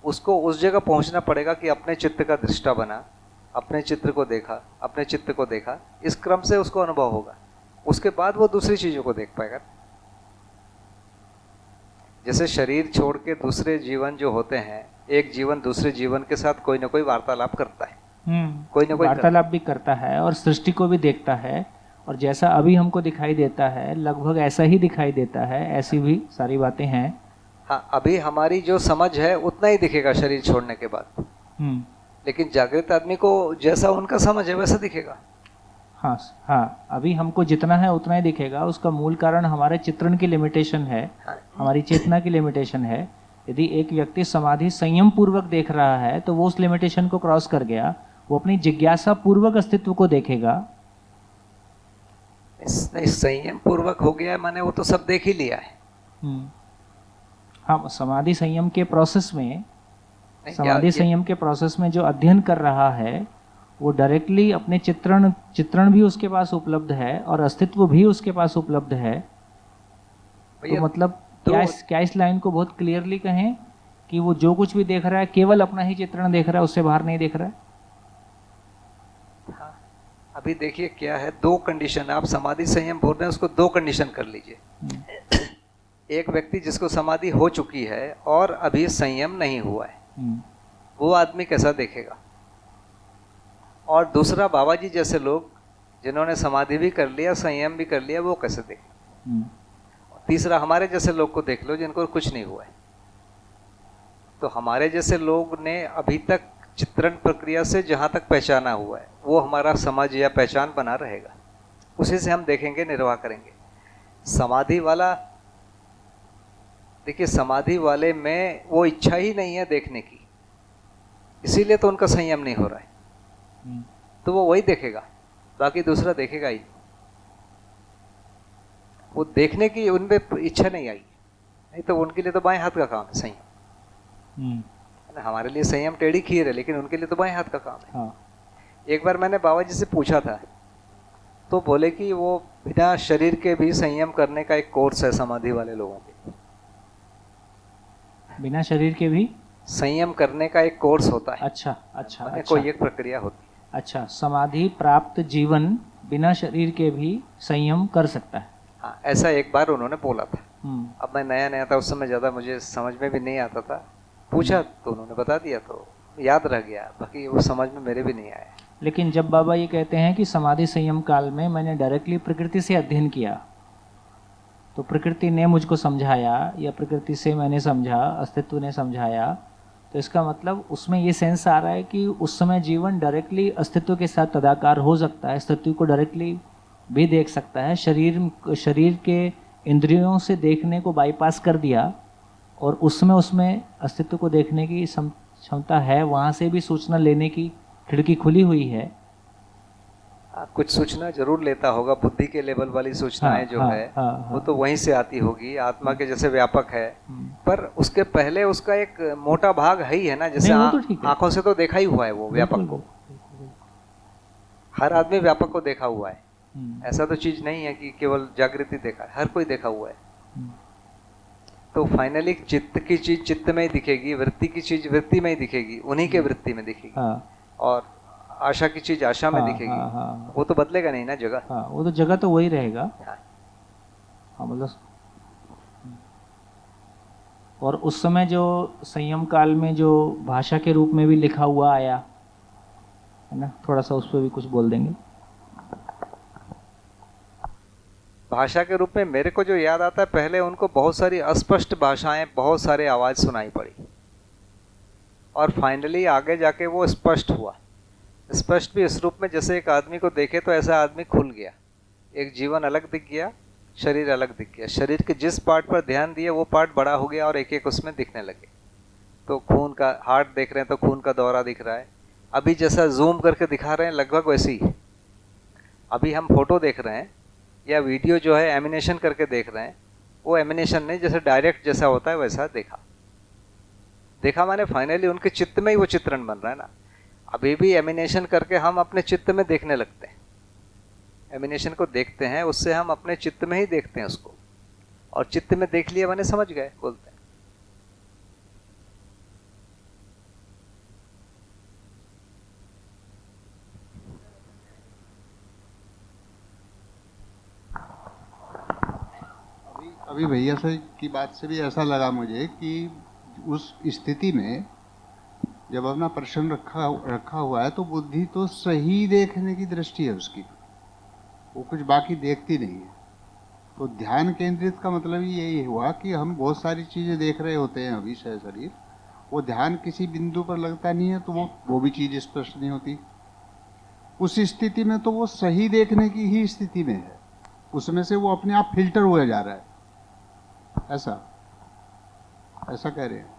उसको उस जगह पहुंचना पड़ेगा कि अपने चित्त का दृष्टा बना, अपने चित्र को देखा, अपने चित्त को देखा, इस क्रम से उसको अनुभव होगा, उसके बाद वो दूसरी चीजों को देख पाएगा। जैसे शरीर छोड़ के दूसरे जीवन जो होते हैं, एक जीवन दूसरे जीवन के साथ कोई ना कोई वार्तालाप करता है, कोई ना कोई वार्तालाप भी करता है और सृष्टि को भी देखता है, और जैसा अभी हमको दिखाई देता है लगभग ऐसा ही दिखाई देता है, ऐसी भी सारी बातें हैं। हाँ, अभी हमारी जो समझ है उतना ही दिखेगा शरीर छोड़ने के बाद, लेकिन जागृत आदमी को जैसा उनका समझ है वैसा दिखेगा। हाँ हाँ, अभी हमको जितना है उतना ही दिखेगा। उसका मूल कारण हमारे चित्रण की लिमिटेशन है, हमारी चेतना की लिमिटेशन है। यदि एक व्यक्ति समाधि संयम पूर्वक देख रहा है तो वो उस लिमिटेशन को क्रॉस कर गया, वो अपनी जिज्ञासा पूर्वक अस्तित्व को देखेगा। नहीं, संयम पूर्वक हो गया माने वो तो सब देख ही लिया है। हाँ, समाधि संयम के प्रोसेस में, समाधि संयम के प्रोसेस में जो अध्ययन कर रहा है वो डायरेक्टली अपने चित्रण भी उसके पास उपलब्ध है और अस्तित्व भी उसके पास उपलब्ध है। तो मतलब क्या इस लाइन को बहुत क्लियरली कहें कि वो जो कुछ भी देख रहा है केवल अपना ही चित्रण देख रहा है, उससे बाहर नहीं देख रहा है। हाँ, अभी देखिए क्या है, दो कंडीशन, आप समाधि संयम बोल रहे हैं, उसको दो कंडीशन कर लीजिए। एक व्यक्ति जिसको समाधि हो चुकी है और अभी संयम नहीं हुआ है, वो आदमी कैसा देखेगा? और दूसरा बाबा जी जैसे लोग जिन्होंने समाधि भी कर लिया, संयम भी कर लिया, वो कैसे देखें? तीसरा हमारे जैसे लोग को देख लो जिनको कुछ नहीं हुआ है। तो हमारे जैसे लोग ने अभी तक चित्रण प्रक्रिया से जहाँ तक पहचाना हुआ है वो हमारा समझ या पहचान बना रहेगा, उसी से हम देखेंगे, निर्वाह करेंगे। समाधि वाला, देखिए समाधि वाले में वो इच्छा ही नहीं है देखने की, इसीलिए तो उनका संयम नहीं हो रहा है। तो वो वही देखेगा, बाकी दूसरा देखेगा ही। वो देखने की उनमें इच्छा नहीं आई, नहीं तो उनके लिए तो बाएं हाथ का काम है संयम। हमारे लिए संयम टेढ़ी खीर है, लेकिन उनके लिए तो बाएं हाथ का काम है। हाँ। एक बार मैंने बाबा जी से पूछा था तो बोले कि वो बिना शरीर के भी संयम करने का एक कोर्स है समाधि वाले लोगों के। बिना शरीर के भी संयम करने का एक कोर्स होता है। अच्छा अच्छा, अच्छा। कोई एक प्रक्रिया होती है। अच्छा, समाधि प्राप्त जीवन बिना शरीर के भी संयम कर सकता है। हाँ, ऐसा एक बार उन्होंने बोला था। अब मैं नया नया था, उस समय ज़्यादा मुझे समझ में भी नहीं आता था, पूछा तो उन्होंने बता दिया तो याद रह गया, बाकी वो समझ में मेरे भी नहीं आया। लेकिन जब बाबा ये कहते हैं कि समाधि संयम काल में मैंने डायरेक्टली प्रकृति से अध्ययन किया, तो प्रकृति ने मुझको समझाया या प्रकृति से मैंने समझा, अस्तित्व ने समझाया, तो इसका मतलब उसमें ये सेंस आ रहा है कि उस समय जीवन डायरेक्टली अस्तित्व के साथ तदाकार हो सकता है, अस्तित्व को डायरेक्टली भी देख सकता है। शरीर के इंद्रियों से देखने को बाईपास कर दिया और उसमें अस्तित्व को देखने की क्षमता है, वहाँ से भी सूचना लेने की खिड़की खुली हुई है। कुछ सूचना जरूर लेता होगा, बुद्धि के लेवल वाली सूचनाएं जो है वो तो वहीं से आती होगी, आत्मा के जैसे व्यापक है, पर उसके पहले उसका एक मोटा भाग है ही है ना, जैसे आंखों से तो देखा ही हुआ है वो व्यापक को, हर आदमी व्यापक को देखा हुआ है। ऐसा तो चीज नहीं है कि केवल जागृति देखा है, हर कोई देखा हुआ है। तो फाइनली चित्त की चीज चित्त में ही दिखेगी, वृत्ति की चीज वृत्ति में ही दिखेगी, उन्हीं के वृत्ति में दिखेगी, और आशा की चीज आशा में दिखेगी। वो तो बदलेगा नहीं ना जगह। वो तो जगह तो वही रहेगा। हाँ, मतलब और उस समय जो संयम काल में जो भाषा के रूप में भी लिखा हुआ आया है ना, थोड़ा सा उस पर भी कुछ बोल देंगे। भाषा के रूप में मेरे को जो याद आता है, पहले उनको बहुत सारी अस्पष्ट भाषाएं, बहुत सारे आवाज सुनाई पड़ी, और फाइनली आगे जाके वो स्पष्ट हुआ। स्पष्ट भी इस रूप में जैसे एक आदमी को देखे तो ऐसा आदमी खुल गया, एक जीवन अलग दिख गया, शरीर अलग दिख गया, शरीर के जिस पार्ट पर ध्यान दिए वो पार्ट बड़ा हो गया और एक एक उसमें दिखने लगे। तो खून का हार्ट देख रहे हैं तो खून का दौरा दिख रहा है, अभी जैसा जूम करके दिखा रहे हैं लगभग वैसे ही। अभी हम फोटो देख रहे हैं या वीडियो जो है एमिनेशन करके देख रहे हैं, वो एमिनेशन नहीं, जैसे डायरेक्ट जैसा होता है वैसा देखा माने फाइनली उनके चित्त में ही वो चित्रण बन रहा है ना। अभी भी एमिनेशन करके हम अपने चित्त में देखने लगते हैं, एमिनेशन को देखते हैं, उससे हम अपने चित्त में ही देखते हैं उसको, और चित्त में देख लिया मैंने समझ गए बोलते हैं। अभी भैया से की बात से भी ऐसा लगा मुझे कि उस स्थिति में जब अपना प्रश्न रखा हुआ है तो बुद्धि तो सही देखने की दृष्टि है उसकी, वो कुछ बाकी देखती नहीं है। तो ध्यान केंद्रित का मतलब ही यही हुआ कि हम बहुत सारी चीज़ें देख रहे होते हैं अभी शरीर, वो ध्यान किसी बिंदु पर लगता नहीं है तो वो भी चीज़ स्पष्ट नहीं होती। उस स्थिति में तो वो सही देखने की ही स्थिति में है, उसमें से वो अपने आप फिल्टर हुए जा रहा है, ऐसा कह रहे हैं।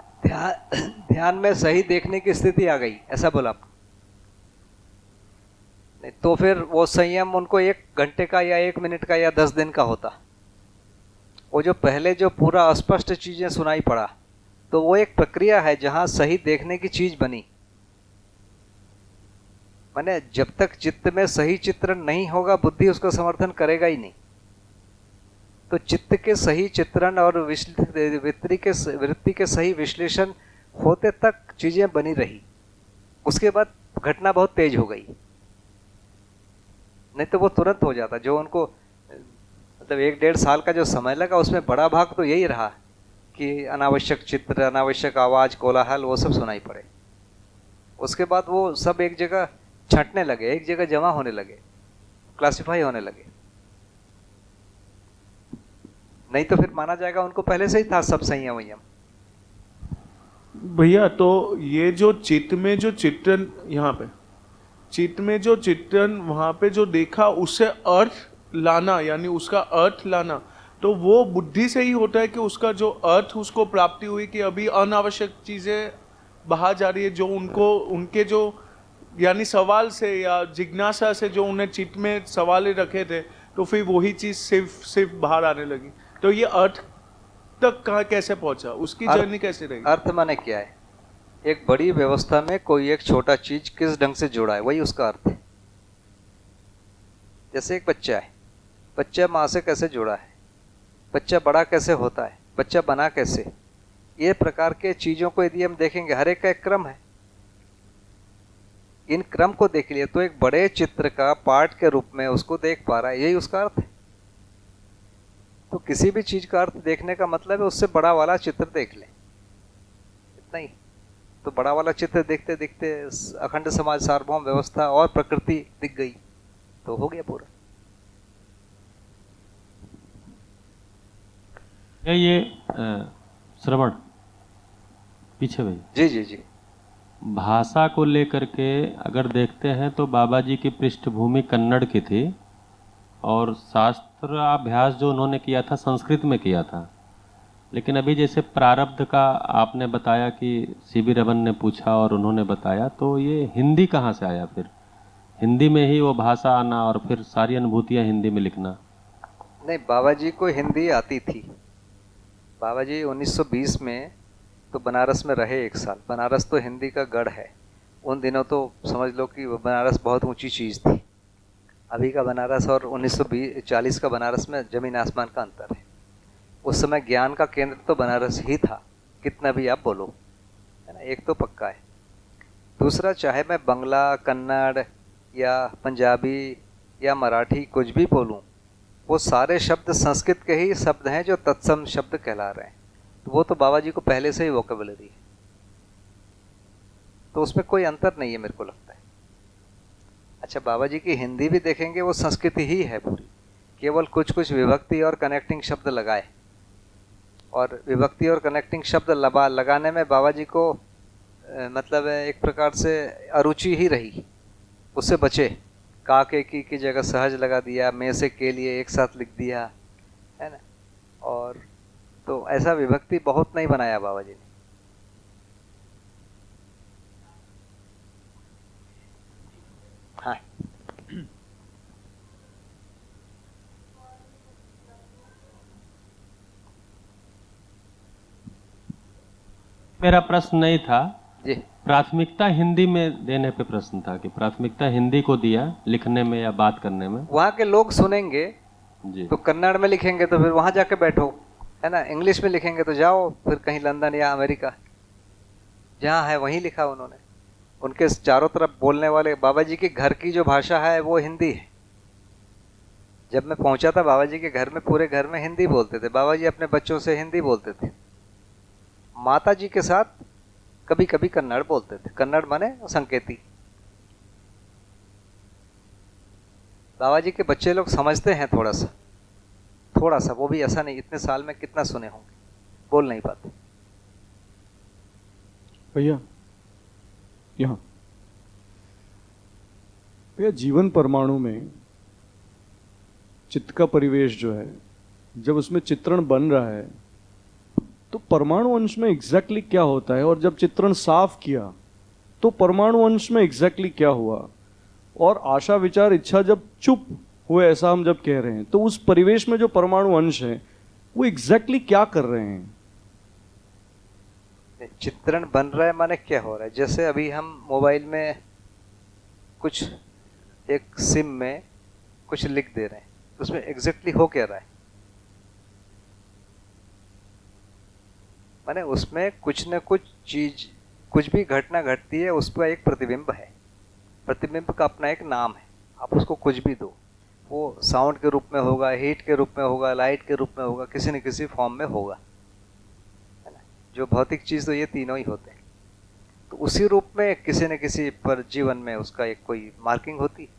ध्यान में सही देखने की स्थिति आ गई, ऐसा बोला आप? नहीं तो फिर वो संयम उनको 1 घंटे का या 1 मिनट का या 10 दिन का होता। वो जो पहले जो पूरा अस्पष्ट चीजें सुनाई पड़ा, तो वो एक प्रक्रिया है जहां सही देखने की चीज बनी। माने जब तक चित्त में सही चित्रण नहीं होगा, बुद्धि उसका समर्थन करेगा ही नहीं। तो चित्त के सही चित्रण और वृत्ति के सही विश्लेषण होते तक चीजें बनी रही, उसके बाद घटना बहुत तेज हो गई, नहीं तो वो तुरंत हो जाता। जो उनको मतलब 1-1.5 साल का जो समय लगा, उसमें बड़ा भाग तो यही रहा कि अनावश्यक चित्र, अनावश्यक आवाज, कोलाहल, वो सब सुनाई पड़े। उसके बाद वो सब एक जगह छंटने लगे, एक जगह जमा होने लगे, क्लासिफाई होने लगे। नहीं तो फिर माना जाएगा उनको पहले से ही था सब संयम वयम। भैया तो ये जो चित्त में जो चित्रण, यहाँ पे चित्त में जो चित्रण वहां पे जो देखा, उससे अर्थ लाना, यानी उसका अर्थ लाना, तो वो बुद्धि से ही होता है कि उसका जो अर्थ उसको प्राप्ति हुई कि अभी अनावश्यक चीजें बाहर जा रही है, जो उनको उनके जो यानी सवाल से या जिज्ञासा से जो उन्हें चित्त में सवाल रखे थे, तो फिर वही चीज सिर्फ बाहर आने लगी। तो ये अर्थ तक कहाँ कैसे पहुंचा, उसकी जर्नी कैसे रही? अर्थ माने क्या है? एक बड़ी व्यवस्था में कोई एक छोटा चीज किस ढंग से जोड़ा है, वही उसका अर्थ है। जैसे एक बच्चा है, बच्चा माँ से कैसे जुड़ा है, बच्चा बड़ा कैसे होता है, बच्चा बना कैसे, ये प्रकार के चीजों को यदि हम देखेंगे, हर एक का एक क्रम है। इन क्रम को देख लिए तो एक बड़े चित्र का पार्ट के रूप में उसको देख पा रहा है, यही उसका अर्थ है। तो किसी भी चीज का अर्थ देखने का मतलब है उससे बड़ा वाला चित्र देख ले, इतना ही। तो बड़ा वाला चित्र देखते देखते अखंड समाज, सार्वभौम व्यवस्था और प्रकृति दिख गई, तो हो गया पूरा। ये श्रवण पीछे भाई जी जी जी, भाषा को लेकर के अगर देखते हैं तो बाबा जी की पृष्ठभूमि कन्नड़ की थी और शास्त्र अभ्यास जो उन्होंने किया था संस्कृत में किया था। लेकिन अभी जैसे प्रारब्ध का आपने बताया कि सीबी रमन ने पूछा और उन्होंने बताया, तो ये हिंदी कहाँ से आया? फिर हिंदी में ही वो भाषा आना और फिर सारी अनुभूतियाँ हिंदी में लिखना? नहीं, बाबा जी को हिंदी आती थी। बाबा जी 1920 में तो बनारस में रहे 1 साल। बनारस तो हिंदी का गढ़ है। उन दिनों तो समझ लो कि बनारस बहुत ऊंची चीज़ थी। अभी का बनारस और 1940 का बनारस में ज़मीन आसमान का अंतर है। उस समय ज्ञान का केंद्र तो बनारस ही था, कितना भी आप बोलो, है ना। एक तो पक्का है। दूसरा, चाहे मैं बंगला, कन्नड़ या पंजाबी या मराठी कुछ भी बोलूं, वो सारे शब्द संस्कृत के ही शब्द हैं जो तत्सम शब्द कहला रहे हैं। तो वो तो बाबा जी को पहले से ही वोकेबलरी है, तो उसमें कोई अंतर नहीं है मेरे को लगता है। अच्छा, बाबा जी की हिंदी भी देखेंगे, वो संस्कृत ही है पूरी, केवल कुछ कुछ विभक्ति और कनेक्टिंग शब्द लगाए। और विभक्ति और कनेक्टिंग शब्द लगाने में बाबा जी को मतलब एक प्रकार से अरुचि ही रही, उससे बचे। का के की जगह सहज लगा दिया, में से के लिए एक साथ लिख दिया, है ना। और तो ऐसा विभक्ति बहुत नहीं बनाया बाबा जी ने। हाँ, मेरा प्रश्न नहीं था जी, प्राथमिकता हिंदी में देने पे प्रश्न था कि प्राथमिकता हिंदी को दिया लिखने में या बात करने में। वहाँ के लोग सुनेंगे जी, तो कन्नड़ में लिखेंगे तो फिर वहाँ जाके बैठो, है ना। इंग्लिश में लिखेंगे तो जाओ फिर कहीं लंदन या अमेरिका, जहाँ है वहीं लिखा उन्होंने। उनके चारों तरफ बोलने वाले बाबा जी के घर की जो भाषा है वो हिंदी है। जब मैं पहुंचा था बाबा जी के घर में, पूरे घर में हिंदी बोलते थे। बाबा जी अपने बच्चों से हिंदी बोलते थे। माता जी के साथ कभी कभी कन्नड़ बोलते थे। कन्नड़ माने संकेती। बाबा जी के बच्चे लोग समझते हैं थोड़ा सा, वो भी ऐसा नहीं, इतने साल में कितना सुने होंगे, बोल नहीं पाते। भैया यहाँ भैया, जीवन परमाणु में चित्त का परिवेश जो है, जब उसमें चित्रण बन रहा है तो परमाणु अंश में एग्जैक्टली क्या होता है, और जब चित्रण साफ किया तो परमाणु अंश में एग्जैक्टली क्या हुआ, और आशा विचार इच्छा जब चुप हुए, ऐसा हम जब कह रहे हैं, तो उस परिवेश में जो परमाणु अंश है वो एग्जैक्टली क्या कर रहे हैं? चित्रण बन रहा है माने क्या हो रहा है? जैसे अभी हम मोबाइल में कुछ एक सिम में कुछ लिख दे रहे हैं, उसमें एग्जैक्टली हो क्या रहा है? माने उसमें कुछ न कुछ चीज, कुछ भी घटना घटती है, उसका एक प्रतिबिंब है। प्रतिबिंब का अपना एक नाम है। आप उसको कुछ भी दो, वो साउंड के रूप में होगा, हीट के रूप में होगा, लाइट के रूप में होगा, किसी न किसी फॉर्म में होगा, है ना। जो भौतिक चीज तो ये तीनों ही होते हैं। तो उसी रूप में किसी न किसी पर जीवन में उसका एक कोई मार्किंग होती है।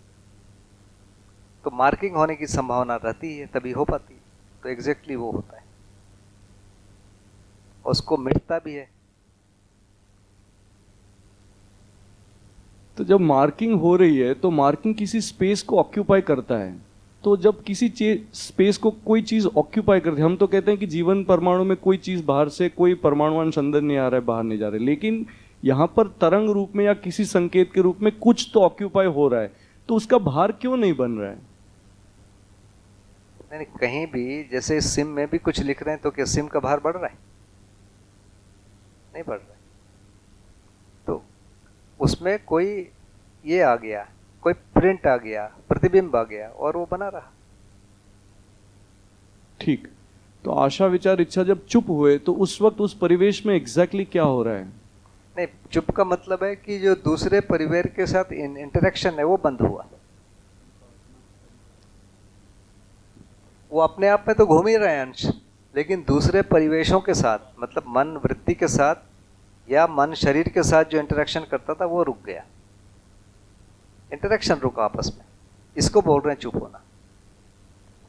तो मार्किंग होने की संभावना रहती है, तभी हो पाती है। तो एग्जैक्टली वो होता है, उसको मिटता भी है। तो जब मार्किंग हो रही है तो मार्किंग किसी स्पेस को ऑक्यूपाई करता है। तो जब किसी स्पेस को कोई चीज ऑक्यूपाई करती है, हम तो कहते हैं कि जीवन परमाणु में कोई चीज बाहर से, कोई परमाणु अंश अंदर नहीं आ रहा है, बाहर नहीं जा रहा है, लेकिन यहाँ पर तरंग रूप में या किसी संकेत के रूप में कुछ तो ऑक्यूपाई हो रहा है, तो उसका भार क्यों नहीं बन रहा है? नहीं, कहीं भी जैसे सिम में भी कुछ लिख रहे हैं, तो क्या सिम का भार बढ़ रहा है? नहीं बढ़ रहा है। तो उसमें कोई ये आ गया, कोई प्रिंट आ गया, प्रतिबिंब आ गया, और वो बना रहा। ठीक। तो आशा विचार इच्छा जब चुप हुए तो उस वक्त उस परिवेश में एग्जैक्टली क्या हो रहा है? नहीं, चुप का मतलब है कि जो दूसरे परिवार के साथ इंटरेक्शन है वो बंद हुआ। वो अपने आप में तो घूम ही रहे हैं अंश, लेकिन दूसरे परिवेशों के साथ, मतलब मन वृत्ति के साथ या मन शरीर के साथ जो इंटरेक्शन करता था वो रुक गया। इंटरेक्शन रुका आपस में, इसको बोल रहे हैं चुप होना।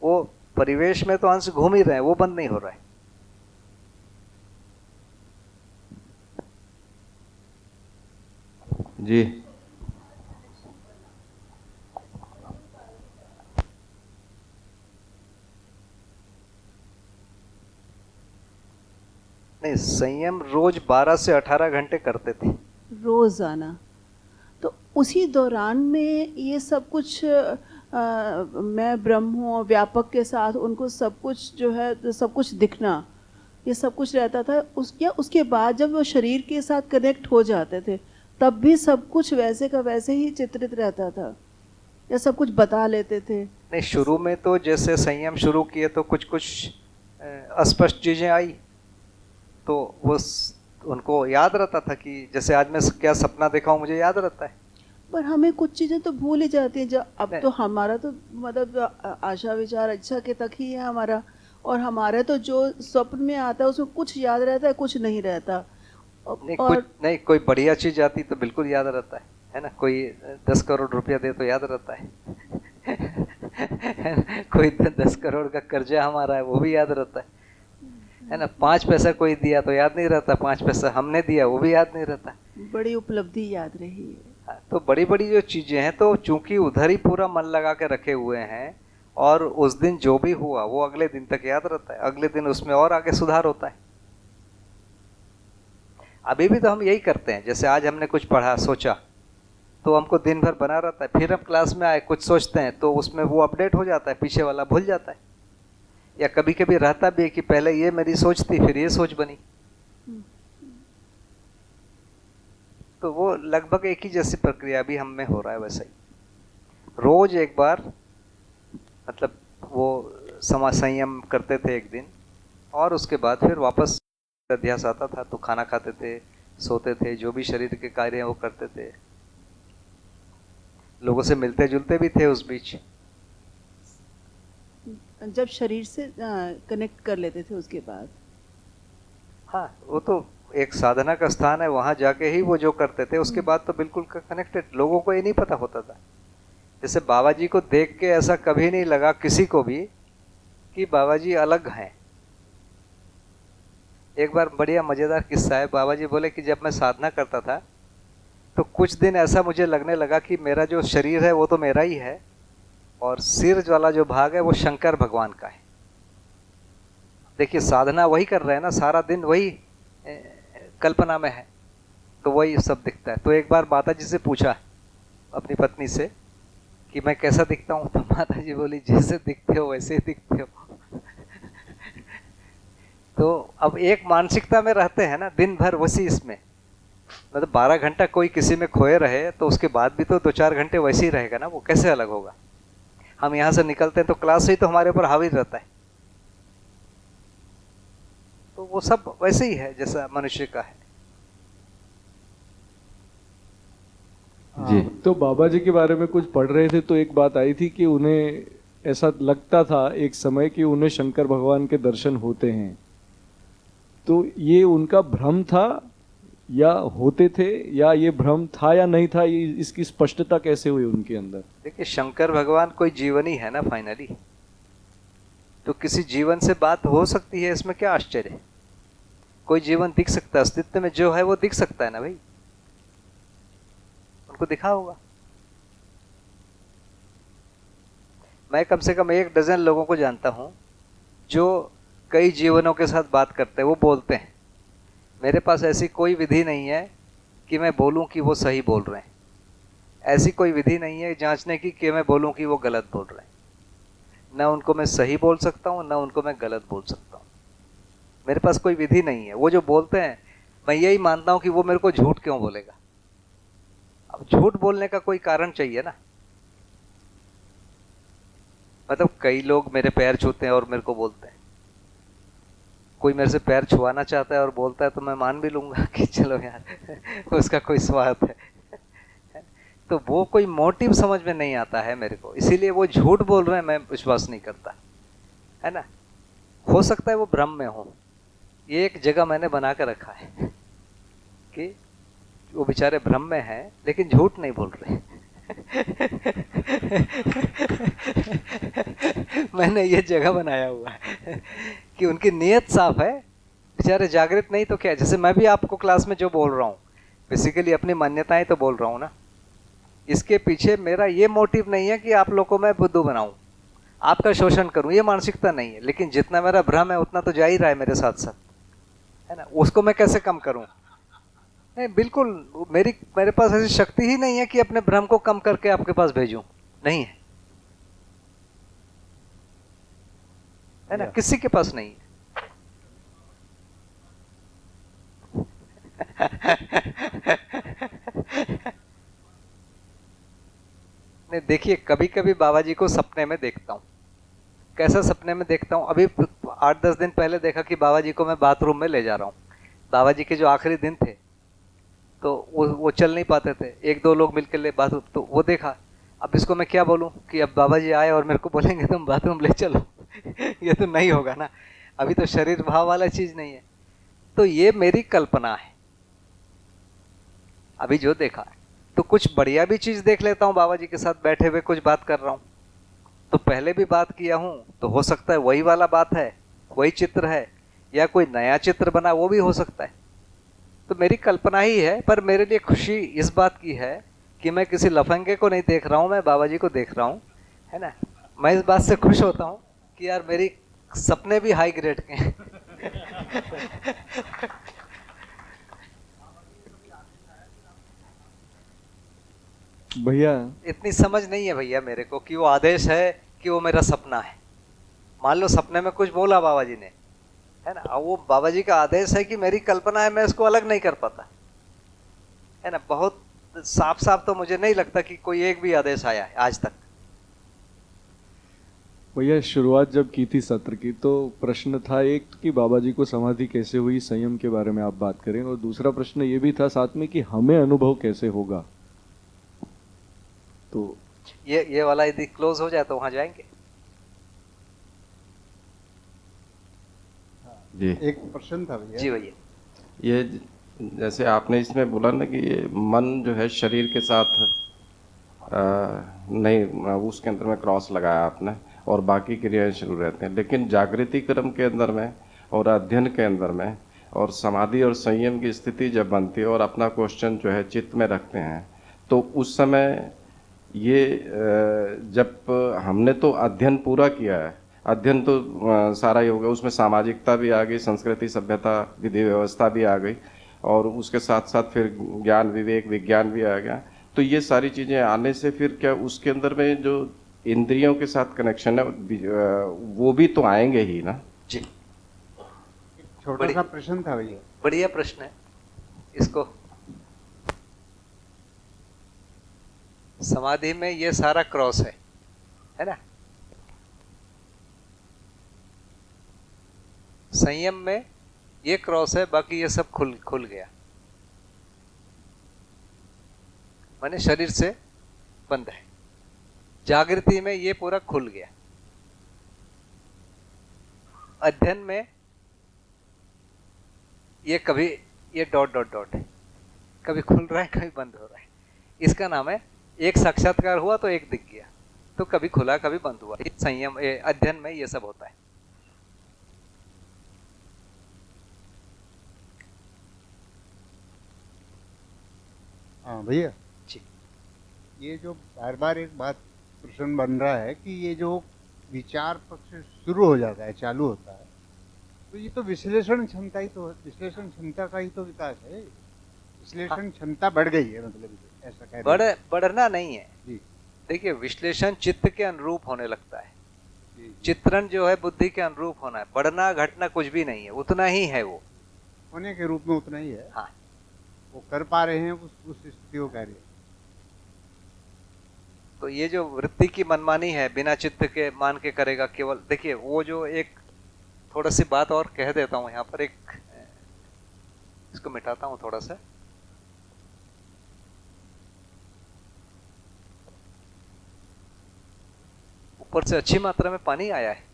वो परिवेश में तो अंश घूम ही रहे हैं, वो बंद नहीं हो रहा है। जी नहीं, संयम रोज 12 से 18 घंटे करते थे रोजाना। तो उसी दौरान में ये सब कुछ मैं ब्रह्म हूँ, व्यापक के साथ उनको सब कुछ जो है, सब कुछ दिखना, ये सब कुछ रहता था। उसके बाद जब वो शरीर के साथ कनेक्ट हो जाते थे, तब भी सब कुछ वैसे का वैसे ही चित्रित रहता था, या सब कुछ बता लेते थे? नहीं, शुरू में तो जैसे संयम शुरू किए तो कुछ कुछ अस्पष्ट चीजें आई, तो वो उनको याद रहता था कि जैसे आज मैं क्या सपना देखा हूँ, मुझे याद रहता है। पर हमें कुछ चीज़ें तो भूल ही जाती हैं। जब अब तो हमारा तो मतलब आशा विचार इच्छा के तक ही है हमारा, और हमारे तो जो स्वप्न में आता है उसमें कुछ याद रहता है, कुछ नहीं रहता। नहीं, कोई बढ़िया चीज आती तो बिल्कुल याद रहता है ना। कोई 10 करोड़ रुपया दे तो याद रहता है कोई 10 करोड़ का कर्जा हमारा है, वो भी याद रहता है ना। 5 पैसा कोई दिया तो याद नहीं रहता, 5 पैसा हमने दिया वो भी याद नहीं रहता। बड़ी उपलब्धि याद रही है। तो बड़ी बड़ी जो चीजें हैं, तो चूंकि उधर ही पूरा मन लगा के रखे हुए हैं, और उस दिन जो भी हुआ वो अगले दिन तक याद रहता है, अगले दिन उसमें और आगे सुधार होता है। अभी भी तो हम यही करते हैं। जैसे आज हमने कुछ पढ़ा, सोचा, तो हमको दिन भर बना रहता है। फिर हम क्लास में आए, कुछ सोचते हैं, तो उसमें वो अपडेट हो जाता है, पीछे वाला भूल जाता है। या कभी कभी रहता भी है कि पहले ये मेरी सोच थी, फिर ये सोच बनी। तो वो लगभग एक ही जैसी प्रक्रिया भी हम में हो रहा है। वैसा ही रोज एक बार, मतलब वो संयम करते थे एक दिन, और उसके बाद फिर वापस अध्यास आता था। तो खाना खाते थे, सोते थे, जो भी शरीर के कार्य हैं वो करते थे, लोगों से मिलते जुलते भी थे उस बीच। जब शरीर से कनेक्ट कर लेते थे उसके बाद। हाँ, वो तो एक साधना का स्थान है, वहाँ जाके ही वो जो करते थे, उसके बाद तो बिल्कुल कनेक्टेड। लोगों को ये नहीं पता होता था। जैसे बाबा जी को देख के ऐसा कभी नहीं लगा किसी को भी कि बाबा जी अलग हैं। एक बार बढ़िया मजेदार किस्सा है। बाबा जी बोले कि जब मैं साधना करता था तो कुछ दिन ऐसा मुझे लगने लगा कि मेरा जो शरीर है वो तो मेरा ही है और सिर वाला जो भाग है वो शंकर भगवान का है। देखिए साधना वही कर रहे हैं ना, सारा दिन वही कल्पना में है, तो वही सब दिखता है। तो एक बार माता जी से पूछा अपनी पत्नी से कि मैं कैसा दिखता हूँ, तो माता जी बोली जैसे दिखते हो वैसे ही दिखते हो। तो अब एक मानसिकता में रहते हैं ना दिन भर, वैसी इसमें मतलब 12 घंटा कोई किसी में खोए रहे तो उसके बाद भी तो 2-4 घंटे वैसे ही रहेगा ना, वो कैसे अलग होगा। हम यहाँ से निकलते हैं तो क्लास से ही तो हमारे ऊपर हावी रहता है, तो वो सब वैसे ही है जैसा मनुष्य का है। जी। तो बाबा जी के बारे में कुछ पढ़ रहे थे तो एक बात आई थी कि उन्हें ऐसा लगता था एक समय कि उन्हें शंकर भगवान के दर्शन होते हैं, तो ये उनका भ्रम था या होते थे, या ये भ्रम था या नहीं था, ये इसकी स्पष्टता कैसे हुई उनके अंदर? देखिए शंकर भगवान कोई जीवन ही है ना फाइनली, तो किसी जीवन से बात हो सकती है, इसमें क्या आश्चर्य है। कोई जीवन दिख सकता है, अस्तित्व में जो है वो दिख सकता है ना भाई, उनको दिखा होगा। मैं कम से कम 1 डज़न लोगों को जानता हूं जो कई जीवनों के साथ बात करते हैं, वो बोलते हैं। मेरे पास ऐसी कोई विधि नहीं है कि मैं बोलूं कि वो सही बोल रहे हैं, ऐसी कोई विधि नहीं है जांचने की कि मैं बोलूं कि वो गलत बोल रहे हैं। ना उनको मैं सही बोल सकता हूं, ना उनको मैं गलत बोल सकता हूं। मेरे पास कोई विधि नहीं है। वो जो बोलते हैं मैं यही मानता हूं कि वो मेरे को झूठ क्यों बोलेगा। अब झूठ बोलने का कोई कारण चाहिए ना। मतलब कई लोग मेरे पैर छूते हैं और मेरे को बोलते हैं, कोई मेरे से पैर छुआना चाहता है और बोलता है तो मैं मान भी लूंगा कि चलो यार उसका कोई स्वार्थ है, तो वो कोई मोटिव समझ में नहीं आता है मेरे को, इसीलिए वो झूठ बोल रहे हैं, मैं विश्वास नहीं करता है ना। हो सकता है वो भ्रम में हो। ये एक जगह मैंने बना कर रखा है कि वो बेचारे भ्रम में हैं लेकिन झूठ नहीं बोल रहे। मैंने ये जगह बनाया हुआ है कि उनकी नीयत साफ है, बेचारे जागृत नहीं तो क्या। जैसे मैं भी आपको क्लास में जो बोल रहा हूँ बेसिकली अपनी मान्यताएं तो बोल रहा हूँ ना, इसके पीछे मेरा ये मोटिव नहीं है कि आप लोगों को मैं बुद्धू बनाऊं, आपका शोषण करूं, ये मानसिकता नहीं है। लेकिन जितना मेरा भ्रम है उतना तो जा ही रहा है मेरे साथ साथ, है ना। उसको मैं कैसे कम करूं? नहीं, बिल्कुल मेरे पास ऐसी शक्ति ही नहीं है कि अपने भ्रम को कम करके आपके पास भेजूं, नहीं है ना, किसी के पास नहीं है। नहीं, देखिए कभी कभी बाबा जी को सपने में देखता हूँ। कैसा सपने में देखता हूँ? अभी 8-10 दिन पहले देखा कि बाबा जी को मैं बाथरूम में ले जा रहा हूँ। बाबा जी के जो आखिरी दिन थे तो वो चल नहीं पाते थे, 1-2 लोग मिलकर ले बाथरूम, तो वो देखा। अब इसको मैं क्या बोलूँ कि अब बाबा जी आए और मेरे को बोलेंगे तुम बाथरूम ले चलो ये तो नहीं होगा ना, अभी तो शरीर भाव वाला चीज नहीं है। तो ये मेरी कल्पना है अभी जो देखा है। तो कुछ बढ़िया भी चीज देख लेता हूँ, बाबा जी के साथ बैठे हुए कुछ बात कर रहा हूँ, तो पहले भी बात किया हूँ तो हो सकता है वही वाला बात है, वही चित्र है, या कोई नया चित्र बना वो भी हो सकता है। तो मेरी कल्पना ही है, पर मेरे लिए खुशी इस बात की है कि मैं किसी लफंगे को नहीं देख रहा हूँ, मैं बाबा जी को देख रहा हूँ, है ना। मैं इस बात से खुश होता हूँ कि यार मेरी सपने भी हाई ग्रेड के हैं भैया इतनी समझ नहीं है भैया मेरे को कि वो आदेश है कि वो मेरा सपना है। मान लो सपने में कुछ बोला बाबा जी ने, है ना, वो बाबा जी का आदेश है कि मेरी कल्पना है, मैं इसको अलग नहीं कर पाता, है ना। बहुत साफ साफ तो मुझे नहीं लगता कि कोई एक भी आदेश आया है आज तक। भैया शुरुआत जब की थी सत्र की तो प्रश्न था एक कि बाबा जी को समाधि कैसे हुई, संयम के बारे में आप बात करें, और दूसरा प्रश्न ये भी था साथ में कि हमें अनुभव कैसे होगा। तो ये वाला यदि क्लोज हो जाए तो वहां जाएंगे। जी एक प्रश्न था भैया। जी भैया। ये जैसे आपने इसमें बोला ना कि ये मन जो है शरीर के साथ नहीं, उसके अंदर में क्रॉस लगाया आपने और बाकी क्रियाएं शुरू रहते हैं, लेकिन जागृति क्रम के अंदर में और अध्ययन के अंदर में और समाधि और संयम की स्थिति जब बनती है और अपना क्वेश्चन जो है चित्त में रखते हैं, तो उस समय ये जब हमने तो अध्ययन पूरा किया है, अध्ययन तो सारा ही हो गया, उसमें सामाजिकता भी आ गई, संस्कृति सभ्यता विधि व्यवस्था भी आ गई और उसके साथ साथ फिर ज्ञान विवेक विज्ञान भी आ गया। तो ये सारी चीज़ें आने से फिर क्या उसके अंदर में जो इंद्रियों के साथ कनेक्शन है वो भी तो आएंगे ही ना? जी, छोटा सा प्रश्न था भैया। बढ़िया प्रश्न है। इसको समाधि में ये सारा क्रॉस है ना? संयम में ये क्रॉस है, बाकी ये सब खुल गया, माने शरीर से बंद है। जागृति में ये पूरा खुल गया। अध्ययन में ये कभी ये डॉट डॉट डॉट है, कभी खुल रहा है कभी बंद हो रहा है। इसका नाम है एक साक्षात्कार हुआ तो एक दिख गया, तो कभी खुला कभी बंद हुआ। ये संयम अध्ययन में ये सब होता है। हाँ भैया जी, ये जो बार बार एक बात प्रश्न बन रहा है कि ये जो विचार पक्ष शुरू हो जाता है, चालू होता है, तो ये तो विश्लेषण क्षमता ही तो, विश्लेषण क्षमता का ही तो विकास है। विश्लेषण क्षमता बढ़ गई है, मतलब ऐसा कह बढ़ना नहीं है जी। देखिए, विश्लेषण चित्त के अनुरूप होने लगता है, चित्रण जो है बुद्धि के अनुरूप होना है। बढ़ना घटना कुछ भी नहीं है, उतना ही है, वो होने के रूप में उतना ही है। हाँ, वो कर पा रहे हैं उस स्थिति को कह रहे हैं। तो ये जो वृत्ति की मनमानी है, बिना चित्त के मान के करेगा केवल। देखिए, वो जो एक थोड़ा सी बात और कह देता हूं यहाँ पर, एक इसको मिटाता हूं थोड़ा सा। ऊपर से अच्छी मात्रा में पानी आया है।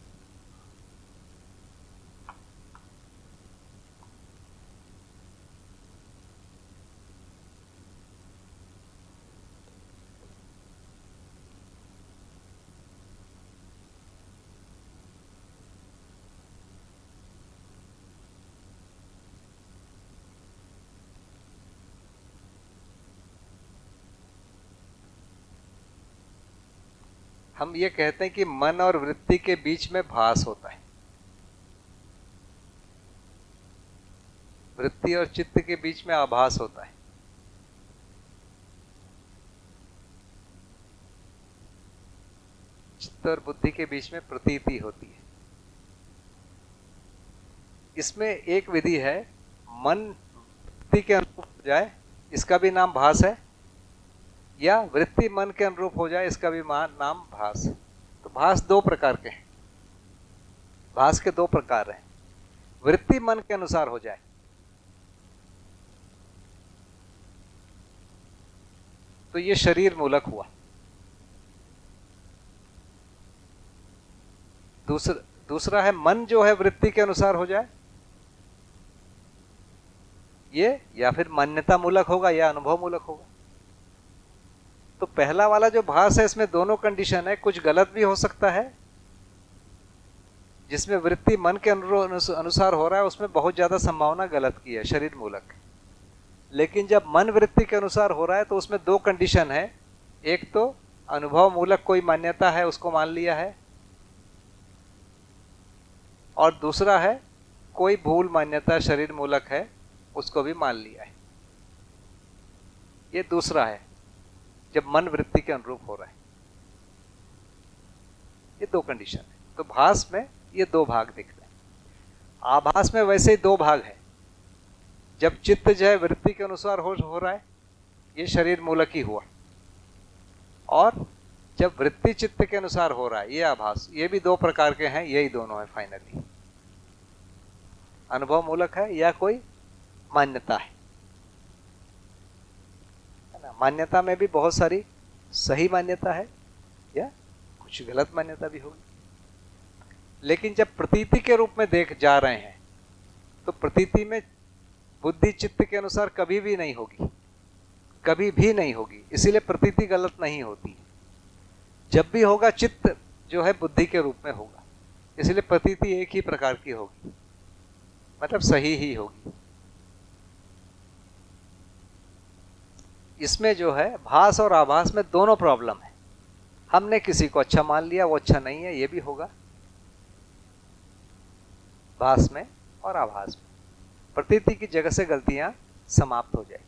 हम ये कहते हैं कि मन और वृत्ति के बीच में भास होता है। वृत्ति और चित्त के बीच में आभास होता है। चित्त और बुद्धि के बीच में प्रतीति होती है। इसमें एक विधि है, मन वृत्ति के अनुरूप हो जाए, इसका भी नाम भास है, या वृत्ति मन के अनुरूप हो जाए, इसका भी नाम भास। तो भास दो प्रकार के हैं। भास के दो प्रकार हैं। वृत्ति मन के अनुसार हो जाए तो ये शरीर मूलक हुआ। दूसरा है मन जो है वृत्ति के अनुसार हो जाए, ये या फिर मान्यता मूलक होगा या अनुभव मूलक होगा। तो पहला वाला जो भास है, इसमें दोनों कंडीशन है। कुछ गलत भी हो सकता है, जिसमें वृत्ति मन के अनुसार हो रहा है, उसमें बहुत ज्यादा संभावना गलत की है, शरीर मूलक। लेकिन जब मन वृत्ति के अनुसार हो रहा है तो उसमें दो कंडीशन है। एक तो अनुभव मूलक कोई मान्यता है, उसको मान लिया है, और दूसरा है कोई भूल मान्यता शरीर मूलक है, उसको भी मान लिया है। ये दूसरा है, जब मन वृत्ति के अनुरूप हो रहा है। ये दो कंडीशन है। तो भास में ये दो भाग दिखते हैं। आभास में वैसे ही दो भाग है। जब चित्त जो है वृत्ति के अनुसार हो रहा है, ये शरीर मूलक ही हुआ, और जब वृत्ति चित्त के अनुसार हो रहा है, ये आभास। ये भी दो प्रकार के हैं, यही दोनों है फाइनली। अनुभव मूलक है या कोई मान्यता है ना। मान्यता में भी बहुत सारी सही मान्यता है या कुछ गलत मान्यता भी होगी। लेकिन जब प्रतीति के रूप में देख जा रहे हैं, तो प्रतीति में बुद्धि चित्त के अनुसार कभी भी नहीं होगी, कभी भी नहीं होगी। इसीलिए प्रतीति गलत नहीं होती। जब भी होगा चित्त जो है बुद्धि के रूप में होगा, इसलिए प्रतीति एक ही प्रकार की होगी, मतलब सही ही होगी। इसमें जो है भास और आभास में दोनों प्रॉब्लम है। हमने किसी को अच्छा मान लिया, वो अच्छा नहीं है, ये भी होगा भास में और आभास में। प्रतीति की जगह से गलतियां समाप्त हो जाएगी।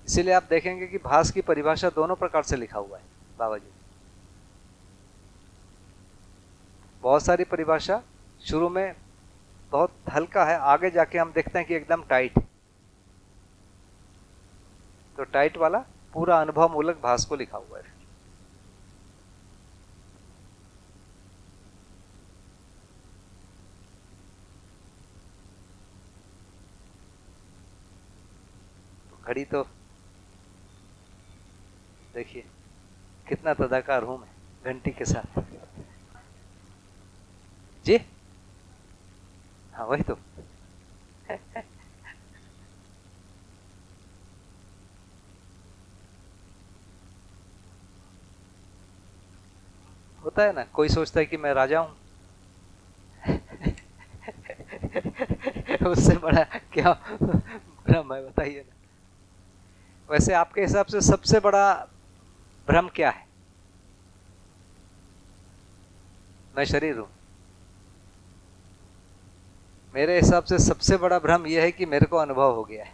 इसीलिए आप देखेंगे कि भास की परिभाषा दोनों प्रकार से लिखा हुआ है बाबा जी। बहुत सारी परिभाषा शुरू में बहुत हल्का है, आगे जाके हम देखते हैं कि एकदम टाइट। तो टाइट वाला पूरा अनुभव मूलक भास को लिखा हुआ है। तो घड़ी तो देखिए कितना तदाकार हूं मैं घंटी के साथ। जी हाँ वही तो होता है ना, कोई सोचता है कि मैं राजा हूं उससे बड़ा क्या भ्रम है बताइए ना। वैसे आपके हिसाब से सबसे बड़ा भ्रम क्या है? मैं शरीर हूं। मेरे हिसाब से सबसे बड़ा भ्रम यह है कि मेरे को अनुभव हो गया है।